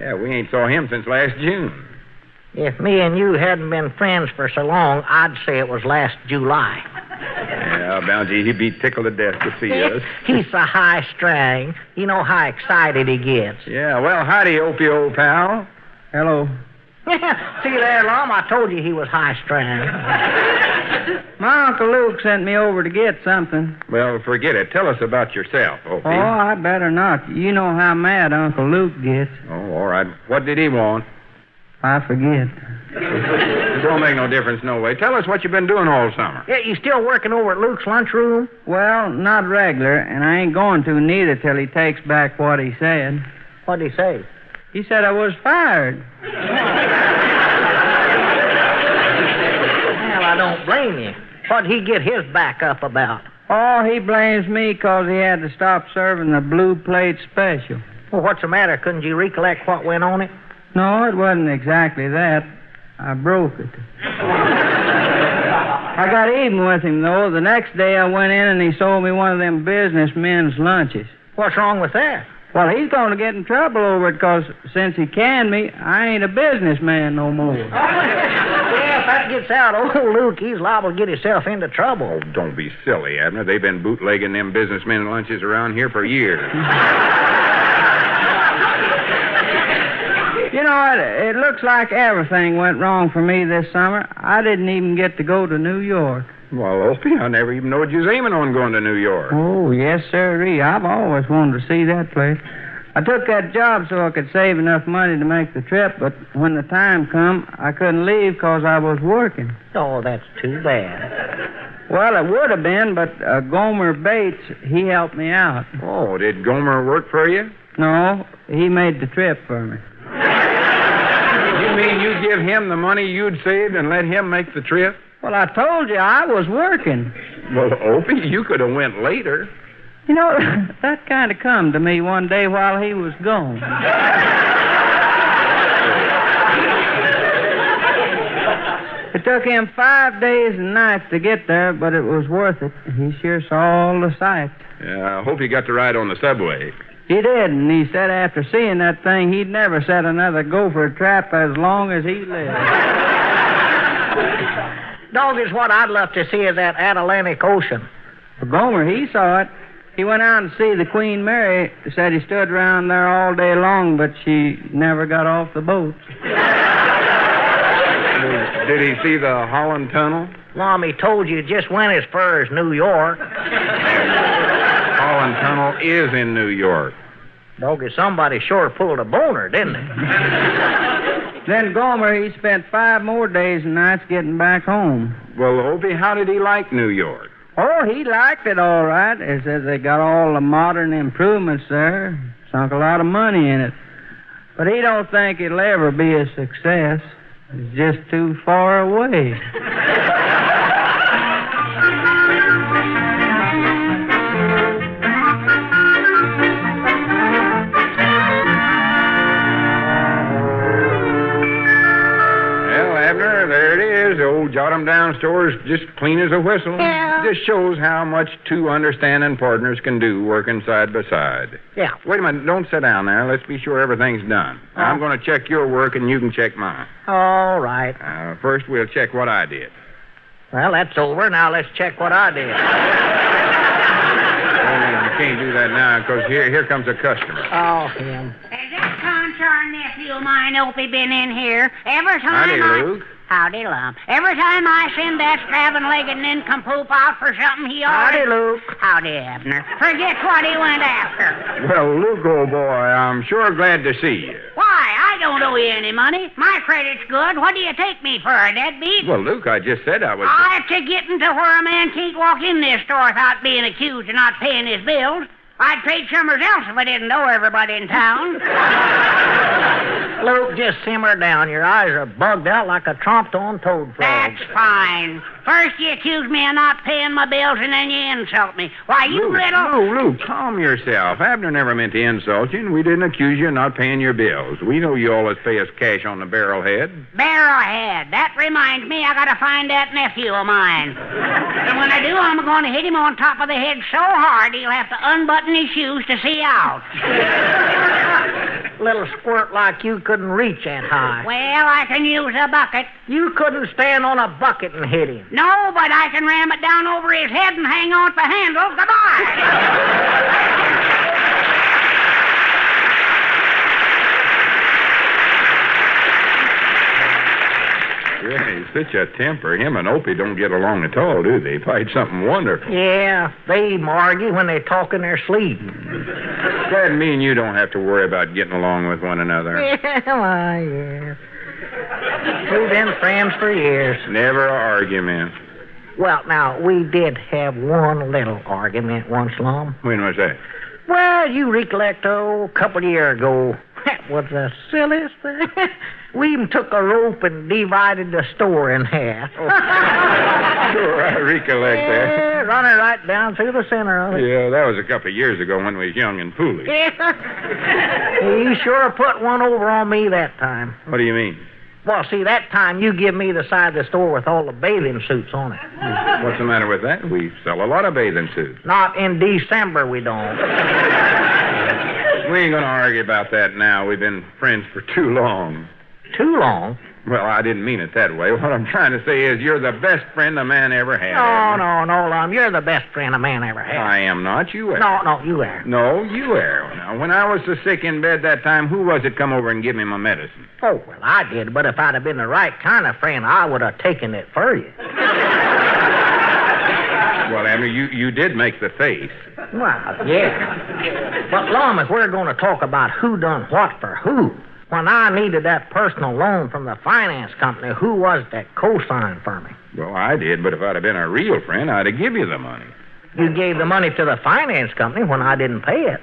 Yeah, we ain't saw him since last June. If me and you hadn't been friends for so long, I'd say it was last July. Yeah, Bounty, he'd be tickled to death to see us. He's so high-strung. You know how excited he gets. Yeah, well, howdy, Opie, old pal. Hello. See there, Lum, I told you he was high-strung. My Uncle Luke sent me over to get something. Well, forget it. Tell us about yourself, Opie. Oh, I better not. You know how mad Uncle Luke gets. Oh, all right. What did he want? I forget. It don't make no difference no way. Tell us what you've been doing all summer. Yeah, you still working over at Luke's lunchroom? Well, not regular, and I ain't going to neither till he takes back what he said. What'd he say? He said I was fired. Well, I don't blame you. What'd he get his back up about? Oh, he blames me 'cause he had to stop serving the blue plate special. Well, what's the matter? Couldn't you recollect what went on it? No, it wasn't exactly that. I broke it. I got even with him, though. The next day I went in and he sold me one of them businessmen's lunches. What's wrong with that? Well, he's going to get in trouble over it because since he canned me, I ain't a businessman no more. Yeah, if that gets out, old Luke, he's liable to get himself into trouble. Oh, don't be silly, Abner. They've been bootlegging them businessmen lunches around here for years. You know what? It looks like everything went wrong for me this summer. I didn't even get to go to New York. Well, Opie, I never even knowed you was aiming on going to New York. Oh, yes, sirree. I've always wanted to see that place. I took that job so I could save enough money to make the trip, but when the time come, I couldn't leave because I was working. Oh, that's too bad. Well, it would have been, but Gomer Bates, he helped me out. Oh, did Gomer work for you? No, he made the trip for me. You mean you give him the money you'd saved and let him make the trip? Well, I told you I was working. Well, Opie, you could have went later. You know, that kind of come to me one day while he was gone. It took him 5 days and nights to get there, but it was worth it. He sure saw all the sights. Yeah, I hope he got to ride on the subway. He did, and he said after seeing that thing, he'd never set another gopher trap as long as he lived. Dog, is what I'd love to see is that Atlantic Ocean. Gomer, he saw it. He went out to see the Queen Mary. Said he stood around there all day long, but she never got off the boat. Did he see the Holland Tunnel? Lum, he told you just went as far as New York. Holland Tunnel is in New York. Doggy, somebody sure pulled a boner, didn't they? Then Gomer, he spent 5 more days and nights getting back home. Well, Opie, how did he like New York? Oh, he liked it all right. He says they got all the modern improvements there. Sunk a lot of money in it. But he don't think it'll ever be a success. It's just too far away. The old jot-em-down store's just clean as a whistle. Yeah. Just shows how much two understanding partners can do working side by side. Yeah. Wait a minute. Don't sit down there. Let's be sure everything's done. Oh. I'm going to check your work, and you can check mine. All right. First, we'll check what I did. Well, that's over. Now let's check what I did. You can't do that now, because here comes a customer. Oh, him. Has that concerned nephew of mine, Opie, been in here? Every time Howdy, Luke. Howdy, Lum. Every time I send that scrabbing-legged nincompoop out for something, he always... Howdy, Luke. Howdy, Abner. Forget what he went after. Well, Luke, old boy, I'm sure glad to see you. Why? I don't owe you any money. My credit's good. What do you take me for, a deadbeat? Well, Luke, I just said I was... I've to get into where a man can't walk in this store without being accused of not paying his bills. I'd trade somewhere else if I didn't know everybody in town. Luke, just simmer down. Your eyes are bugged out like a tromped-on toad frog. That's fine. First you accuse me of not paying my bills, and then you insult me. Why, you Luke, calm yourself. Abner never meant to insult you, and we didn't accuse you of not paying your bills. We know you always pay us cash on the barrelhead. Barrelhead. That reminds me, I gotta find that nephew of mine. And when I do, I'm going to hit him on top of the head so hard he'll have to unbutton his shoes to see out. Little squirt like you couldn't reach that high. Well, I can use a bucket. You couldn't stand on a bucket and hit him. No, but I can ram it down over his head and hang on to the handle. Goodbye. Yeah, he's such a temper. Him and Opie don't get along at all, do they? Fight something wonderful. Yeah, they argue when they talk in their sleep. Glad me and you don't have to worry about getting along with one another. Yeah, why, yeah. We've been friends for years. Never an argument. Well, now, we did have one little argument once, Lum. When was that? Well, you recollect, a couple of years ago. That was the silliest thing. We even took a rope and divided the store in half. Oh. Sure, I recollect that. Yeah, running right down through the center of it. Yeah, that was a couple of years ago when we was young and foolish. Yeah. You sure put one over on me that time. What do you mean? Well, see, that time you give me the side of the store with all the bathing suits on it. What's the matter with that? We sell a lot of bathing suits. Not in December, we don't. We ain't going to argue about that now. We've been friends for too long. Too long? Well, I didn't mean it that way. What I'm trying to say is you're the best friend a man ever had. No, Lum. You're the best friend a man ever had. I am not. You are. No, you are. No, you are. Now, when I was so sick in bed that time, who was it come over and give me my medicine? Oh, well, I did, but if I'd have been the right kind of friend, I would have taken it for you. Well, Abner, you did make the face. Well, yeah. But, Lum, if we're going to talk about who done what for who, when I needed that personal loan from the finance company, who was that co-signed for me? Well, I did, but if I'd have been a real friend, I'd have give you the money. You gave the money to the finance company when I didn't pay it.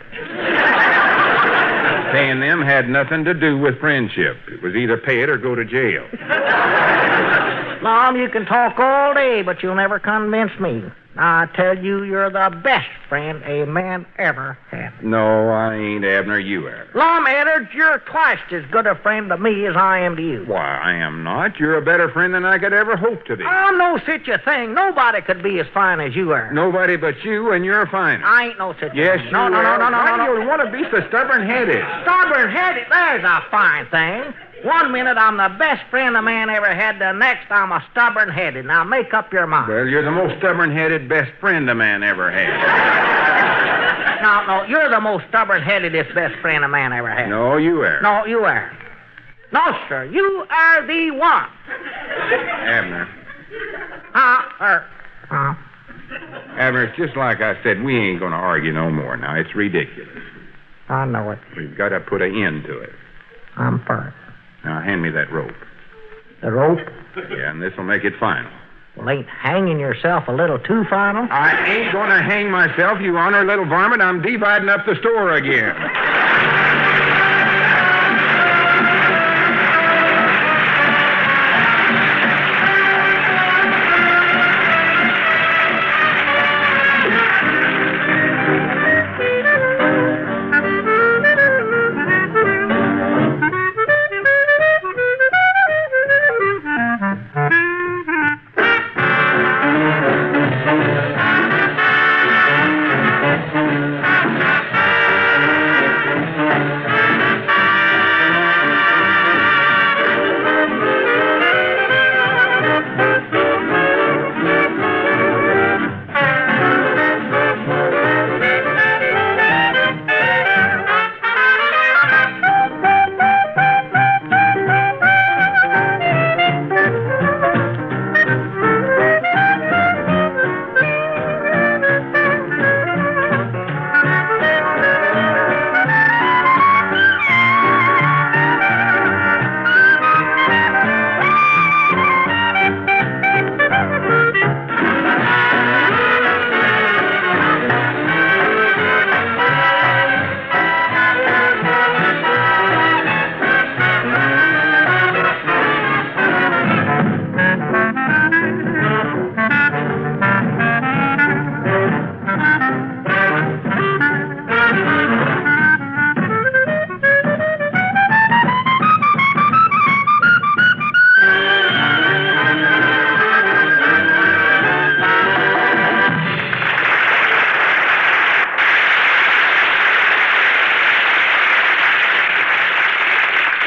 Paying them had nothing to do with friendship. It was either pay it or go to jail. Lum, you can talk all day, but you'll never convince me. I tell you, you're the best friend a man ever had. No, I ain't, Abner. You are. Lum, Eddard, you're twice as good a friend to me as I am to you. Why, I am not. You're a better friend than I could ever hope to be. Oh, no such a thing. Nobody could be as fine as you are. Nobody but you, and you're finer. I ain't no such a thing. Yes, you are. No. Why do you want to be so stubborn-headed? Stubborn-headed? There's a fine thing. One minute I'm the best friend a man ever had, the next I'm a stubborn-headed. Now make up your mind. Well, you're the most stubborn-headed best friend a man ever had. No, you're the most stubborn-headedest best friend a man ever had. No, you are. No, you are. No, sir, you are the one. Abner. Abner, it's just like I said, we ain't going to argue no more now. It's ridiculous. I know it. We've got to put an end to it. I'm for it. Now, hand me that rope. The rope? Yeah, and this will make it final. Well, ain't hanging yourself a little too final? I ain't going to hang myself, you honor little varmint. I'm dividing up the store again.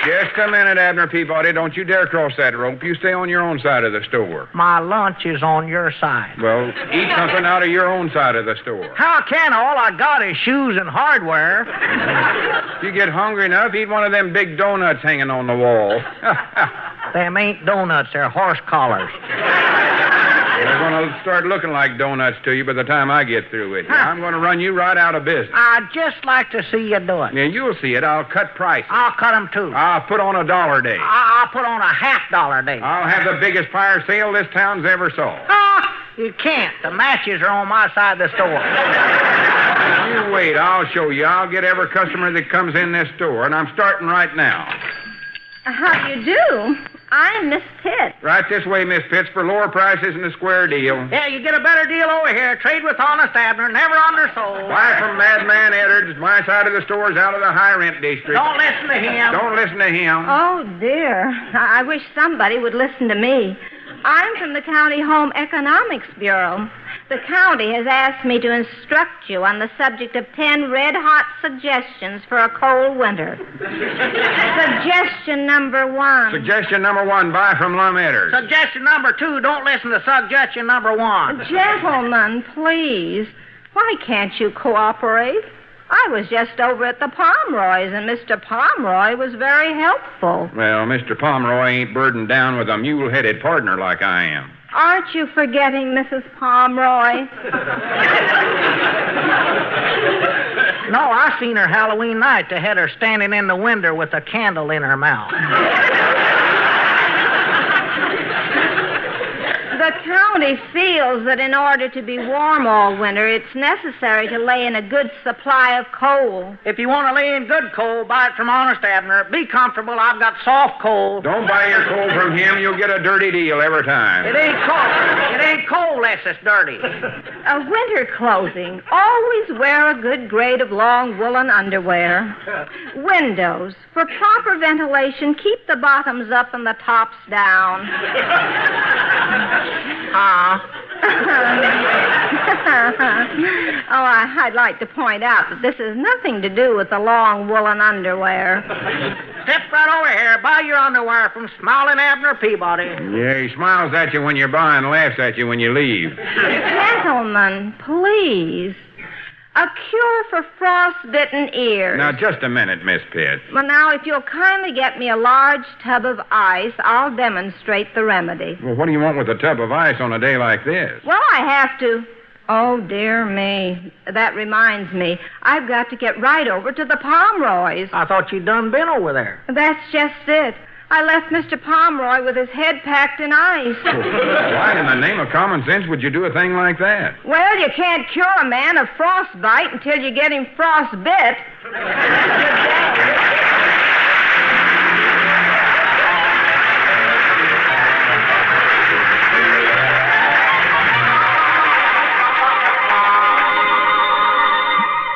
Just a minute, Abner Peabody. Don't you dare cross that rope. You stay on your own side of the store. My lunch is on your side. Well, eat something out of your own side of the store. How can all I got is shoes and hardware? If you get hungry enough, eat one of them big donuts hanging on the wall. Them ain't donuts, they're horse collars. They're going to start looking like donuts to you by the time I get through with you. I'm going to run you right out of business. I'd just like to see you do it. Yeah, you'll see it. I'll cut prices. I'll cut them, too. I'll put on $1 day. I'll put on a $50 day. I'll have the biggest fire sale this town's ever saw. You can't. The matches are on my side of the store. You wait. I'll show you. I'll get every customer that comes in this store, and I'm starting right now. How do you do? I'm Miss Pitt. Right this way, Miss Pitts, for lower prices and a square deal. Yeah, you get a better deal over here. Trade with honest Abner, never undersold. Buy from Madman Eddards. My side of the store's out of the high rent district. Don't listen to him. Don't listen to him. Oh, dear. I wish somebody would listen to me. I'm from the County Home Economics Bureau. The county has asked me to instruct you on the subject of 10 red-hot suggestions for a cold winter. Suggestion number 1. Suggestion number 1, buy from Lum Edders. Suggestion number 2, don't listen to suggestion number 1. Gentlemen, please. Why can't you cooperate? I was just over at the Pomeroys, and Mr. Pomeroy was very helpful. Well, Mr. Pomeroy ain't burdened down with a mule-headed partner like I am. Aren't you forgetting Mrs. Pomeroy? No, I seen her Halloween night. They had her standing in the window with a candle in her mouth. The county feels that in order to be warm all winter, it's necessary to lay in a good supply of coal. If you want to lay in good coal, buy it from Honest Abner. Be comfortable. I've got soft coal. Don't buy your coal from him. You'll get a dirty deal every time. It ain't coal. It ain't coal unless it's dirty. Winter clothing. Always wear a good grade of long woolen underwear. Windows. For proper ventilation, keep the bottoms up and the tops down. I'd like to point out that this has nothing to do with the long woolen underwear. Step right over here. Buy your underwear from Smiling Abner Peabody. Yeah, he smiles at you when you're buying, laughs at you when you leave. Gentlemen, please. A cure for frostbitten ears. Now, just a minute, Miss Pitt. Well, now, if you'll kindly get me a large tub of ice, I'll demonstrate the remedy. Well, what do you want with a tub of ice on a day like this? Well, I have to. Oh, dear me. That reminds me. I've got to get right over to the Pomeroys. I thought you'd done been over there. That's just it. I left Mr. Pomeroy with his head packed in ice. Why in the name of common sense would you do a thing like that? Well, you can't cure a man of frostbite until you get him frostbit.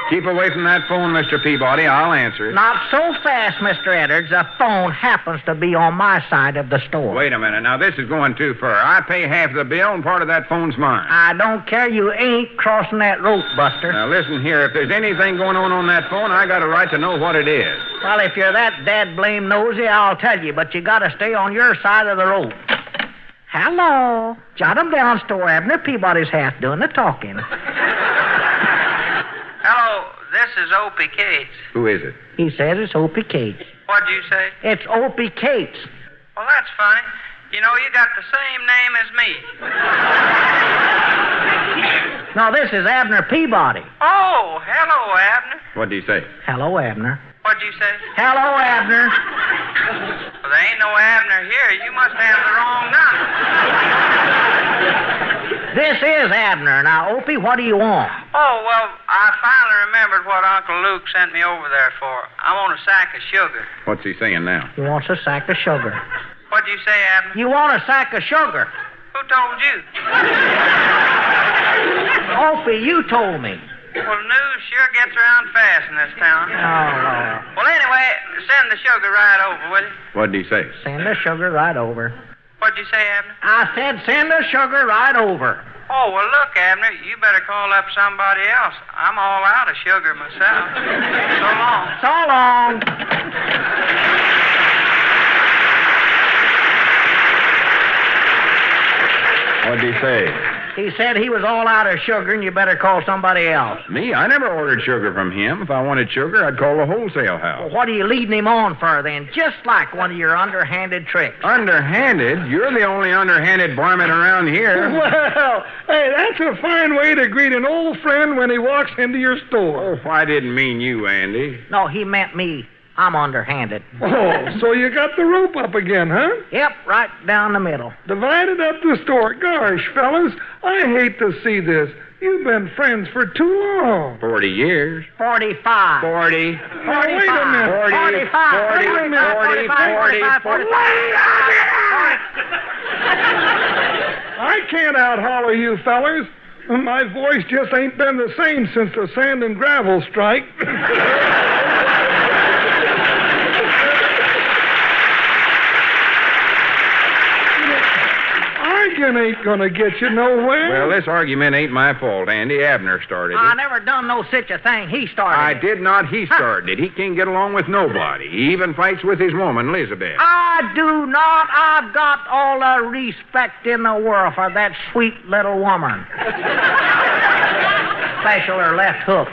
Keep away from that phone, Mr. Peabody. I'll answer it. Not so fast, Mr. Edders. The phone happens to be on my side of the store. Wait a minute. Now, this is going too far. I pay half the bill, and part of that phone's mine. I don't care. You ain't crossing that rope, Buster. Now, listen here. If there's anything going on that phone, I got a right to know what it is. Well, if you're that dad-blame nosy, I'll tell you, but you got to stay on your side of the rope. Hello. Jot 'em down, Store Abner. Peabody's half doing the talking. Hello, this is Opie Cates. Who is it? He says it's Opie Cates. What'd you say? It's Opie Cates. Well, that's funny. You know, you got the same name as me. No, this is Abner Peabody. Oh, hello, Abner. What'd he say? Hello, Abner. What'd you say? Hello, Abner. Well, there ain't no Abner here. You must have the wrong number. This is Abner. Now, Opie, what do you want? Oh, well, I finally remembered what Uncle Luke sent me over there for. I want a sack of sugar. What's he saying now? He wants a sack of sugar. What'd you say, Abner? You want a sack of sugar? Who told you? Opie, you told me. Well, news sure gets around fast in this town. Oh, Lord. Well, anyway, send the sugar right over, will you? What'd he say? Send the sugar right over. What'd you say, Abner? I said send the sugar right over. Oh, well, look, Abner, you better call up somebody else. I'm all out of sugar myself. So long. So long. What'd he say? He said he was all out of sugar and you better call somebody else. Me? I never ordered sugar from him. If I wanted sugar, I'd call the wholesale house. Well, what are you leading him on for, then? Just like one of your underhanded tricks. Underhanded? You're the only underhanded varmint around here. Well, hey, that's a fine way to greet an old friend when he walks into your store. Oh, I didn't mean you, Andy. No, he meant me. I'm underhanded. Oh, so you got the rope up again, huh? Yep, right down the middle. Divided up the store. Gosh, fellas, I hate to see this. You've been friends for too long. 40 years. 45. 40. Oh, wait a minute. 40, 45. 40, 40. I can't out-holler you fellers. My voice just ain't been the same since the sand and gravel strike. argument ain't gonna get you nowhere. Well, this argument ain't my fault, Andy. Abner started it. I never done no such a thing. He started I it. did not. He started it. He can't get along with nobody. He even fights with his woman, Elizabeth. I do not. I've got all the respect in the world for that sweet little woman. Special her left hook.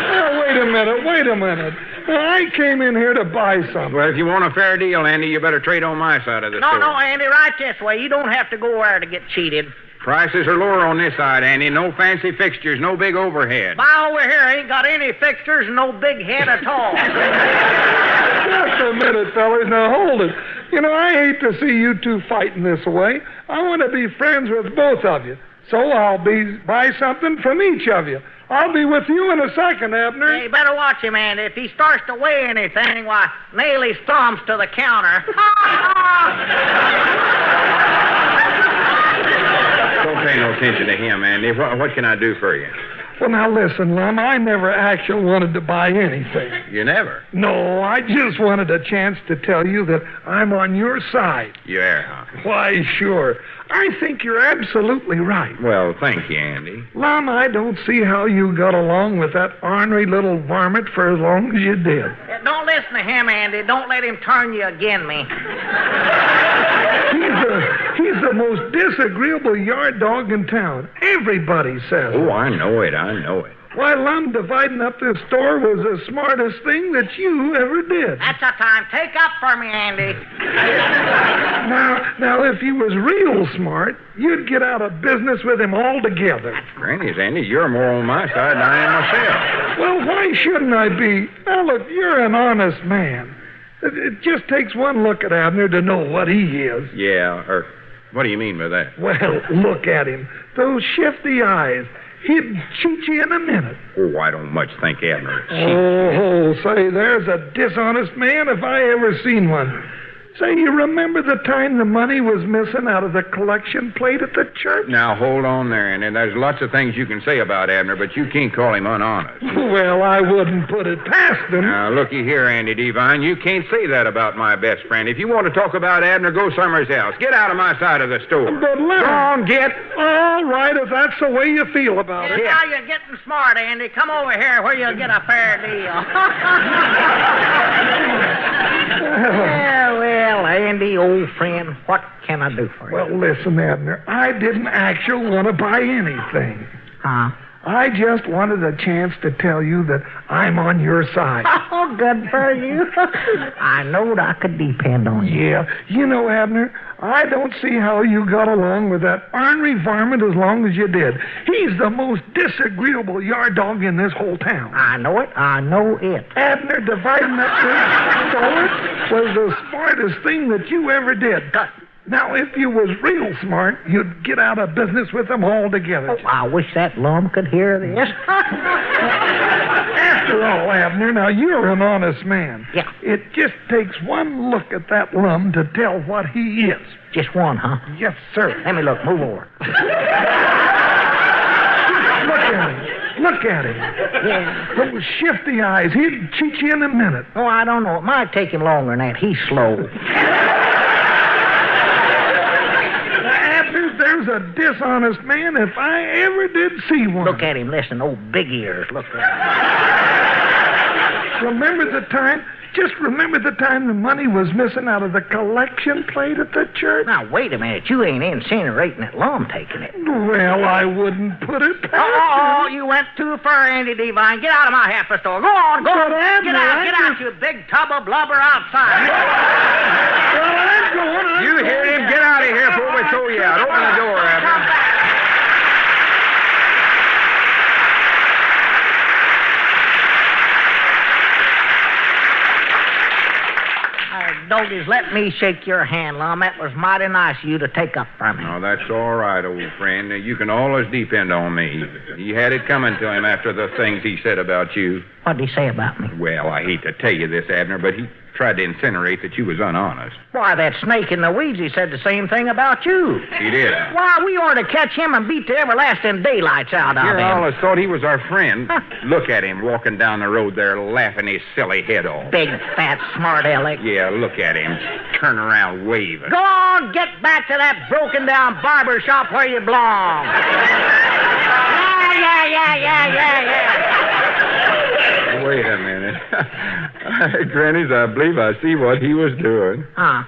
Now, wait a minute. I came in here to buy something. Well, if you want a fair deal, Andy, you better trade on my side of the store. No, Andy, right this way. You don't have to go there to get cheated. Prices are lower on this side, Andy. No fancy fixtures, no big overhead. My over here ain't got any fixtures and no big head at all. Just a minute, fellas. Now, hold it. You know, I hate to see you two fighting this way. I want to be friends with both of you. So I'll buy something from each of you. I'll be with you in a second, Abner. Yeah, you better watch him, Andy. If he starts to weigh anything, why, nail his thumbs to the counter. Don't pay no attention to him, Andy. What can I do for you? Well, now, listen, Lum, I never actually wanted to buy anything. You never? No, I just wanted a chance to tell you that I'm on your side. Yeah, huh? Why, sure. I think you're absolutely right. Well, thank you, Andy. Lum, I don't see how you got along with that ornery little varmint for as long as you did. Yeah, don't listen to him, Andy. Don't let him turn you again me. He's the most disagreeable yard dog in town. Everybody says. Oh, I know it. Why, Lum, dividing up this store was the smartest thing that you ever did. That's a time. Take up for me, Andy. Now, if you was real smart, you'd get out of business with him altogether. Granny's, Andy, you're more on my side than I am myself. Well, why shouldn't I be? Now, look, you're an honest man. It just takes one look at Abner to know what he is. Yeah, what do you mean by that? Well, look at him. Those shifty eyes. He'd cheat you in a minute. Oh, I don't much think Abner is cheap. Oh, say, there's a dishonest man if I ever seen one. Say, you remember the time the money was missing out of the collection plate at the church? Now, hold on there, Andy. There's lots of things you can say about Abner, but you can't call him unhonest. Well, I wouldn't put it past him. Now, looky here, Andy Devine. You can't say that about my best friend. If you want to talk about Abner, go somewhere else. Get out of my side of the store. But let Go on, get. All right, if that's the way you feel about it. Now you're getting smart, Andy. Come over here where you'll get a fair deal. Well, Andy, old friend, what can I do for you? Well, listen, Abner, I didn't actually want to buy anything. Huh? I just wanted a chance to tell you that I'm on your side. Oh, good for you. I knowed I could depend on you. Yeah. You know, Abner, I don't see how you got along with that ornery varmint as long as you did. He's the most disagreeable yard dog in this whole town. I know it. Abner, dividing up this store was the smartest thing that you ever did. Now, if you was real smart, you'd get out of business with them altogether. Oh, I wish that Lum could hear this. After all, Abner, now you're an honest man. Yeah. It just takes one look at that Lum to tell what he is. Just one, huh? Yes, sir. Let me look. Move over. Look at him. Yeah. Those shifty eyes. He'd cheat you in a minute. Oh, I don't know. It might take him longer than that. He's slow. There's a dishonest man if I ever did see one. Look at him. Listen, old big ears. Look at him. Remember the time the money was missing out of the collection plate at the church? Now, wait a minute. You ain't incinerating that Lum taking it. Well, I wouldn't put it past Oh, you went too far, Andy Devine. Get out of my half a store. Go on, go on. Get out, you big tub of blubber outside. Well, I'm going. You hear him? Get out of here before we throw you out. Open the door, Abner. Dogies, let me shake your hand, Lum. That was mighty nice of you to take up from me. Oh, that's all right, old friend. You can always depend on me. He had it coming to him after the things he said about you. What did he say about me? Well, I hate to tell you this, Abner, but he tried to insinuate that you was unhonest. Why, that snake in the weeds, he said the same thing about you. He did. Why, we ought to catch him and beat the everlasting daylights out of You him. always thought he was our friend. Look at him walking down the road there laughing his silly head off. Big, fat, smart aleck. Yeah, look at him. Turn around waving. Go on, get back to that broken-down barber shop where you belong. Yeah. Wait a minute. Grannies, I believe I see what he was doing. Huh?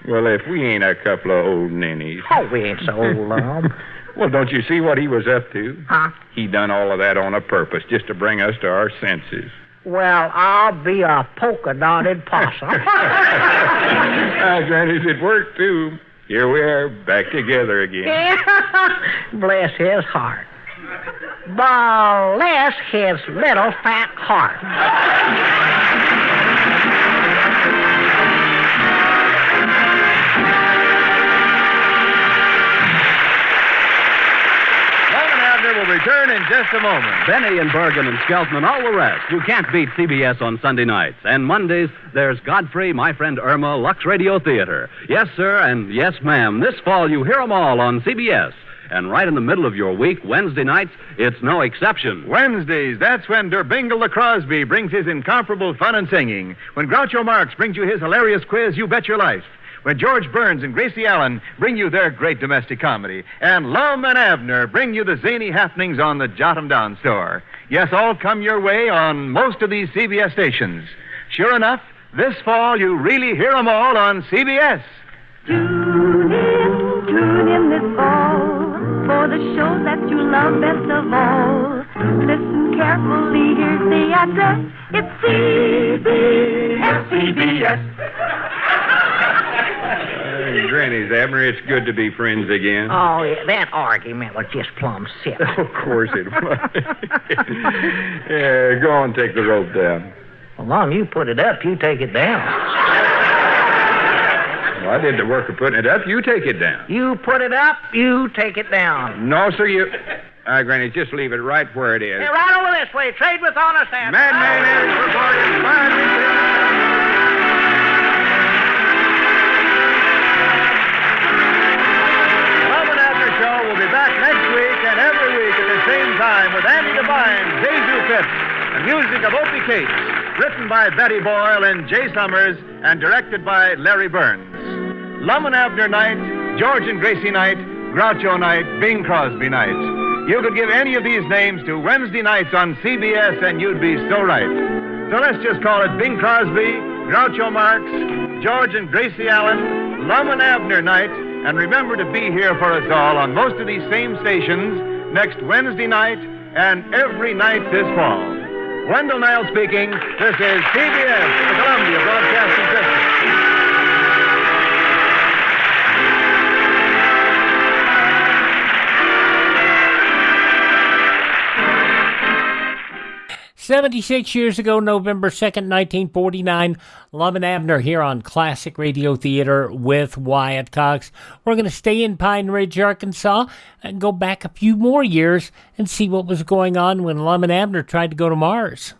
Well, if we ain't a couple of old ninnies. Oh, we ain't so old, Lum. Well, don't you see what he was up to? Huh? He done all of that on a purpose, just to bring us to our senses. Well, I'll be a polka-dotted possum. Grannies, it worked, too. Here we are, back together again. Bless his heart. Bless his little fat heart. Lum and Abner will return in just a moment. Benny and Bergen and Skeltman, all the rest. You can't beat CBS on Sunday nights. And Mondays, there's Godfrey, My Friend Irma, Lux Radio Theater. Yes, sir, and yes, ma'am. This fall, you hear them all on CBS. And right in the middle of your week, Wednesday nights, it's no exception. Wednesdays, that's when Bingle the Crosby brings his incomparable fun and singing. When Groucho Marx brings you his hilarious quiz, You Bet Your Life. When George Burns and Gracie Allen bring you their great domestic comedy. And Lum and Abner bring you the zany happenings on the Jot 'em Down store. Yes, all come your way on most of these CBS stations. Sure enough, this fall you really hear 'em all on CBS. Tune in this fall for the show that you love best of all. Listen carefully, here's the address. It's CBS. Grannies, Abner, it's good to be friends again. Oh, yeah, that argument was just plumb silly. Of course it was. Yeah, go on, take the rope down. Well, Lum, you put it up, you take it down. Well, I did the work of putting it up. You take it down. You put it up, you take it down. No, sir, you... Granny, just leave it right where it is. Hey, right over this way. Trade with honest hands. Madman is reporting. Fine Lum and Abner Show will be back next week and every week at the same time with Andy Devine, Jesu Phipps, and music of Opie Cates, written by Betty Boyle and Jay Summers, and directed by Larry Burns. Lum and Abner Night, George and Gracie Night, Groucho Night, Bing Crosby Night. You could give any of these names to Wednesday nights on CBS and you'd be so right. So let's just call it Bing Crosby, Groucho Marx, George and Gracie Allen, Lum and Abner Night, and remember to be here for us all on most of these same stations next Wednesday night and every night this fall. Wendell Niles speaking. This is CBS, the Columbia Broadcasting System. 76 years ago, November 2nd, 1949, Lum and Abner here on Classic Radio Theater with Wyatt Cox. We're going to stay in Pine Ridge, Arkansas, and go back a few more years and see what was going on when Lum and Abner tried to go to Mars.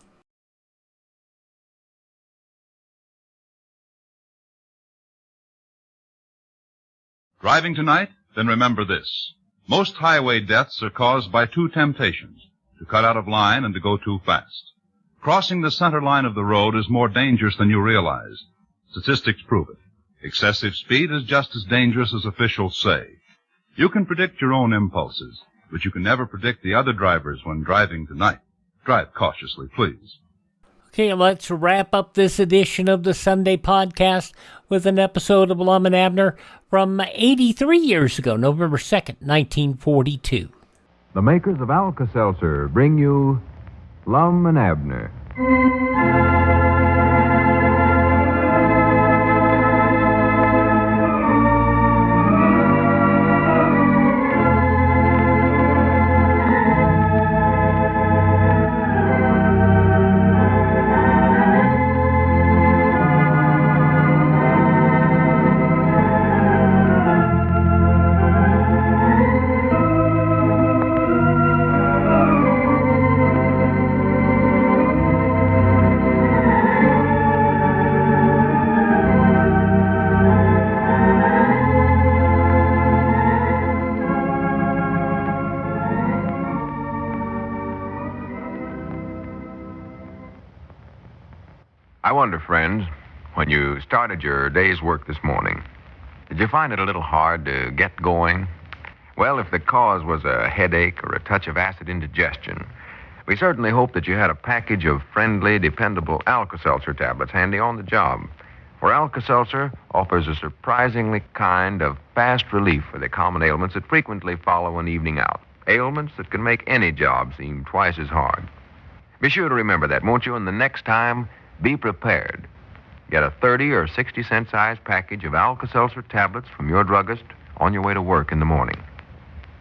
Driving tonight? Then remember this. Most highway deaths are caused by two temptations: to cut out of line and to go too fast. Crossing the center line of the road is more dangerous than you realize. Statistics prove it. Excessive speed is just as dangerous as officials say. You can predict your own impulses, but you can never predict the other drivers when driving tonight. Drive cautiously, please. Okay, let's wrap up this edition of the Sunday podcast with an episode of Lum and Abner from 83 years ago, November 2nd, 1942. The makers of Alka-Seltzer bring you Lum and Abner. I wonder, friends, when you started your day's work this morning, did you find it a little hard to get going? Well, if the cause was a headache or a touch of acid indigestion, we certainly hope that you had a package of friendly, dependable Alka-Seltzer tablets handy on the job. For Alka-Seltzer offers a surprisingly kind of fast relief for the common ailments that frequently follow an evening out. Ailments that can make any job seem twice as hard. Be sure to remember that, won't you? And the next time, be prepared. Get a 30 or 60 cent size package of Alka-Seltzer tablets from your druggist on your way to work in the morning.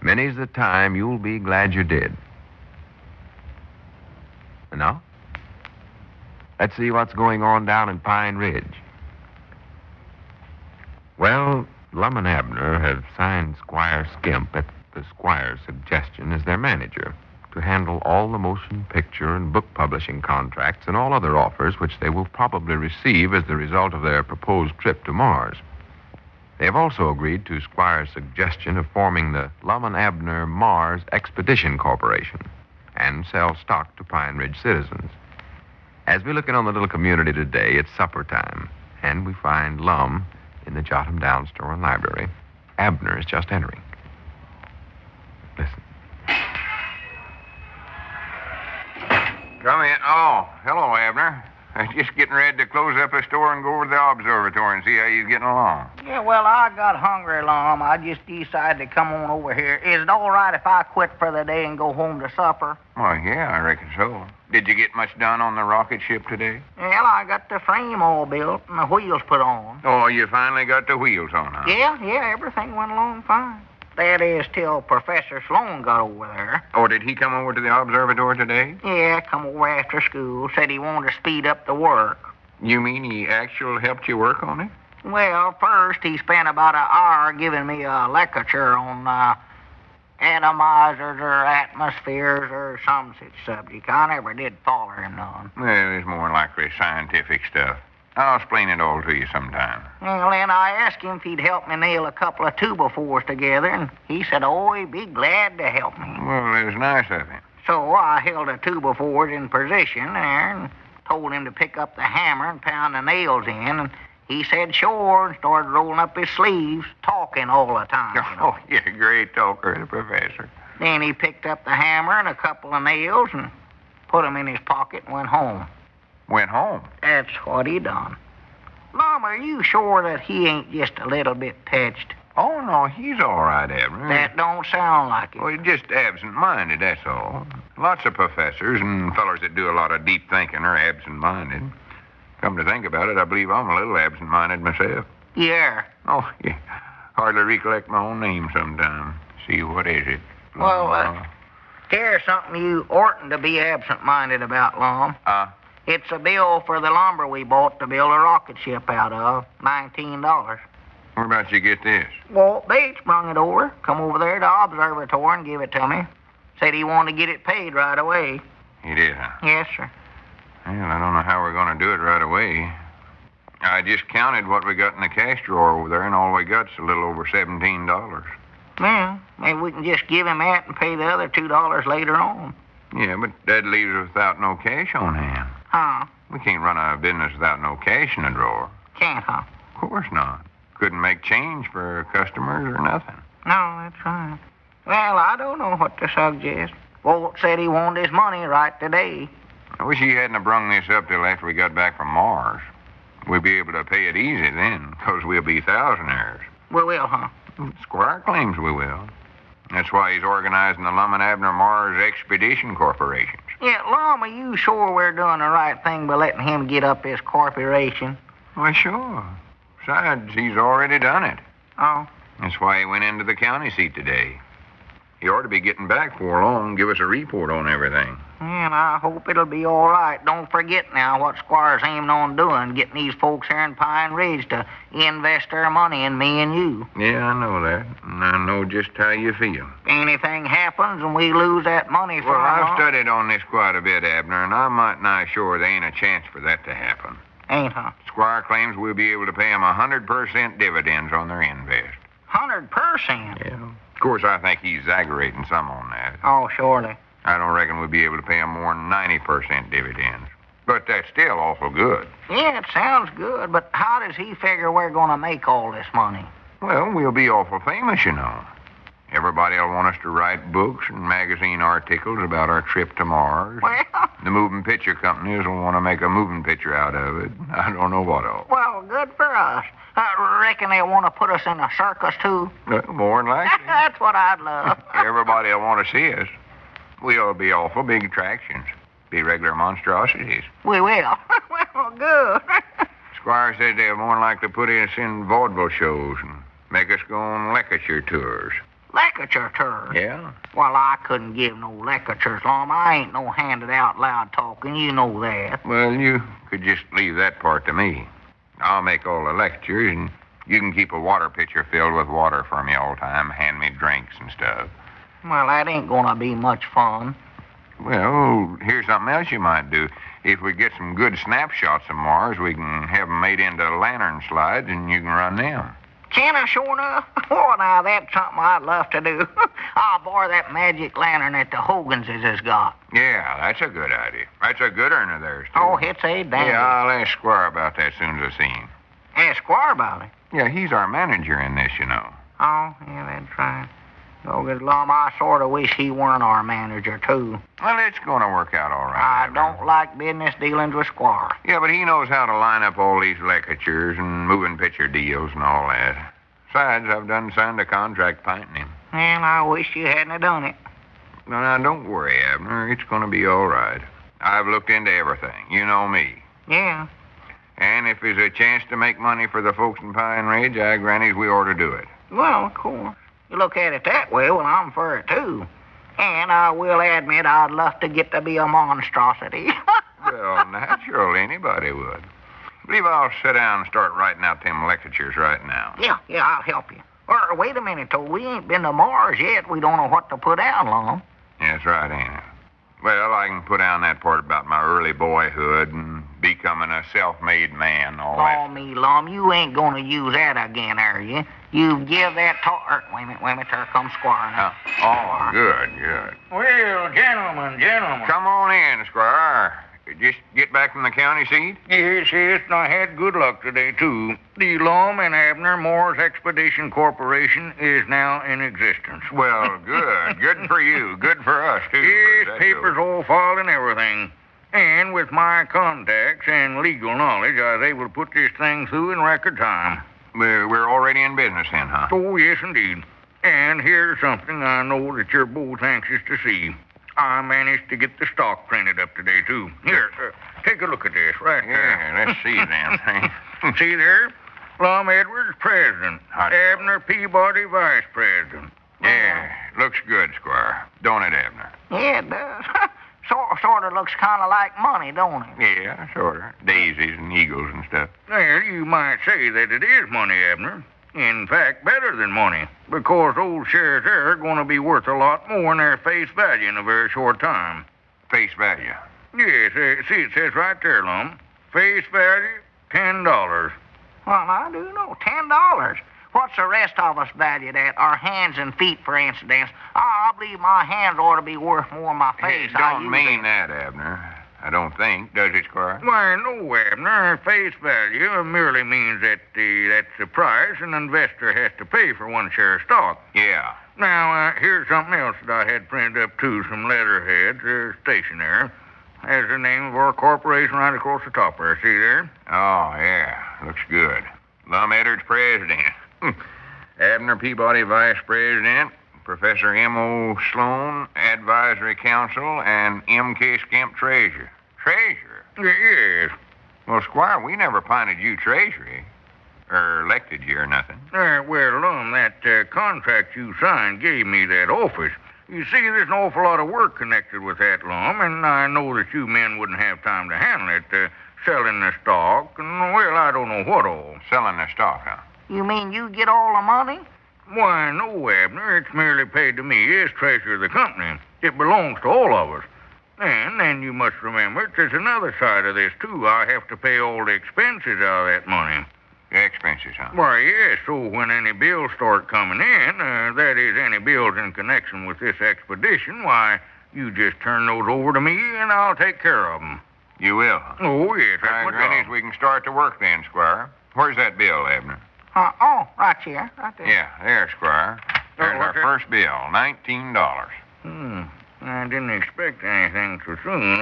Many's the time you'll be glad you did. And now, let's see what's going on down in Pine Ridge. Well, Lum and Abner have signed Squire Skimp at the Squire's suggestion as their manager to handle all the motion picture and book publishing contracts and all other offers which they will probably receive as the result of their proposed trip to Mars. They have also agreed to Squire's suggestion of forming the Lum and Abner Mars Expedition Corporation and sell stock to Pine Ridge citizens. As we look in on the little community today, it's supper time, and we find Lum in the Jot-'em Down store and library. Abner is just entering. Listen. Come in. Oh, hello, Abner. I'm just getting ready to close up the store and go over to the observatory and see how you're getting along. Yeah, well, I got hungry, Lum. I just decided to come on over here. Is it all right if I quit for the day and go home to supper? Well, yeah, I reckon so. Did you get much done on the rocket ship today? Well, I got the frame all built and the wheels put on. Oh, you finally got the wheels on, huh? Yeah, everything went along fine. That is, till Professor Sloan got over there. Oh, did he come over to the observatory today? Yeah, come over after school. Said he wanted to speed up the work. You mean he actually helped you work on it? Well, first he spent about an hour giving me a lecture on atomizers or atmospheres or some such subject. I never did follow him none. Well, it's more likely scientific stuff. I'll explain it all to you sometime. Well, then I asked him if he'd help me nail a couple of 2x4s together, and he said, oh, he'd be glad to help me. Well, it was nice of him. So I held the 2x4s in position there and told him to pick up the hammer and pound the nails in, and he said sure and started rolling up his sleeves, talking all the time. Oh, yeah, great talker, the professor. Then he picked up the hammer and a couple of nails and put them in his pocket and went home. Went home? That's what he done. Mom, are you sure that he ain't just a little bit touched? Oh, no, he's all right, Abner. That don't sound like it. Well, he's just absent-minded, that's all. Lots of professors and fellers that do a lot of deep thinking are absent-minded. Come to think about it, I believe I'm a little absent-minded myself. Yeah. Oh, yeah. Hardly recollect my own name sometime. See, what is it? Well, here's something you oughtn't to be absent-minded about, Lum. It's a bill for the lumber we bought to build a rocket ship out of. $19. Where about you get this? Well, Bates brung it over. Come over there to the observatory and give it to me. Said he wanted to get it paid right away. He did, huh? Yes, sir. Well, I don't know how we're going to do it right away. I just counted what we got in the cash drawer over there, and all we got's a little over $17. Well, maybe we can just give him that and pay the other $2 later on. Yeah, but that leaves us without no cash on hand. Huh? We can't run a business without no cash in the drawer. Can't, huh? Of course not. Couldn't make change for customers or nothing. No, that's right. Well, I don't know what to suggest. Walt said he wanted his money right today. I wish he hadn't have brung this up till after we got back from Mars. We'll be able to pay it easy then, 'cause we'll be thousandaires. We will, huh? Squire claims we will. That's why he's organizing the Lum and Abner Mars Expedition Corporation. Yeah, Lum, are you sure we're doing the right thing by letting him get up his corporation? Why, sure. Besides, he's already done it. Oh? That's why he went into the county seat today. He ought to be getting back before long, give us a report on everything. And I hope it'll be all right. Don't forget now what Squire's aiming on doing, getting these folks here in Pine Ridge to invest their money in me and you. Yeah, I know that. And I know just how you feel. If anything happens and we lose that money Well, I've studied on this quite a bit, Abner, and I'm mighty nigh sure there ain't a chance for that to happen. Ain't, huh? Squire claims we'll be able to pay 'em 100% dividends on their invest. 100%? Yeah. Of course, I think he's exaggerating some on that. Oh, surely. I don't reckon we'll be able to pay 'em more than 90% dividends. But that's still awful good. Yeah, it sounds good, but how does he figure we're going to make all this money? Well, we'll be awful famous, you know. Everybody'll want us to write books and magazine articles about our trip to Mars. Well, the moving picture companies will want to make a moving picture out of it. I don't know what all. well, good for us. I reckon they want to put us in a circus, too. More than likely. That's what I'd love. Everybody'll want to see us. We'll be awful big attractions. Be regular monstrosities. We will. Well, good. Squire said they'll more than likely put us in vaudeville shows and make us go on lecture tours. Lecture tours? Yeah? Well, I couldn't give no lectures, Lum. I ain't no handed out loud talking. You know that. Well, you could just leave that part to me. I'll make all the lectures, and you can keep a water pitcher filled with water for me all the time, hand me drinks and stuff. Well, that ain't gonna be much fun. Well, here's something else you might do. If we get some good snapshots of Mars, we can have them made into lantern slides, and you can run them. Can I, sure enough? Oh, now, that's something I'd love to do. I'll borrow that magic lantern that the Hoganses has got. Yeah, that's a good idea. That's a good one of theirs, too. Oh, it's a dandy. Yeah, I'll ask Squire about that as soon as I see him. Ask Squire about it? Yeah, he's our manager in this, you know. Oh, yeah, that's right. Oh, good Lum, I sort of wish he weren't our manager, too. Well, it's going to work out all right. I don't like business dealings with Squire. Yeah, but he knows how to line up all these lectures and moving picture deals and all that. Besides, I've done signed a contract painting him. And I wish you hadn't done it. No, now, don't worry, Abner. It's going to be all right. I've looked into everything. You know me. Yeah. And if there's a chance to make money for the folks in Pine Ridge, I grannies we ought to do it. Well, of course. You look at it that way, well, I'm for it, too. And I will admit I'd love to get to be a monstrosity. Well, natural, anybody would. I believe I'll sit down and start writing out them lectures right now. Yeah, I'll help you. Or, wait a minute, though. We ain't been to Mars yet. We don't know what to put down, Lum. Yeah, that's right, ain't it? Well, I can put down that part about my early boyhood and becoming a self-made man, all that. Oh, me, Lum, you ain't gonna use that again, are you? You give that talk... Wait a minute, there comes Squire now. Oh, good. Well, gentlemen. Come on in, Squire. Just get back from the county seat? Yes, and I had good luck today, too. The Lum and Abner Mars Expedition Corporation is now in existence. Well, good. Good for you. Good for us, too. Yes, papers all filed and everything. And with my contacts and legal knowledge, I was able to put this thing through in record time. We're already in business then, huh? Oh, yes, indeed. And here's something I know that you're both anxious to see. I managed to get the stock printed up today, too. Here, take a look at this right there. Yeah, let's see then. See there? Lum Edwards, president. Abner Peabody, vice president. Yeah, looks good, Squire. Don't it, Abner? Yeah, it does. Sort of looks kind of like money, don't it? Yeah, sort of. Daisies and eagles and stuff. Well, you might say that it is money, Abner. In fact, better than money, because those shares there are going to be worth a lot more than their face value in a very short time. Face value? Yes, see, it says right there, Lum. Face value, $10. Well, I do know, $10. What's the rest of us valued at? Our hands and feet, for instance. I believe my hands ought to be worth more than my face. Don't mean that, Abner. I don't think, does it, Squire? Why, no, Abner. Face value merely means that that's the price an investor has to pay for one share of stock. Yeah. Now, here's something else that I had printed up, too, some letterheads, stationery. There's the name of our corporation right across the top there. See there? Oh, yeah. Looks good. Lum Edwards, president. Abner Peabody, vice president. Professor M.O. Sloan, Advisory Council, and M.K. Skimp, Treasurer. Treasurer? Yes. Well, Squire, we never appointed you treasury. Or elected you or nothing. Well, Lum, that contract you signed gave me that office. You see, there's an awful lot of work connected with that, Lum, and I know that you men wouldn't have time to handle it. Selling the stock, and, well, I don't know what all. Selling the stock, huh? You mean you get all the money? Why, no, Abner. It's merely paid to me as treasurer of the company. It belongs to all of us. And then you must remember there's another side of this, too. I have to pay all the expenses out of that money. The expenses, huh? Why, yes. So when any bills start coming in, that is, any bills in connection with this expedition, why, you just turn those over to me and I'll take care of them. You will? Oh, yes, that's my Grannies, job. we can start to work then, Squire. Where's that bill, Abner? Oh, right here. Right there. Yeah, there, Squire. There's our what's that? first bill, $19. I didn't expect anything so soon.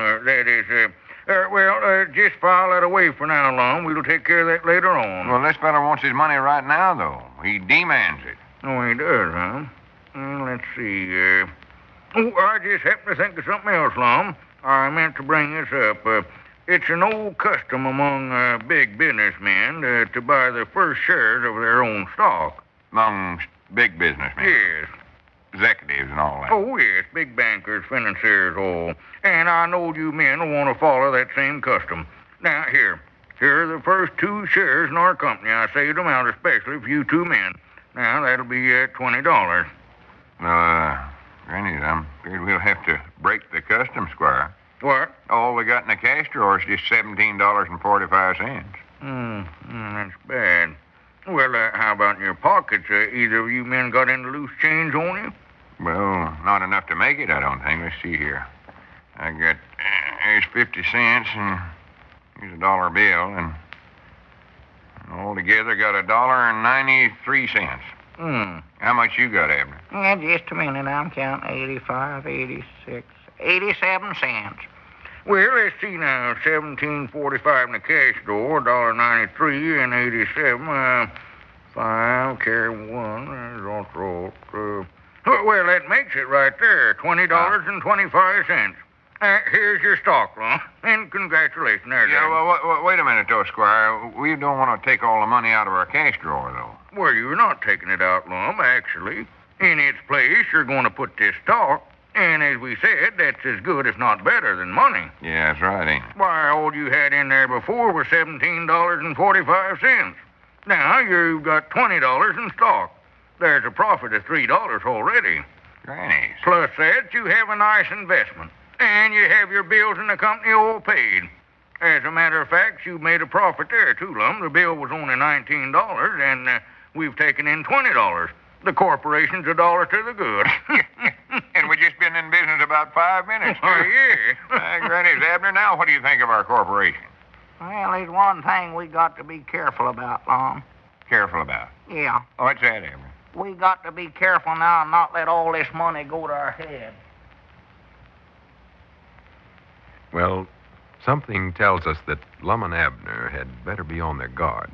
Just file that away for now, Lum. We'll take care of that later on. Well, this fella wants his money right now, though. He demands it. Oh, he does, huh? Well, let's see. I just happened to think of something else, Lum. I meant to bring this up. It's an old custom among big businessmen to buy the first shares of their own stock. Among big businessmen? Yes. Executives and all that. Oh, yes, big bankers, financiers, all. And I know you men will want to follow that same custom. Now, here are the first 2 shares in our company. I saved them out especially for you 2 men. Now, that'll be $20. Granny, I'm afraid we'll have to break the custom, Squire. What? All we got in the cash drawer is just $17.45. That's bad. Well, how about in your pockets? Either of you men got any loose change on you? Well, not enough to make it, I don't think. Let's see here. I got, here's 50 cents, and here's a dollar bill, and altogether got $1.93. How much you got, Abner? Just a minute. I'm counting 85, 86, 87 cents. Well, let's see now. 17.45 in the cash door, $1.93 and 87. 5, carry 1. Well, that makes it right there. $20.25. Here's your stock, Lum. And congratulations. There, Yeah, well, wait a minute, though, Squire. We don't want to take all the money out of our cash drawer, though. Well, you're not taking it out, Lum, actually. In its place, you're going to put this stock. And as we said, that's as good, if not better, than money. Yeah, that's right, ain't it? Why, all you had in there before was $17.45. Now you've got $20 in stock. There's a profit of $3 already. Grannies. Plus that, you have a nice investment. And you have your bills in the company all paid. As a matter of fact, you made a profit there, too, Lum. The bill was only $19, and we've taken in $20. The corporation's $1 to the good. And we've just been in business about 5 minutes. Oh, yeah. Grannies, Abner, now what do you think of our corporation? Well, there's one thing we got to be careful about, Lum. Careful about? Yeah. What's that, Abner? We got to be careful now and not let all this money go to our head. Well, something tells us that Lum and Abner had better be on their guard.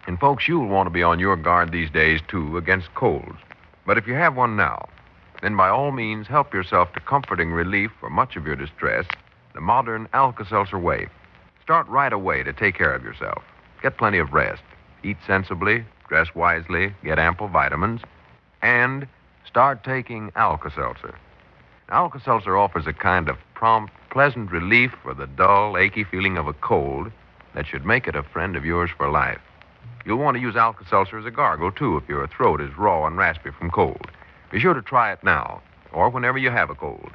And, folks, you'll want to be on your guard these days, too, against colds. But if you have one now, then by all means help yourself to comforting relief for much of your distress the modern Alka-Seltzer way. Start right away to take care of yourself. Get plenty of rest. Eat sensibly, dress wisely, get ample vitamins, and start taking Alka-Seltzer. Alka-Seltzer offers a kind of prompt, pleasant relief for the dull, achy feeling of a cold that should make it a friend of yours for life. You'll want to use Alka-Seltzer as a gargle, too, if your throat is raw and raspy from cold. Be sure to try it now, or whenever you have a cold.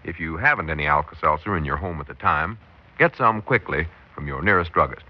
If you haven't any Alka-Seltzer in your home at the time, get some quickly from your nearest druggist.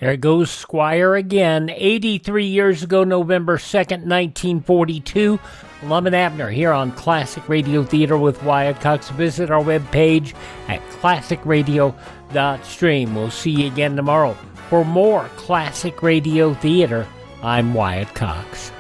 There goes Squire again. 83 years ago, November 2nd, 1942. Lum and Abner here on Classic Radio Theater with Wyatt Cox. Visit our webpage at classicradio.stream. We'll see you again tomorrow for more Classic Radio Theater. I'm Wyatt Cox.